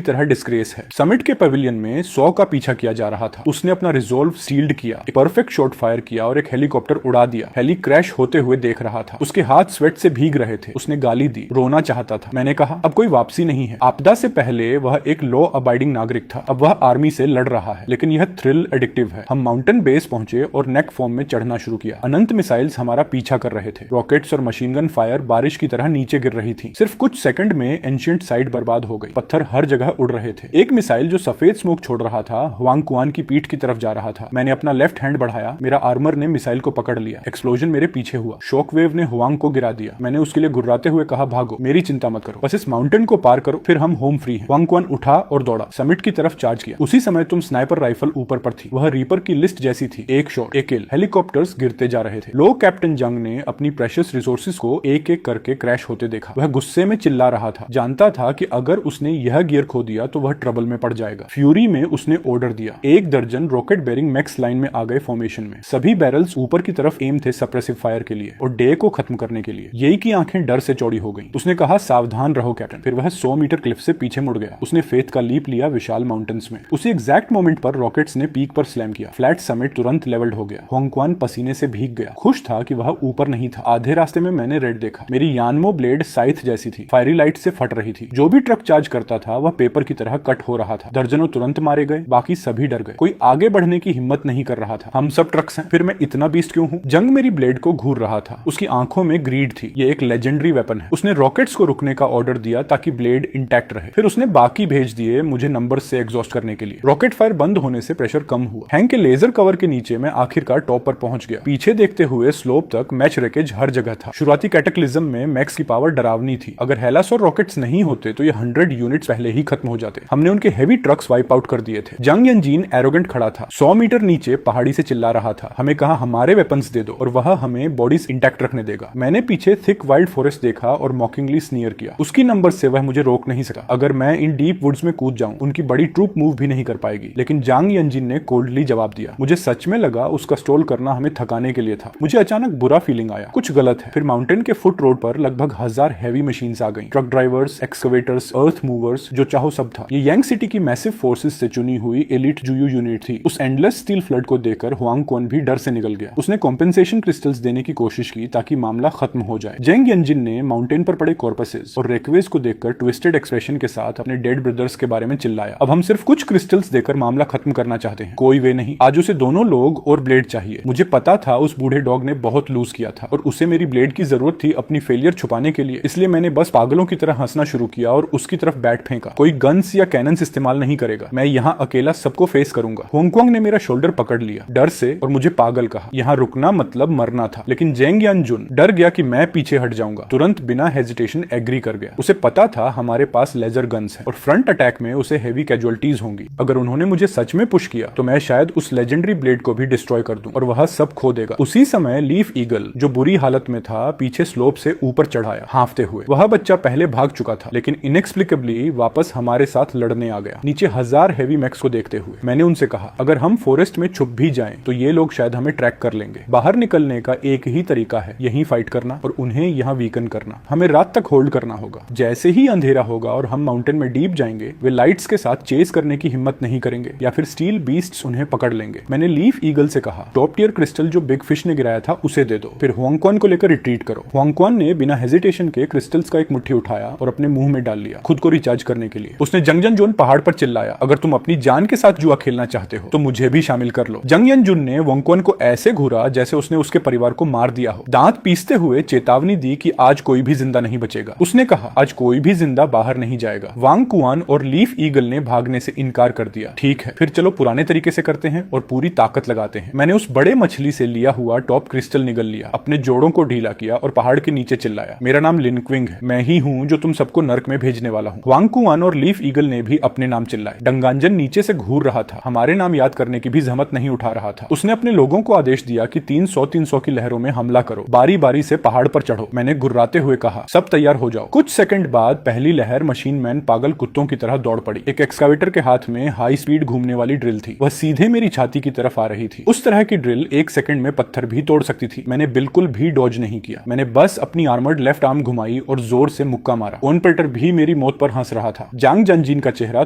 तरह डिस्ग्रेस है। समिट के पवेलियन में 100 का पीछा किया जा रहा था। उसने अपना रिजोल्व सील्ड किया, एक परफेक्ट शॉट फायर किया और एक हेलीकॉप्टर उड़ा दिया। हेली क्रैश होते हुए देख रहा था। उसके हाथ स्वेट से भीग रहे थे। उसने गाली दी, रोना चाहता था। मैंने कहा, अब कोई वापसी नहीं है। आपदा से पहले वह एक लॉ अबाइडिंग नागरिक था। अब वह आर्मी से लड़ रहा है, लेकिन यह थ्रिल एडिक्टिव है। हम माउंटेन बेस पहुंचे और नेक फॉर्म में चढ़ना शुरू किया। अनंत मिसाइल्स हमारा पीछा कर रहे थे। रॉकेट्स और मशीन गन फायर बारिश की तरह नीचे गिर रही थी। थी। सिर्फ कुछ सेकंड में एंशिएंट साइट बर्बाद हो गई। पत्थर हर जगह उड़ रहे थे। एक मिसाइल जो सफेद स्मोक छोड़ रहा था हुआंग कुआन की पीठ की तरफ जा रहा था। मैंने अपना लेफ्ट हैंड बढ़ाया, मेरा आर्मर ने मिसाइल को पकड़ लिया। एक्सप्लोजन मेरे पीछे हुआ। शॉक वेव ने हुआंग को गिरा दिया। मैंने उसके लिए गुर्राते हुए कहा, भागो, मेरी चिंता मत करो, बस इस माउंटेन को पार करो, फिर हम होम फ्री हैं। हुआंग कुआन उठा और दौड़ा, समिट की तरफ चार्ज किया। उसी समय तुम स्नाइपर राइफल ऊपर पर थी। वह रीपर की लिस्ट जैसी थी, एक शॉट, एक किल। हेलीकॉप्टर्स गिरते जा रहे थे। लो कैप्टन जंग ने अपनी प्रेशियस रिसोर्सेज को एक एक करके क्रैश होते देखा। वह गुस्से में चिल्ला रहा था, जानता था कि अगर उसने यह गियर खो दिया तो वह ट्रबल में पड़ जाएगा। फ्यूरी में उसने ऑर्डर दिया। 1 दर्जन रॉकेट बेरिंग मैक्स लाइन में आ गए फॉर्मेशन में। सभी बैरल्स ऊपर की तरफ एम थे सप्रेसिव फायर के लिए और डे को खत्म करने के लिए। यही की आंखें डर से चौड़ी हो गईं। उसने कहा, सावधान रहो कैप्टन। फिर वह 100 मीटर क्लिफ से पीछे मुड़ गया। उसने फेथ का लीप लिया विशाल माउंटेन्स में। उसी एग्जैक्ट मोमेंट पर रॉकेट्स ने पीक पर स्लैम किया। फ्लैट समिट तुरंत लेवल्ड हो गया। हुआंग कुआन पसीने से भीग गया। खुश था कि वह ऊपर नहीं था। आधे रास्ते में मैंने रेड देखा। मेरी यानमो ब्लेड साइथ जैसी थी, फायरी लाइट से फट रही थी। जो भी ट्रक चार्ज करता था वह पेपर की तरह कट हो रहा था। दर्जनों तुरंत मारे गए, बाकी सभी डर गए। कोई आगे बढ़ने की हिम्मत नहीं कर रहा था। हम सब ट्रक्स हैं, फिर मैं इतना बीस्ट क्यों हूँ? जंग मेरी ब्लेड को घूर रहा था। उसकी आंखों में ग्रीड थी। ये एक लेजेंडरी वेपन है। उसने रॉकेट्स को रुकने का ऑर्डर दिया ताकि ब्लेड इंटैक्ट रहे। फिर उसने बाकी भेज दिए मुझे नंबर से एग्जॉस्ट करने के लिए। रॉकेट फायर बंद होने से प्रेशर कम हुआ। हैंक के लेजर कवर के नीचे मैं आखिरकार टॉप पर पहुंच गया। पीछे देखते हुए स्लोप तक मैच रेकेज हर जगह था। शुरुआती कैटेक्लिज्म में मैक्स की पावर डरावनी थी। अगर हेलास और रॉकेट्स नहीं होते तो ये 100 यूनिट्स पहले ही खत्म हो जाते। हमने उनके हेवी ट्रक्स वाइप आउट कर दिए थे। जंग यंजीन एरोगेंट खड़ा था। 100 मीटर नीचे पहाड़ी से चिल्ला रहा था। हमें कहा, हमारे वेपन्स दे दो और वह हमें बॉडीज इंटैक्ट रखने देगा। मैंने पीछे थिक वाइल्ड फॉरेस्ट देखा और मॉकिंगली स्नीयर किया। उसकी नंबर से वह मुझे रोक नहीं सका। अगर मैं इन डीप वुड्स में कूद जाऊं, उनकी बड़ी ट्रूप मूव भी नहीं कर पाएगी। लेकिन जांग यंजीन ने कोल्डली जवाब दिया। मुझे सच में लगा उसका स्टॉल करना हमें थकाने के लिए था। मुझे अचानक बुरा फीलिंग आया, कुछ गलत है। फिर माउंटेन के फुट रोड पर लगभग 1000 हैवी मशीन्स आ गईं। ट्रक ड्राइवर्स, एक्सकवेटर्स, अर्थ मूवर्स, जो चाहो सब था। ये यांग सिटी की मैसिव फोर्सेस से चुनी हुई एलिट जुयू यूनिट थी। उस एंडलेस स्टील फ्लड को देखकर हुआंग कुआन भी डर से निकल गया। उसने कॉम्पेंसेशन क्रिस्टल्स देने की कोशिश की ताकि मामला खत्म हो जाए। जेंग यंजिन ने माउंटेन पर पड़े कॉर्पसेस और रेक्वेज को देखकर ट्विस्टेड एक्सप्रेशन के साथ अपने डेड ब्रदर्स के बारे में चिल्लाया। अब हम सिर्फ कुछ क्रिस्टल्स देकर मामला खत्म करना चाहते हैं। कोई वे नहीं, आज उसे दोनों लोग और ब्लेड चाहिए। मुझे पता था उस बूढ़े डॉग ने बहुत लूज किया था और उसे मेरी ब्लेड की जरूरत थी अपनी फेलियर छुपाने के लिए। इसलिए मैंने बस पागलों की तरह हंसना शुरू किया और उसकी तरफ बैट फेंका। कोई गन्स या कैनन्स इस्तेमाल नहीं करेगा। मैं यहाँ अकेला सबको फेस करूंगा। हुआंग कुआन ने मेरा शोल्डर पकड़ लिया डर से और मुझे पागल कहा। यहाँ रुकना मतलब मरना था। लेकिन जेंग यानजुन डर गया कि मैं पीछे हट जाऊंगा। तुरंत बिना हेजिटेशन एग्री कर गया। उसे पता था हमारे पास लेजर गन्स हैं और फ्रंट अटैक में उसे हेवी कैजुअलिटीज होंगी। अगर उन्होंने मुझे सच में पुश किया तो मैं शायद उस लेजेंडरी ब्लेड को भी डिस्ट्रॉय कर दूं और वह सब खो देगा। उसी समय लीफ ईगल, जो बुरी हालत में था, पीछे स्लोप से ऊपर चढ़ाया हांफते हुए। वह बच्चा पहले भाग चुका था लेकिन इनएक्सप्लिकेबली वापस हमारे साथ लड़ने आ गया। नीचे 1000 हेवी मैक्स को देखते हुए मैंने उनसे कहा, अगर हम फॉरेस्ट में छुप भी जाएं तो ये लोग शायद हमें ट्रैक कर लेंगे। बाहर निकलने का एक ही तरीका है, यहीं फाइट करना और उन्हें यहाँ वीकन करना। हमें रात तक होल्ड करना होगा। जैसे ही अंधेरा होगा और हम माउंटेन में डीप जाएंगे, वे लाइट्स के साथ चेस करने की हिम्मत नहीं करेंगे या फिर स्टील बीस्ट्स उन्हें पकड़ लेंगे। मैंने लीफ ईगल से कहा, टॉप टियर क्रिस्टल जो बिग फिश ने गिराया था उसे दे दो, फिर हुआंग कुआन को लेकर रिट्रीट करो। हुआंग कुआन ने बिना हेजिटेशन के क्रिस्टल्स का एक मुट्ठी उठाया और अपने मुंह में डाल लिया, खुद को रिचार्ज करने के लिए। उसने जंग यंजुन पहाड़ पर चिल्लाया, अगर तुम अपनी जान के साथ जुआ खेलना चाहते हो तो मुझे भी शामिल कर लो। जंग यंजुन ने हुआंग कुआन को ऐसे घूरा जैसे उसने उसके परिवार को मार दिया हो। दांत पीसते हुए चेतावनी दी कि आज कोई भी जिंदा नहीं बचेगा। उसने कहा, आज कोई भी जिंदा बाहर नहीं जाएगा। वांग कुआन और लीफ ईगल ने भागने से इनकार कर दिया। ठीक है, फिर चलो पुराने तरीके से करते हैं और पूरी ताकत लगाते हैं। मैंने उस बड़े मछली से लिया हुआ टॉप क्रिस्टल निगल लिया, अपने जोड़ों को ढीला किया और पहाड़ के नीचे चिल्लाया, मेरा नाम लिनक्विंग है। मैं ही हूँ जो तुम सबको नर्क में भेजने वाला हूँ। वांग कुआन और लीफ ईगल ने भी अपने नाम चिल्लाए। डंगांजन नीचे से घूर रहा था, हमारे नाम याद करने की भी जहमत नहीं उठा रहा था। उसने अपने लोगों को आदेश दिया कि 300 की लहरों में हमला करो, बारी बारी से पहाड़ पर चढ़ो। मैंने गुर्राते हुए कहा, सब तैयार हो जाओ। कुछ सेकंड बाद पहली लहर मशीन मैन पागल कुत्तों की तरह दौड़ पड़ी। एक एक्सकावेटर के हाथ में हाई स्पीड घूमने वाली ड्रिल थी। वह सीधे मेरी छाती की तरफ आ रही थी। उस तरह की ड्रिल 1 सेकंड में पत्थर भी तोड़ सकती थी। मैंने बिल्कुल भी डॉज नहीं किया। मैंने बस अपनी आर्मर्ड लेफ्ट आर्म घुमाई और जोर से मुक्का मारा। ऑनपेटर भी मेरी मौत पर हंस रहा था। जांग जंजीन का चेहरा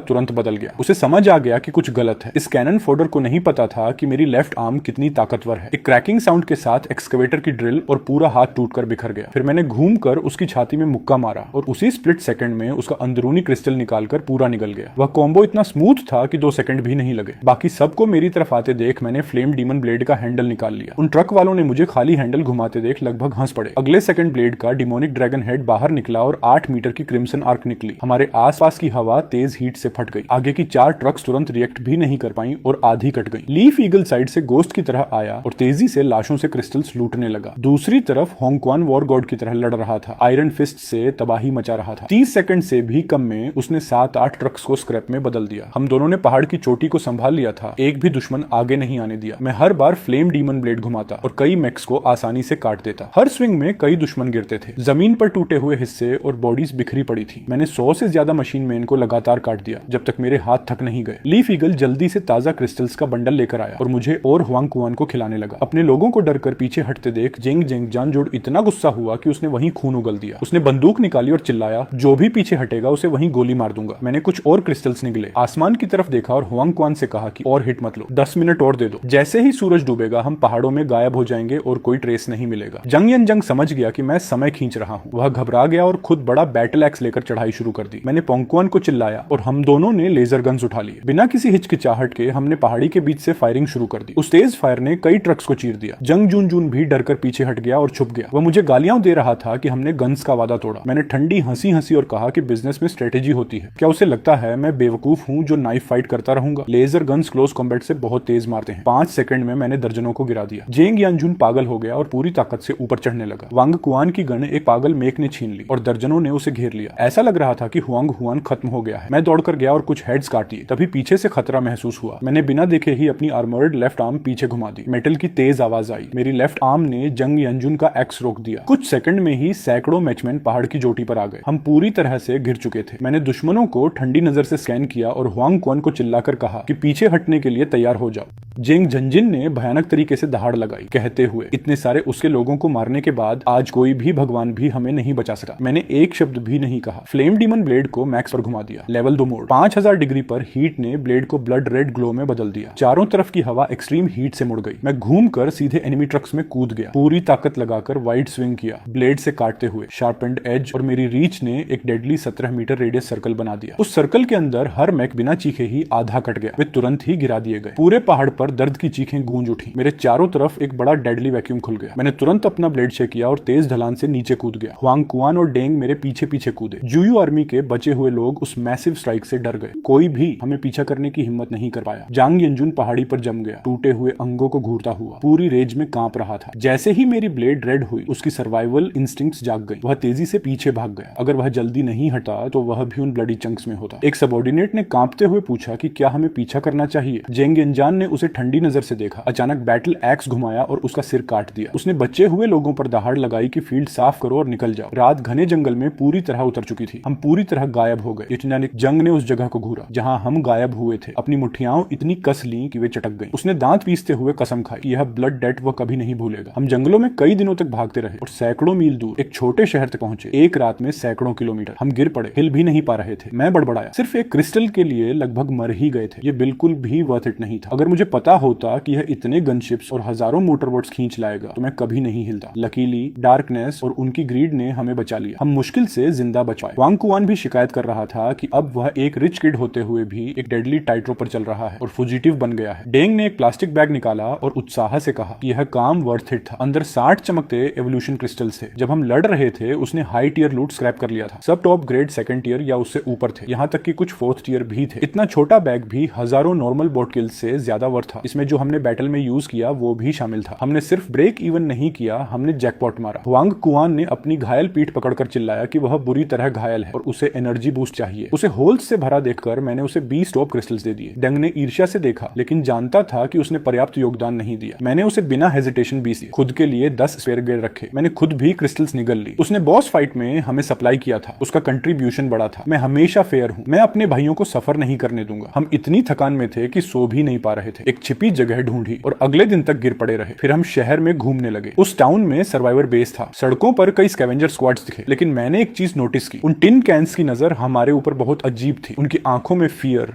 तुरंत बदल गया। उसे समझ आ गया कि कुछ गलत है। इस कैनन फोडर को नहीं पता था कि मेरी लेफ्ट आर्म कितनी ताकतवर है। एक क्रैकिंग साउंड के साथ एक्सकवेटर की ड्रिल और पूरा हाथ टूटकर बिखर गया। फिर मैंने घूमकर उसकी छाती में मुक्का मारा और उसी स्प्लिट सेकंड में उसका अंदरूनी क्रिस्टल निकालकर पूरा निकल गया। वह कॉम्बो इतना स्मूथ था कि 2 सेकंड भी नहीं लगे। बाकी सबको मेरी तरफ आते देख मैंने फ्लेम डीमन ब्लेड का हैंडल निकाल लिया। उन ट्रक वालों ने मुझे खाली हैंडल घुमाते देख लगभग हंस पड़े। अगले सेकंड ब्लेड का डिमोनिक ड्रैगन हेड बाहर निकला और 8 मीटर की क्रिम्सन आर्क निकली। हमारे आसपास की हवा तेज हीट से फट गई। आगे की 4 ट्रक्स तुरंत रिएक्ट भी नहीं कर पाई और आधी कट गई। लीफ ईगल साइड से गोस्ट की तरह आया और तेजी से लाशों से क्रिस्टल्स लूटने लगा। दूसरी तरफ होंगक्वान वॉर गॉड की तरह लड़ रहा था, आयरन फिस्ट से तबाही मचा रहा था। 30 सेकंड से भी कम में उसने 7-8 ट्रक्स को स्क्रैप में बदल दिया। हम दोनों ने पहाड़ की चोटी को संभाल लिया था, एक भी दुश्मन आगे नहीं आने दिया। मैं हर बार फ्लेम डीमन ब्लेड घुमाता और कई मैक्स को आसानी से काट देता। हर स्विंग में कई दुश्मन गिरते थे, जमीन पर टूटे हुए हिस्से और बॉडीज बिखरी पड़ी थी। मैंने 100 से ज्यादा मशीन मैन को लगातार काट दिया जब तक मेरे हाथ थक नहीं गए। लीफ ईगल जल्दी से ताजा क्रिस्टल्स का बंडल लेकर आया और मुझे और हुआंग कुआन को खिलाने लगा। अपने लोगों को डर कर पीछे हटते देख जेंग जेंग जानजोड़ इतना गुस्सा हुआ कि उसने वहीं खून उगल दिया। उसने बंदूक निकाली और चिल्लाया, जो भी पीछे हटेगा उसे वहीं गोली मार दूंगा। मैंने कुछ और क्रिस्टल्स निकले, आसमान की तरफ देखा और हुआंग कुआन से कहा कि और हिट मत लो, 10 मिनट और दे दो। जैसे ही सूरज डूबेगा हम पहाड़ों में गायब हो जाएंगे और कोई ट्रेस नहीं मिलेगा। जंग यन जंग समझ गया कि मैं समय खींच रहा हूँ। वह घबरा गया और खुद बड़ा बैटल एक्स लेकर चढ़ाई शुरू कर दी। मैंने पोंगकुआन को चिल्लाया और हम दोनों ने लेजर गन्स उठा लिए। बिना किसी हिचकिचाहट के हमने पहाड़ी के बीच से फायरिंग शुरू कर दी। उस तेज फायर ने कई ट्रक्स को चीर दिया। जंग जून जून भी डर कर पीछे हट गया और छुप गया। वह मुझे गालियां दे रहा था कि हमने गन्स का वादा तोड़ा। मैंने ठंडी हंसी हंसी और कहा कि बिजनेस में स्ट्रेटेजी होती है। क्या उसे लगता है मैं बेवकूफ हूँ जो नाइफ फाइट करता रहूंगा? लेजर गन्स क्लोज कॉम्बैट से बहुत तेज मारते हैं। 5 सेकंड में मैंने दर्जनों को गिरा दिया। जेंग यानजुन पागल हो गया और पूरी ताकत से ऊपर चढ़ने लगा। वांग कुआन की गन एक पागल मेक ने छीन ली और दर्जनों ने उसे घेर लिया। ऐसा लग रहा था कि हुआंग हुआन खत्म हो गया है। मैं दौड़कर गया और कुछ हेड्स काट दिए। तभी पीछे से खतरा महसूस हुआ। मैंने बिना देखे ही अपनी आर्मर्ड लेफ्ट आर्म पीछे घुमा दी। मेटल की तेज आवाज आई। मेरी लेफ्ट आर्म ने जंग यंजुन का एक्स रोक दिया। कुछ सेकंड में ही सैकड़ों मैचमैन पहाड़ की चोटी पर आ गए। हम पूरी तरह से घिर चुके थे। मैंने दुश्मनों को ठंडी नजर से स्कैन किया और हुआंग कुआन को चिल्लाकर कहा कि पीछे हटने के लिए तैयार हो जाओ। जेंग झंजिन ने भयानक तरीके से दहाड़ लगाई, कहते हुए, इतने सारे उसके लोगों को मारने के बाद आज कोई भी भगवान भी हमें नहीं बचा सका। मैंने एक शब्द भी नहीं कहा। फ्लेम डीमन ब्लेड को मैक्स पर घुमा दिया। Level 2 mode. 5000 डिग्री पर हीट ने ब्लेड को ब्लड रेड ग्लो में बदल दिया। चारों तरफ की हवा एक्सट्रीम हीट से मुड़ गई। मैं घूमकर सीधे एनिमी ट्रक्स में कूद गया। पूरी ताकत लगाकर वाइड स्विंग किया, ब्लेड से काटते हुए। शार्पेंड एज और मेरी रीच ने एक डेडली 17 मीटर रेडियस सर्कल बना दिया। उस सर्कल के अंदर हर मैक बिना चीखे ही आधा कट गया। वे तुरंत ही गिरा दिए गए। पूरे पहाड़ पर दर्द की चीखें गूंज उठी। मेरे चारों तरफ एक बड़ा डेडली वैक्यूम खुल गया। मैंने तुरंत अपना ब्लेड चेक किया और तेज ढलान से नीचे कूद गया। हुआंग कुआन और डेंग मेरे पीछे पीछे कूदे। जुयू आर्मी के बचे हुए लोग उस मैसिव स्ट्राइक से डर गए। कोई भी हमें पीछा करने की हिम्मत नहीं कर पाया। जांग यंजुन पहाड़ी पर जम गया, टूटे हुए अंगों को घूरता हुआ, पूरी रेज में कांप रहा था। जैसे ही मेरी ब्लेड रेड हुई, उसकी सर्वाइवल इंस्टिंक्ट्स जाग गई। वह तेजी से पीछे भाग गया। अगर वह जल्दी नहीं हटा तो वह भी उन ब्लडी चंक्स में होता। एक सबऑर्डिनेट ने कांपते हुए पूछा कि क्या हमें पीछा करना चाहिए। जेंग यंजान ने उसे ठंडी नजर से देखा, अचानक बैटल एक्स घुमाया और उसका सिर काट दिया। उसने बचे हुए लोगों पर दहाड़ लगाई कि फील्ड साफ करो और निकल जाओ। रात घने जंगल में पूरी तरह उतर चुकी थी। हम पूरी तरह गायब हो गए। लिeutenant जंग ने उस जगह को घूरा जहां हम गायब हुए थे। अपनी मुठ्ठियां इतनी कस ली कि वे चटक गईं। उसने दांत पीसते हुए कसम खाई कि यह ब्लड डेट वह कभी नहीं भूलेगा। हम जंगलों में कई दिनों तक भागते रहे और सैकड़ों मील दूर एक छोटे शहर तक पहुंचे। एक रात में सैकड़ों किलोमीटर। हम गिर पड़े, हिल भी नहीं पा रहे थे। मैं बड़बड़ाया, सिर्फ एक क्रिस्टल के लिए लगभग मर ही गए थे। ये बिल्कुल भी वर्थ इट नहीं था। अगर मुझे पता होता कि यह इतने गनशिप्स और हजारों मोटरबोट्स खींच लाएगा तो मैं कभी नहीं हिलता। लकीली डार्कनेस और उनकी ग्रीड ने हमें बचा लिया। हम मुश्किल से जिंदा बच पाए। वांग कुआन भी शिकायत कर रहा था कि अब वह एक रिच किड होते हुए भी एक डेडली टाइट्रो पर चल रहा है और फुजिटिव बन गया है। डेंग ने एक प्लास्टिक बैग निकाला और उत्साह से कहा कि यह काम वर्थ इट था। अंदर 60 चमकते एवोल्यूशन क्रिस्टल्स थे। जब हम लड़ रहे थे उसने हाई टियर लूट स्क्रैप कर लिया था। सब टॉप ग्रेड सेकंड टियर या उससे ऊपर थे। यहाँ तक कि कुछ 4th टियर भी थे। इतना छोटा बैग भी हजारों नॉर्मल बोट किल्स से ज्यादा वर्थ था। इसमें जो हमने बैटल में यूज किया वो भी शामिल था। हमने सिर्फ ब्रेक इवन नहीं किया, हमने जैकपॉट मारा। हुआंग कुआन ने अपनी घायल पीठ पकड़कर चिल्लाया कि वह बुरी तरह घायल है और उसे एनर्जी बूस्ट चाहिए। उसे होल्स से भरा देखकर मैंने उसे 20 टॉप क्रिस्टल्स दे दिए। डंग ने ईर्ष्या से देखा, लेकिन जानता था कि उसने पर्याप्त योगदान नहीं दिया। मैंने उसे बिना हेजिटेशन 20 दिए। खुद के लिए 10 स्पेयर गेयर रखे। मैंने खुद भी क्रिस्टल्स निगल ली। उसने बॉस फाइट में हमें सप्लाई किया था। उसका कंट्रीब्यूशन बड़ा था। मैं हमेशा फेयर हूँ। मैं अपने भाइयों को सफर नहीं करने दूंगा। हम इतनी थकान में थे कि सो भी नहीं पा रहे थे। एक छिपी जगह ढूंढी और अगले दिन तक गिर पड़े रहे। फिर हम शहर में घूमने लगे। उस टाउन में सर्वाइवर बेस था। सड़कों पर कई स्कैवेंजर स्क्वाड्स दिखे, लेकिन मैंने एक चीज नोटिस की। उन टिन कैंस की नजर हमारे ऊपर बहुत अजीब थी। उनकी आंखों में फियर,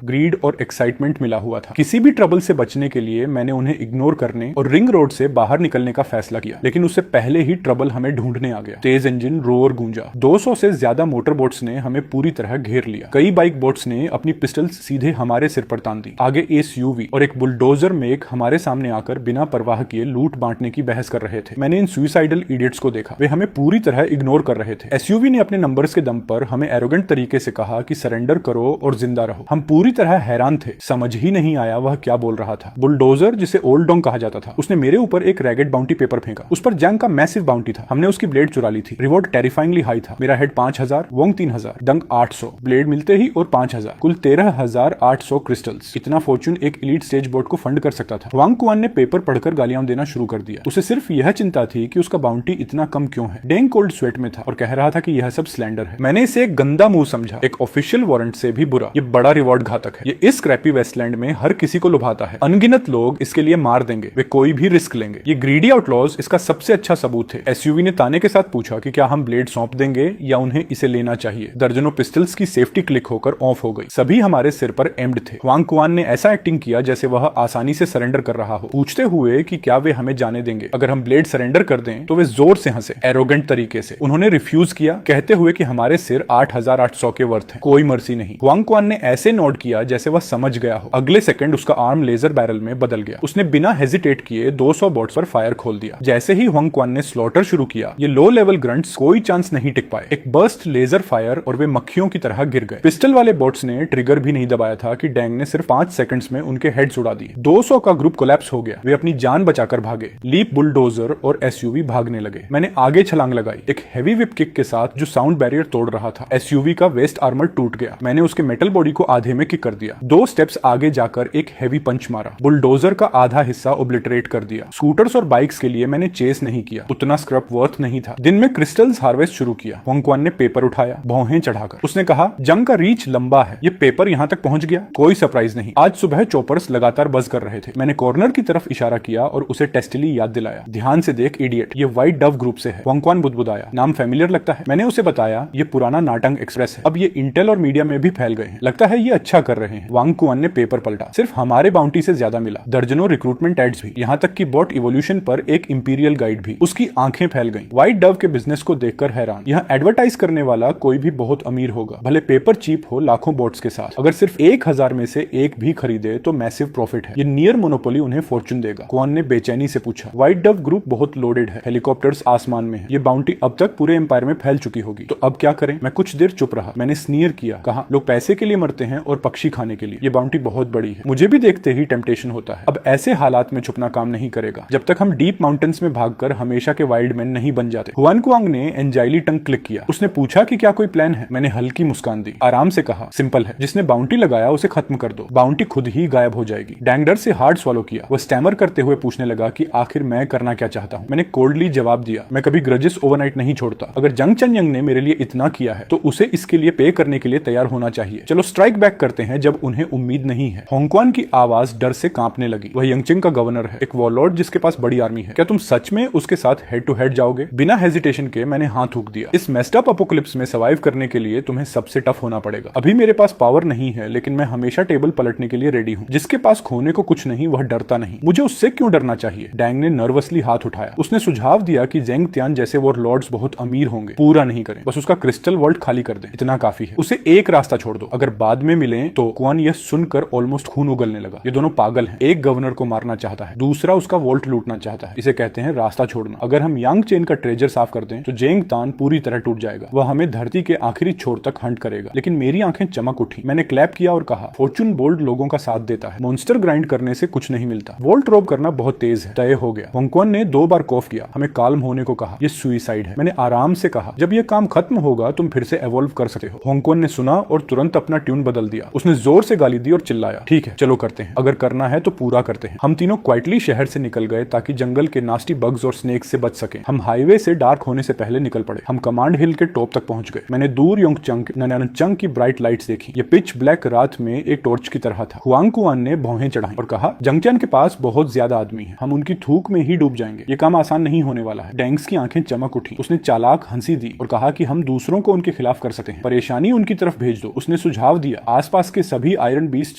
ग्रीड और एक्साइटमेंट मिला हुआ था। किसी भी ट्रबल से बचने के लिए मैंने उन्हें इग्नोर करने और रिंग रोड से बाहर निकलने का फैसला किया, लेकिन उससे पहले ही ट्रबल हमें ढूंढने आ गया। तेज इंजन रोर गूंजा। 200 से ज्यादा मोटर बोट्स ने हमें पूरी तरह घेर लिया। कई बाइक बोट्स ने अपनी पिस्टल्स सीधे हमारे सिर पर तान दी। आगे एसयूवी और एक बुलडोजर मेक हमारे सामने आकर बिना परवाह किए लूट बांटने की बहस कर रहे थे। मैंने इन सुइसाइडल इडियट्स को देखा। वे हमें पूरी तरह इग्नोर कर रहे थे। एसयूवी ने अपने नंबर्स के दम पर हमें एरोगेंट तरीके से कहा कि सरेंडर करो और जिंदा रहो। हम पूरी तरह हैरान थे, समझ ही नहीं आया वह क्या बोल रहा था। बुलडोजर, जिसे ओल्ड डोंग कहा जाता था, उसने मेरे ऊपर एक रैगेड बाउंटी पेपर फेंका। उस पर जंग का मैसिव बाउंटी था। हमने उसकी ब्लेड चुरा ली थी। रिवॉर्ड टेरिफाइंगली हाई था। मेरा हेड 5000, वोंग 3000, डंग 800, ब्लेड मिलते ही और 5000, कुल 13800 क्रिस्टल्स। इतना फॉर्चून एक एलीट स्टेज बोर्ड को फंड कर सकता था। वांग कुआन ने पेपर पढ़कर गालियां देना शुरू कर दिया। उसे सिर्फ यह चिंता थी कि उसका बाउंटी इतना कम क्यों है। डेंग कोल्ड स्वेट में था और कह रहा था कि यह सब स्लैंडर है। मैंने इसे एक गंदा मूव समझा, एक ऑफिशियल वारंट से भी बुरा। ये बड़ा रिवॉर्ड घातक है। ये इस क्रैपी वेस्टलैंड में हर किसी को लुभाता है। अनगिनत लोग इसके लिए मार देंगे, वे कोई भी रिस्क लेंगे। ये ग्रीडी आउटलॉज इसका सबसे अच्छा सबूत थे। एसयूवी ने ताने के साथ पूछा कि क्या हम ब्लेड सौंप देंगे या उन्हें इसे लेना चाहिए। दर्जनों पिस्टल्स की सेफ्टी क्लिक होकर ऑफ हो गई। सभी हमारे सिर पर एम्ड थे। वांग कुआन ने ऐसा एक्टिंग किया जैसे वह आसानी से सरेंडर कर रहा हो, पूछते हुए कि क्या वे हमें जाने देंगे। अगर हम ब्लेड सरेंडर कर दें तो वे जोर से हंसे, एरोगेंट तरीके से। उन्होंने रिफ्यूज किया, कहते हुए कि हमारे सिर 8800 के वर्थ हैं, कोई मर्सी नहीं। वांग कुआन ने ऐसे नोट किया जैसे वह समझ गया हो। अगले सेकंड उसका आर्म लेजर बैरल में बदल गया। उसने बिना हेजिटेट किए 200 बॉट्स पर फायर खोल दिया। जैसे ही वांग कुआन ने स्लॉटर शुरू किया, ये लो लेवल ग्रंट्स कोई चांस नहीं टिक पाए। एक बर्स्ट लेजर फायर और वे मक्खियों की तरह गिर गए। पिस्टल वाले बॉट्स ने ट्रिगर भी नहीं दबाया था कि डैंग ने सिर्फ 5 सेकंड्स में उनके हेड्स उड़ा दिए। 200 का ग्रुप कोलैप्स हो गया। वे अपनी जान बचाकर भागे। लीप, बुलडोजर और एसयूवी भागने लगे। मैंने आगे छलांग लगाई, एक हेवी विप किक के साथ जो साउंड बैरियर तोड़ रहा था। एसयूवी का वेस्ट आर्मर टूट गया। मैंने उसके मेटल बॉडी को आधे में किक कर दिया। 2 स्टेप्स आगे जाकर एक हेवी पंच मारा। बुलडोजर का आधा हिस्सा ओब्लिटरेट कर दिया। स्कूटर्स और बाइक्स के लिए मैंने चेस नहीं किया, उतना स्क्रैप वर्थ नहीं था। दिन में क्रिस्टल्स हार्वेस्ट शुरू किया। वांग कुआन ने पेपर उठाया, भौहें चढ़ाकर। उसने कहा, जंग का रीच लंबा है, ये पेपर यहाँ तक पहुंच गया। कोई सरप्राइज नहीं। आज सुबह चॉपर्स लगातार बज कर रहे थे। मैंने कॉर्नर की तरफ इशारा किया और उसे टेस्टली याद दिलाया। ध्यान से देख इडियट, ये व्हाइट डव ग्रुप से है। वांग कुआन बुदबुदाया, नाम फेमिलियर लगता है। मैंने उसे बताया, ये पुराना नाटंग एक्सप्रेस है। अब ये इंटेल और मीडिया में भी फैल गए हैं। लगता है ये अच्छा कर रहे हैं। वांग कुआन ने पेपर पलटा। सिर्फ हमारे बाउंटी से ज्यादा मिला। दर्जनों रिक्रूटमेंट एड्स भी, यहाँ तक कि बॉट इवोल्यूशन पर एक इंपीरियल गाइड भी। उसकी आंखें फैल गईं। व्हाइट डव के बिजनेस को देखकर हैरान। यह एडवर्टाइज करने वाला कोई भी बहुत अमीर होगा, भले पेपर चीप हो लाखों बॉट्स के साथ। अगर सिर्फ 1000 में से एक भी खरीदे तो मैसिव प्रॉफिट है। ये नियर मोनोपोली उन्हें फॉर्चून देगा। कुआन ने बेचैनी से पूछा। व्हाइट डव ग्रुप बहुत लोडेड है, हेलीकॉप्टर्स आसमान में है। ये बाउंटी अब तक पूरे एम्पायर में फैल चुकी होगी, तो अब क्या करें। मैं कुछ देर चुप रहा। मैंने स्नीयर किया, कहा, लोग पैसे के लिए मरते हैं और पक्षी खाने के लिए। ये बाउंटी बहुत बड़ी है, मुझे भी देखते ही टेम्पटेशन होता है। अब ऐसे हालात में छुपना काम नहीं करेगा जब तक हम डीप माउंटेन्स में भागकर हमेशा के वाइल्ड मैन नहीं बन जाते। हुआन कुआंग ने एंजाइली टंग क्लिक किया। उसने पूछा कि क्या कोई प्लान है। मैंने हल्की मुस्कान दी, आराम से कहा, सिंपल है। जिसने बाउंटी लगाया उसे खत्म कर दो, बाउंटी खुद ही गायब हो जाएगी। डैंगडर से हार्ड स्वॉलो किया। वह स्टैमर करते हुए पूछने लगा कि आखिर मैं करना क्या चाहता हूँ। मैंने कोल्डली जवाब दिया, मैं कभी ग्रजेस ओवरनाइट नहीं छोड़ता। अगर जंग चनयंग ने मेरे लिए इतना किया है तो उसे इसके लिए पे करने के लिए तैयार होना चाहिए। चलो स्ट्राइक बैक करते हैं जब उन्हें उम्मीद नहीं है। होंगक्वान की आवाज डर से कांपने लगी। वह यंगचिंग का गवर्नर है, एक वॉरलॉर्ड जिसके पास बड़ी आर्मी है। क्या तुम सच में उसके साथ हेड टू हेड जाओगे? बिना हेजिटेशन के मैंने हाथ थूक दिया। इस मेस्ड अप एपोकलिप्स में सर्वाइव करने के लिए तुम्हें सबसे टफ होना पड़ेगा। अभी मेरे पास पावर नहीं है, लेकिन मैं हमेशा टेबल पलटने के लिए रेडी हूँ। जिसके पास खोने को कुछ नहीं वह डरता नहीं। मुझे उससे क्यों डरना चाहिए? डैंग ने नर्वसली हाथ उठाया। उसने सुझाव दिया कि जेंग त्यान जैसे वॉरलॉर्ड्स बहुत अमीर होंगे। पूरा नहीं करें, बस उसका क्रिस्टल वॉल्ट खाली कर दे, इतना काफी है। उसे एक रास्ता छोड़ दो, अगर बाद में मिले तो। कुआन यह सुनकर ऑलमोस्ट खून उगलने लगा। ये दोनों पागल हैं। एक गवर्नर को मारना चाहता है, दूसरा उसका वॉल्ट लूटना चाहता है। इसे कहते हैं रास्ता छोड़ना। अगर हम यांग चेन का ट्रेजर साफ कर दें तो जेंग तान पूरी तरह टूट जाएगा। वह हमें धरती के आखिरी छोर तक हंट करेगा। लेकिन मेरी आंखें चमक उठी। मैंने क्लैप किया और कहा, फॉर्चून बोल्ड लोगों का साथ देता है, मॉन्स्टर ग्राइंड करने से कुछ नहीं मिलता। वॉल्ट रोब करना बहुत तेज है। तय हो गया। होंगक्वान ने 2 बार कॉफ किया, हमें काल्म होने को कहा। यह सुइसाइड है। मैंने आराम से कहा, जब यह काम खत्म होगा तुम फिर से एवॉल्व कर सकते हो। होंगक्वान ने सुना और तुरंत अपना ट्यून बदल दिया। उसने जोर से गाली दी और चिल्लाया, ठीक है चलो करते हैं, अगर करना है तो पूरा करते हैं। हम तीनों क्वाइटली शहर से निकल गए ताकि जंगल के नास्टी बग्स और स्नेक्स से बच सके। हम हाईवे से डार्क होने से पहले निकल पड़े। हम कमांड हिल के टॉप तक पहुंच गए। मैंने दूर योंगचंग की ब्राइट लाइट्स देखी। ये पिच ब्लैक रात में एक टॉर्च की तरह था। हुआंग कुआन ने भौहें चढ़ाई और कहा, जंगचन के पास बहुत ज्यादा आदमी है, हम उनकी थूक में ही डूब जाएंगे। ये काम आसान नहीं होने वाला है। डैंग्स की आंखें चमक उठी। उसने चालाक हंसी दी और कहा कि हम दूसरों को उनके खिलाफ कर सकते हैं, परेशानी उनकी तरफ भेज दो। उसने सुझाव दिया, आसपास के सभी आयरन बीस्ट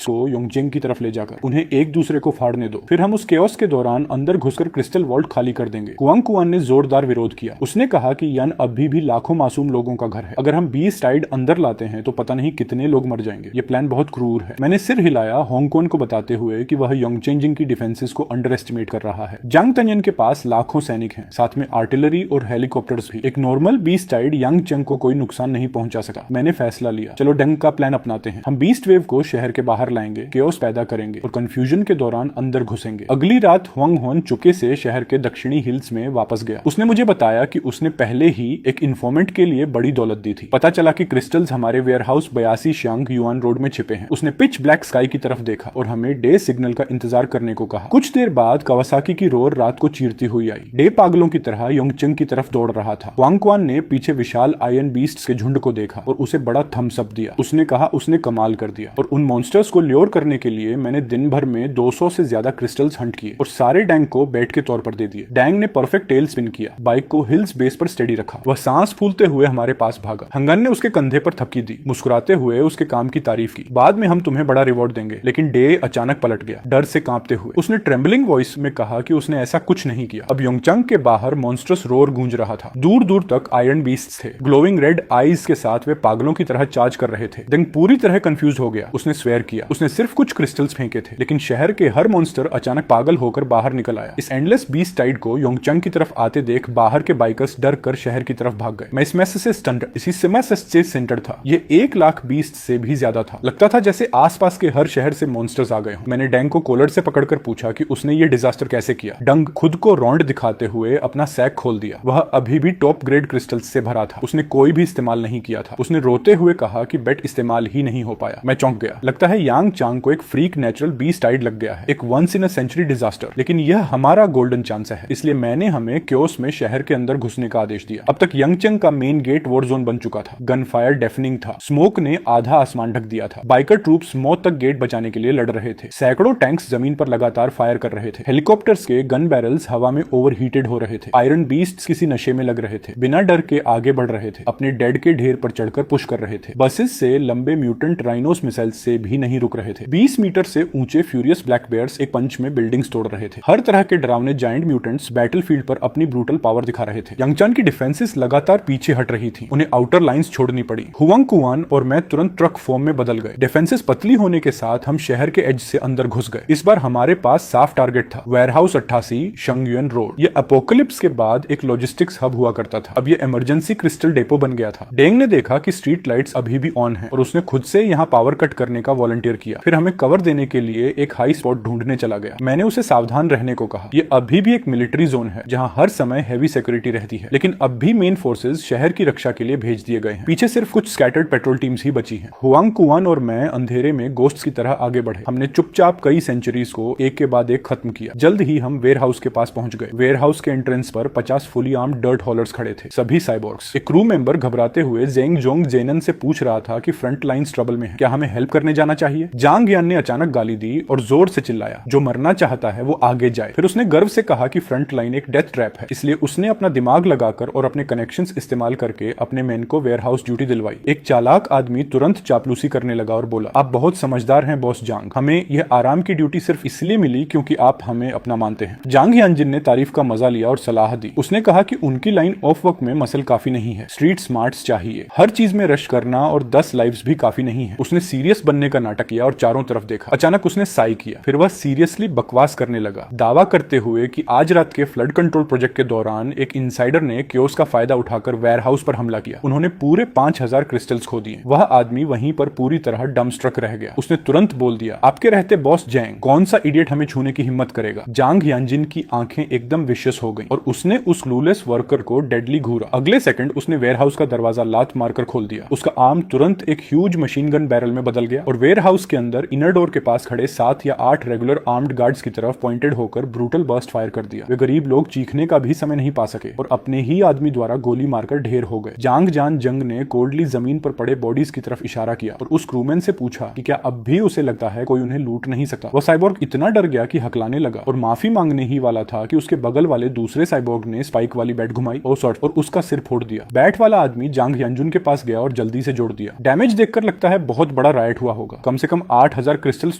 को योंगचेंग की तरफ ले जाकर उन्हें एक दूसरे को फाड़ने दो, फिर हम उस केओस के दौरान अंदर घुसकर क्रिस्टल वॉल्ट खाली कर देंगे। कुआंग कुआन ने जोरदार विरोध किया। उसने कहा कि यन अभी भी लाखों मासूम लोगों का घर है। अगर हम 20 टाइड अंदर लाते हैं तो पता नहीं कितने लोग मर जाएंगे। ये प्लान बहुत क्रूर है। मैंने सिर हिलाया होंगक्वान को बताते हुए कि वह योंगचेंजिंग की डिफेंसेस को अंडर एस्टिमेट कर रहा है। जंग तन्यन के पास लाखों सैनिक हैं, साथ में आर्टिलरी और हेलीकॉप्टर्स भी। एक नॉर्मल बीस्ट टाइड यांग चंग को कोई नुकसान नहीं पहुंचा सका। मैंने फैसला लिया, चलो डंग का प्लान अपनाते हैं। हम बीस्ट वेव को शहर के बाहर लाएंगे, केओस पैदा करेंगे और कंफ्यूजन के दौरान अंदर घुसेंगे। अगली रात हुआंग होन चुपके से शहर के दक्षिणी हिल्स में वापस गया। उसने मुझे बताया कि उसने पहले ही एक इन्फॉर्मेंट के लिए बड़ी दौलत दी थी। पता चला कि क्रिस्टल्स हमारे वेयरहाउस 82 शांग युआन रोड में छिपे हैं। उसने पिच ब्लैक स्काई की तरफ देखा और हमें डे सिग्नल का इंतजार करने को कहा। कुछ देर बाद कवासाकी की रोर रात को चीरती हुई आई। डे पागलों की तरह योंगचंग की तरफ दौड़ रहा था। वांग क्वान ने पीछे विशाल आयरन बीस्ट्स के झुंड को देखा और उसे बड़ा थम्स अप दिया। उसने कहा उसने कमाल कर दिया और उन मॉन्स्टर्स को ल्योर करने के लिए मैंने दिन भर में 200 से ज्यादा क्रिस्टल्स हंट किए और सारे डैंग को बैट के तौर पर दे दिए। डैंग ने परफेक्ट टेल स्पिन किया, बाइक को हिल्स बेस पर स्टेडी रखा। वह सांस फूलते हुए हमारे पास भागा। हंगन ने उसके कंधे पर थपकी दी, मुस्कुराते हुए उसके काम की तारीफ की। बाद में हम तुम्हें बड़ा रिवॉर्ड देंगे। लेकिन डे अचानक पलट गया, डर से कांपते हुए। उसने ट्रेम्बलिंग वॉइस में कहा कि उसने ऐसा कुछ नहीं किया। अब योंगचंग के बाहर मॉन्स्टर्स रोर गूंज रहा था। दूर दूर तक आयरन बीस्ट्स थे। ग्लोइंग रेड आईज के साथ वे पागलों की तरह चार्ज कर रहे थे। डंग पूरी तरह कंफ्यूज हो गया। उसने स्वेयर किया। उसने सिर्फ कुछ क्रिस्टल्स फेंके थे, लेकिन शहर के हर मॉन्स्टर अचानक पागल होकर बाहर निकल आया। इस एंडलेस बीस्ट टाइड को योंगचंग की तरफ आते देख बाहर के बाइकर्स डर कर शहर की तरफ भाग गए। मैं इस मैसेज से स्टन्ड, इसी मैसेज से सेंटर था। ये 1 लाख बीस्ट से भी ज्यादा था। लगता था जैसे आसपास के हर शहर से मॉन्स्टर्स आ गए हों। मैंने डैंग को कॉलर से पकड़कर पूछा कि उसने ये डिजास्टर कैसे किया। डंग खुद को रौंड दिखाते हुए अपना सैक खोल दिया। वह अभी भी टॉप ग्रेड क्रिस्टल्स से भरा था। उसने कोई भी इस्तेमाल नहीं किया था। उसने रोते हुए कहा कि बेट इस्तेमाल ही नहीं हो पाया। मैं चौंक गया। लगता है यांग चांग को एक फ्रीक नेचुरल बीस्ट टाइड लग गया है, एक once in a century disaster. लेकिन यह हमारा गोल्डन चांस है, इसलिए मैंने हमें क्योस में शहर के अंदर घुसने का आदेश दिया। अब तक यंगचंग का मेन गेट वॉर जोन बन चुका था। गन फायर डेफनिंग था। स्मोक ने आधा आसमान ढक दिया था। बाइकर ट्रूप्स मौत तक गेट बचाने के लिए लड़ रहे थे। सैकड़ों टैंक्स जमीन पर लगातार फायर कर रहे थे। हेलीकॉप्टर्स के गन बैरल्स हवा में ओवरहीटेड हो रहे थे। आयरन बीस्ट्स किसी नशे में लग रहे थे, बिना डर के आगे बढ़ रहे थे, अपने डेड के ढेर पर चढ़कर पुश कर रहे थे। बसेस से लंबे म्यूटेंट राइनोस मिसाइल से भी नहीं रुक रहे थे। 20 मीटर से ऊंचे फ्यूरियस ब्लैक बेयर्स एक पंच में बिल्डिंग्स तोड़ रहे थे। हर तरह के डरावने जायंट म्यूटेंट्स बैटलफील्ड पर अपनी ब्रूटल पावर दिखा रहे थे। यंगचंग की डिफेंसेस लगातार पीछे हट रही थी। उन्हें आउटर लाइंस छोड़नी पड़ी। हुआंग कुआन और मैं तुरंत ट्रक फॉर्म में बदल गए। डिफेंसेस पतली होने के साथ हम शहर के एज से अंदर घुस गए। इस बार हमारे पास साफ टारगेट था, वेयरहाउस 88 शंगयुन रोड। ये अपोकलिप्स के बाद एक लॉजिस्टिक्स हब हुआ करता था। अब ये इमरजेंसी क्रिस्टल डेपो बन गया था। डेंग ने देखा कि स्ट्रीट लाइट्स अभी भी ऑन है और उसने खुद से यहाँ पावर कट करने का वॉलंटियर किया। फिर हमें कवर देने के लिए एक हाई स्पॉट ढूंढने चला गया। मैंने उसे सावधान रहने को कहा। ये अभी भी एक मिलिट्री जोन है जहाँ हर समय हैवी सिक्योरिटी रहती है, लेकिन अब भी मेन फोर्सेस शहर की रक्षा के लिए भेज दिए गए हैं। पीछे सिर्फ कुछ स्कैटर्ड पेट्रोल टीम्स ही बची हैं। हुआंग कुआन और मैं अंधेरे में गोस्ट्स की तरह आगे बढ़े। हमने चुपचाप कई सेंचुरीज को एक के बाद एक खत्म किया। जल्द ही हम वेयरहाउस के पास पहुंच गए। वेयरहाउस के एंट्रेंस पर 50 फुली आर्म्ड डर्ट हॉलर्स खड़े थे, सभी साइबॉर्ग्स। एक क्रू मेंबर घबराते हुए जेंग जोंग जेनन से पूछ रहा था कि फ्रंट लाइन्स ट्रबल में है, क्या हमें हेल्प करने जाना चाहिए। जांग यान ने अचानक गाली दी और जोर से चिल्लाया, जो मरना चाहता है वो आगे जाए। फिर उसने गर्व से कहा कि फ्रंट लाइन एक डेथ ट्रैप है, इसलिए उसने अपना दिमाग लगाकर और अपने कनेक्शंस इस्तेमाल करके अपने मैन को वेयरहाउस ड्यूटी दिलवाई। एक चालाक आदमी तुरंत चापलूसी करने लगा और बोला, आप बहुत समझदार हैं बॉस जांग। हमें यह आराम की ड्यूटी सिर्फ इसलिए मिली क्योंकि आप हमें अपना मानते हैं। जांग यानजिन ने तारीफ का मजा लिया और सलाह दी। उसने कहा कि उनकी लाइन ऑफ वर्क में मसल काफी नहीं है, स्ट्रीट स्मार्ट्स चाहिए। हर चीज में रश करना और 10 लाइव्स भी काफी नहीं है। उसने सीरियस बनने का नाटक किया और चारों तरफ देखा। अचानक उसने साई किया। फिर वह सीरियसली बकवास करने लगा, दावा करते हुए कि आज रात के फ्लड कंट्रोल प्रोजेक्ट के दौरान एक इनसाइडर ने क्योस का फायदा उठाकर वेयरहाउस पर हमला किया। उन्होंने पूरे 5000 क्रिस्टल्स खो दिए। वह आदमी वहीं पर पूरी तरह डम्बस्ट्रक रह गया। उसने तुरंत बोल दिया, आपके रहते बॉस जैंग, कौन सा इडियट हमें छूने की हिम्मत करेगा। जांग यानजिन की आंखें एकदम विशियस हो गईं और उसने उस क्लूलेस वर्कर को डेडली घूरा। अगले सेकंड उसने वेयरहाउस का दरवाजा लात मारकर खोल दिया। उसका आर्म तुरंत एक ह्यूज मशीन गन बैरल में बदल गया और वेयरहाउस के अंदर इनर डोर के पास खड़े 7 या 8 रेगुलर आर्म्ड गार्ड्स की तरफ पॉइंटेड होकर ब्रूटल बर्स्ट फायर कर दिया। वे गरीब लोग चीखने का भी समय नहीं पा सके और अपने ही आदमी द्वारा गोली मारकर ढेर हो गए। जांग जान जंग ने कोल्डली जमीन पर पड़े बॉडीज की तरफ इशारा किया और उस क्रूमैन से पूछा कि क्या अब भी उसे लगता है कोई उन्हें लूट नहीं सकता। वह साइबोर्ग इतना डर गया कि हकलाने लगा और माफी मांगने ही वाला था कि उसके बगल वाले दूसरे साइबोर्ग ने स्पाइक वाली बैट घुमाई और उसका सिर फोड़ दिया। बैट वाला आदमी जांग यानजुन के पास गया और जल्दी से जोड़ दिया। डैमेज देखकर लगता है बहुत बड़ा राइट हुआ होगा। कम से कम 8000 क्रिस्टल्स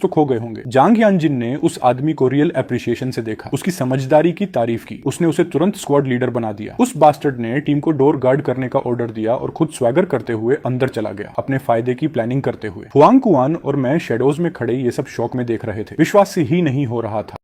तो खो गए होंगे। जांग यानजिन ने उस आदमी को रियल एप्रिसिएशन से देखा, उसकी समझदारी की तारीफ की। उसने उसे तुरंत स्क्वाड लीडर बना दिया। उस बास्टर्ड ने टीम को डोर गार्ड करने का ऑर्डर दिया और खुद स्वैगर करते हुए अंदर चला गया, अपने फायदे की प्लानिंग करते हुए। हुआंग कुआन और मैं शेडोज में खड़े ये सब शौक में देख रहे थे। विश्वास ही नहीं हो रहा था।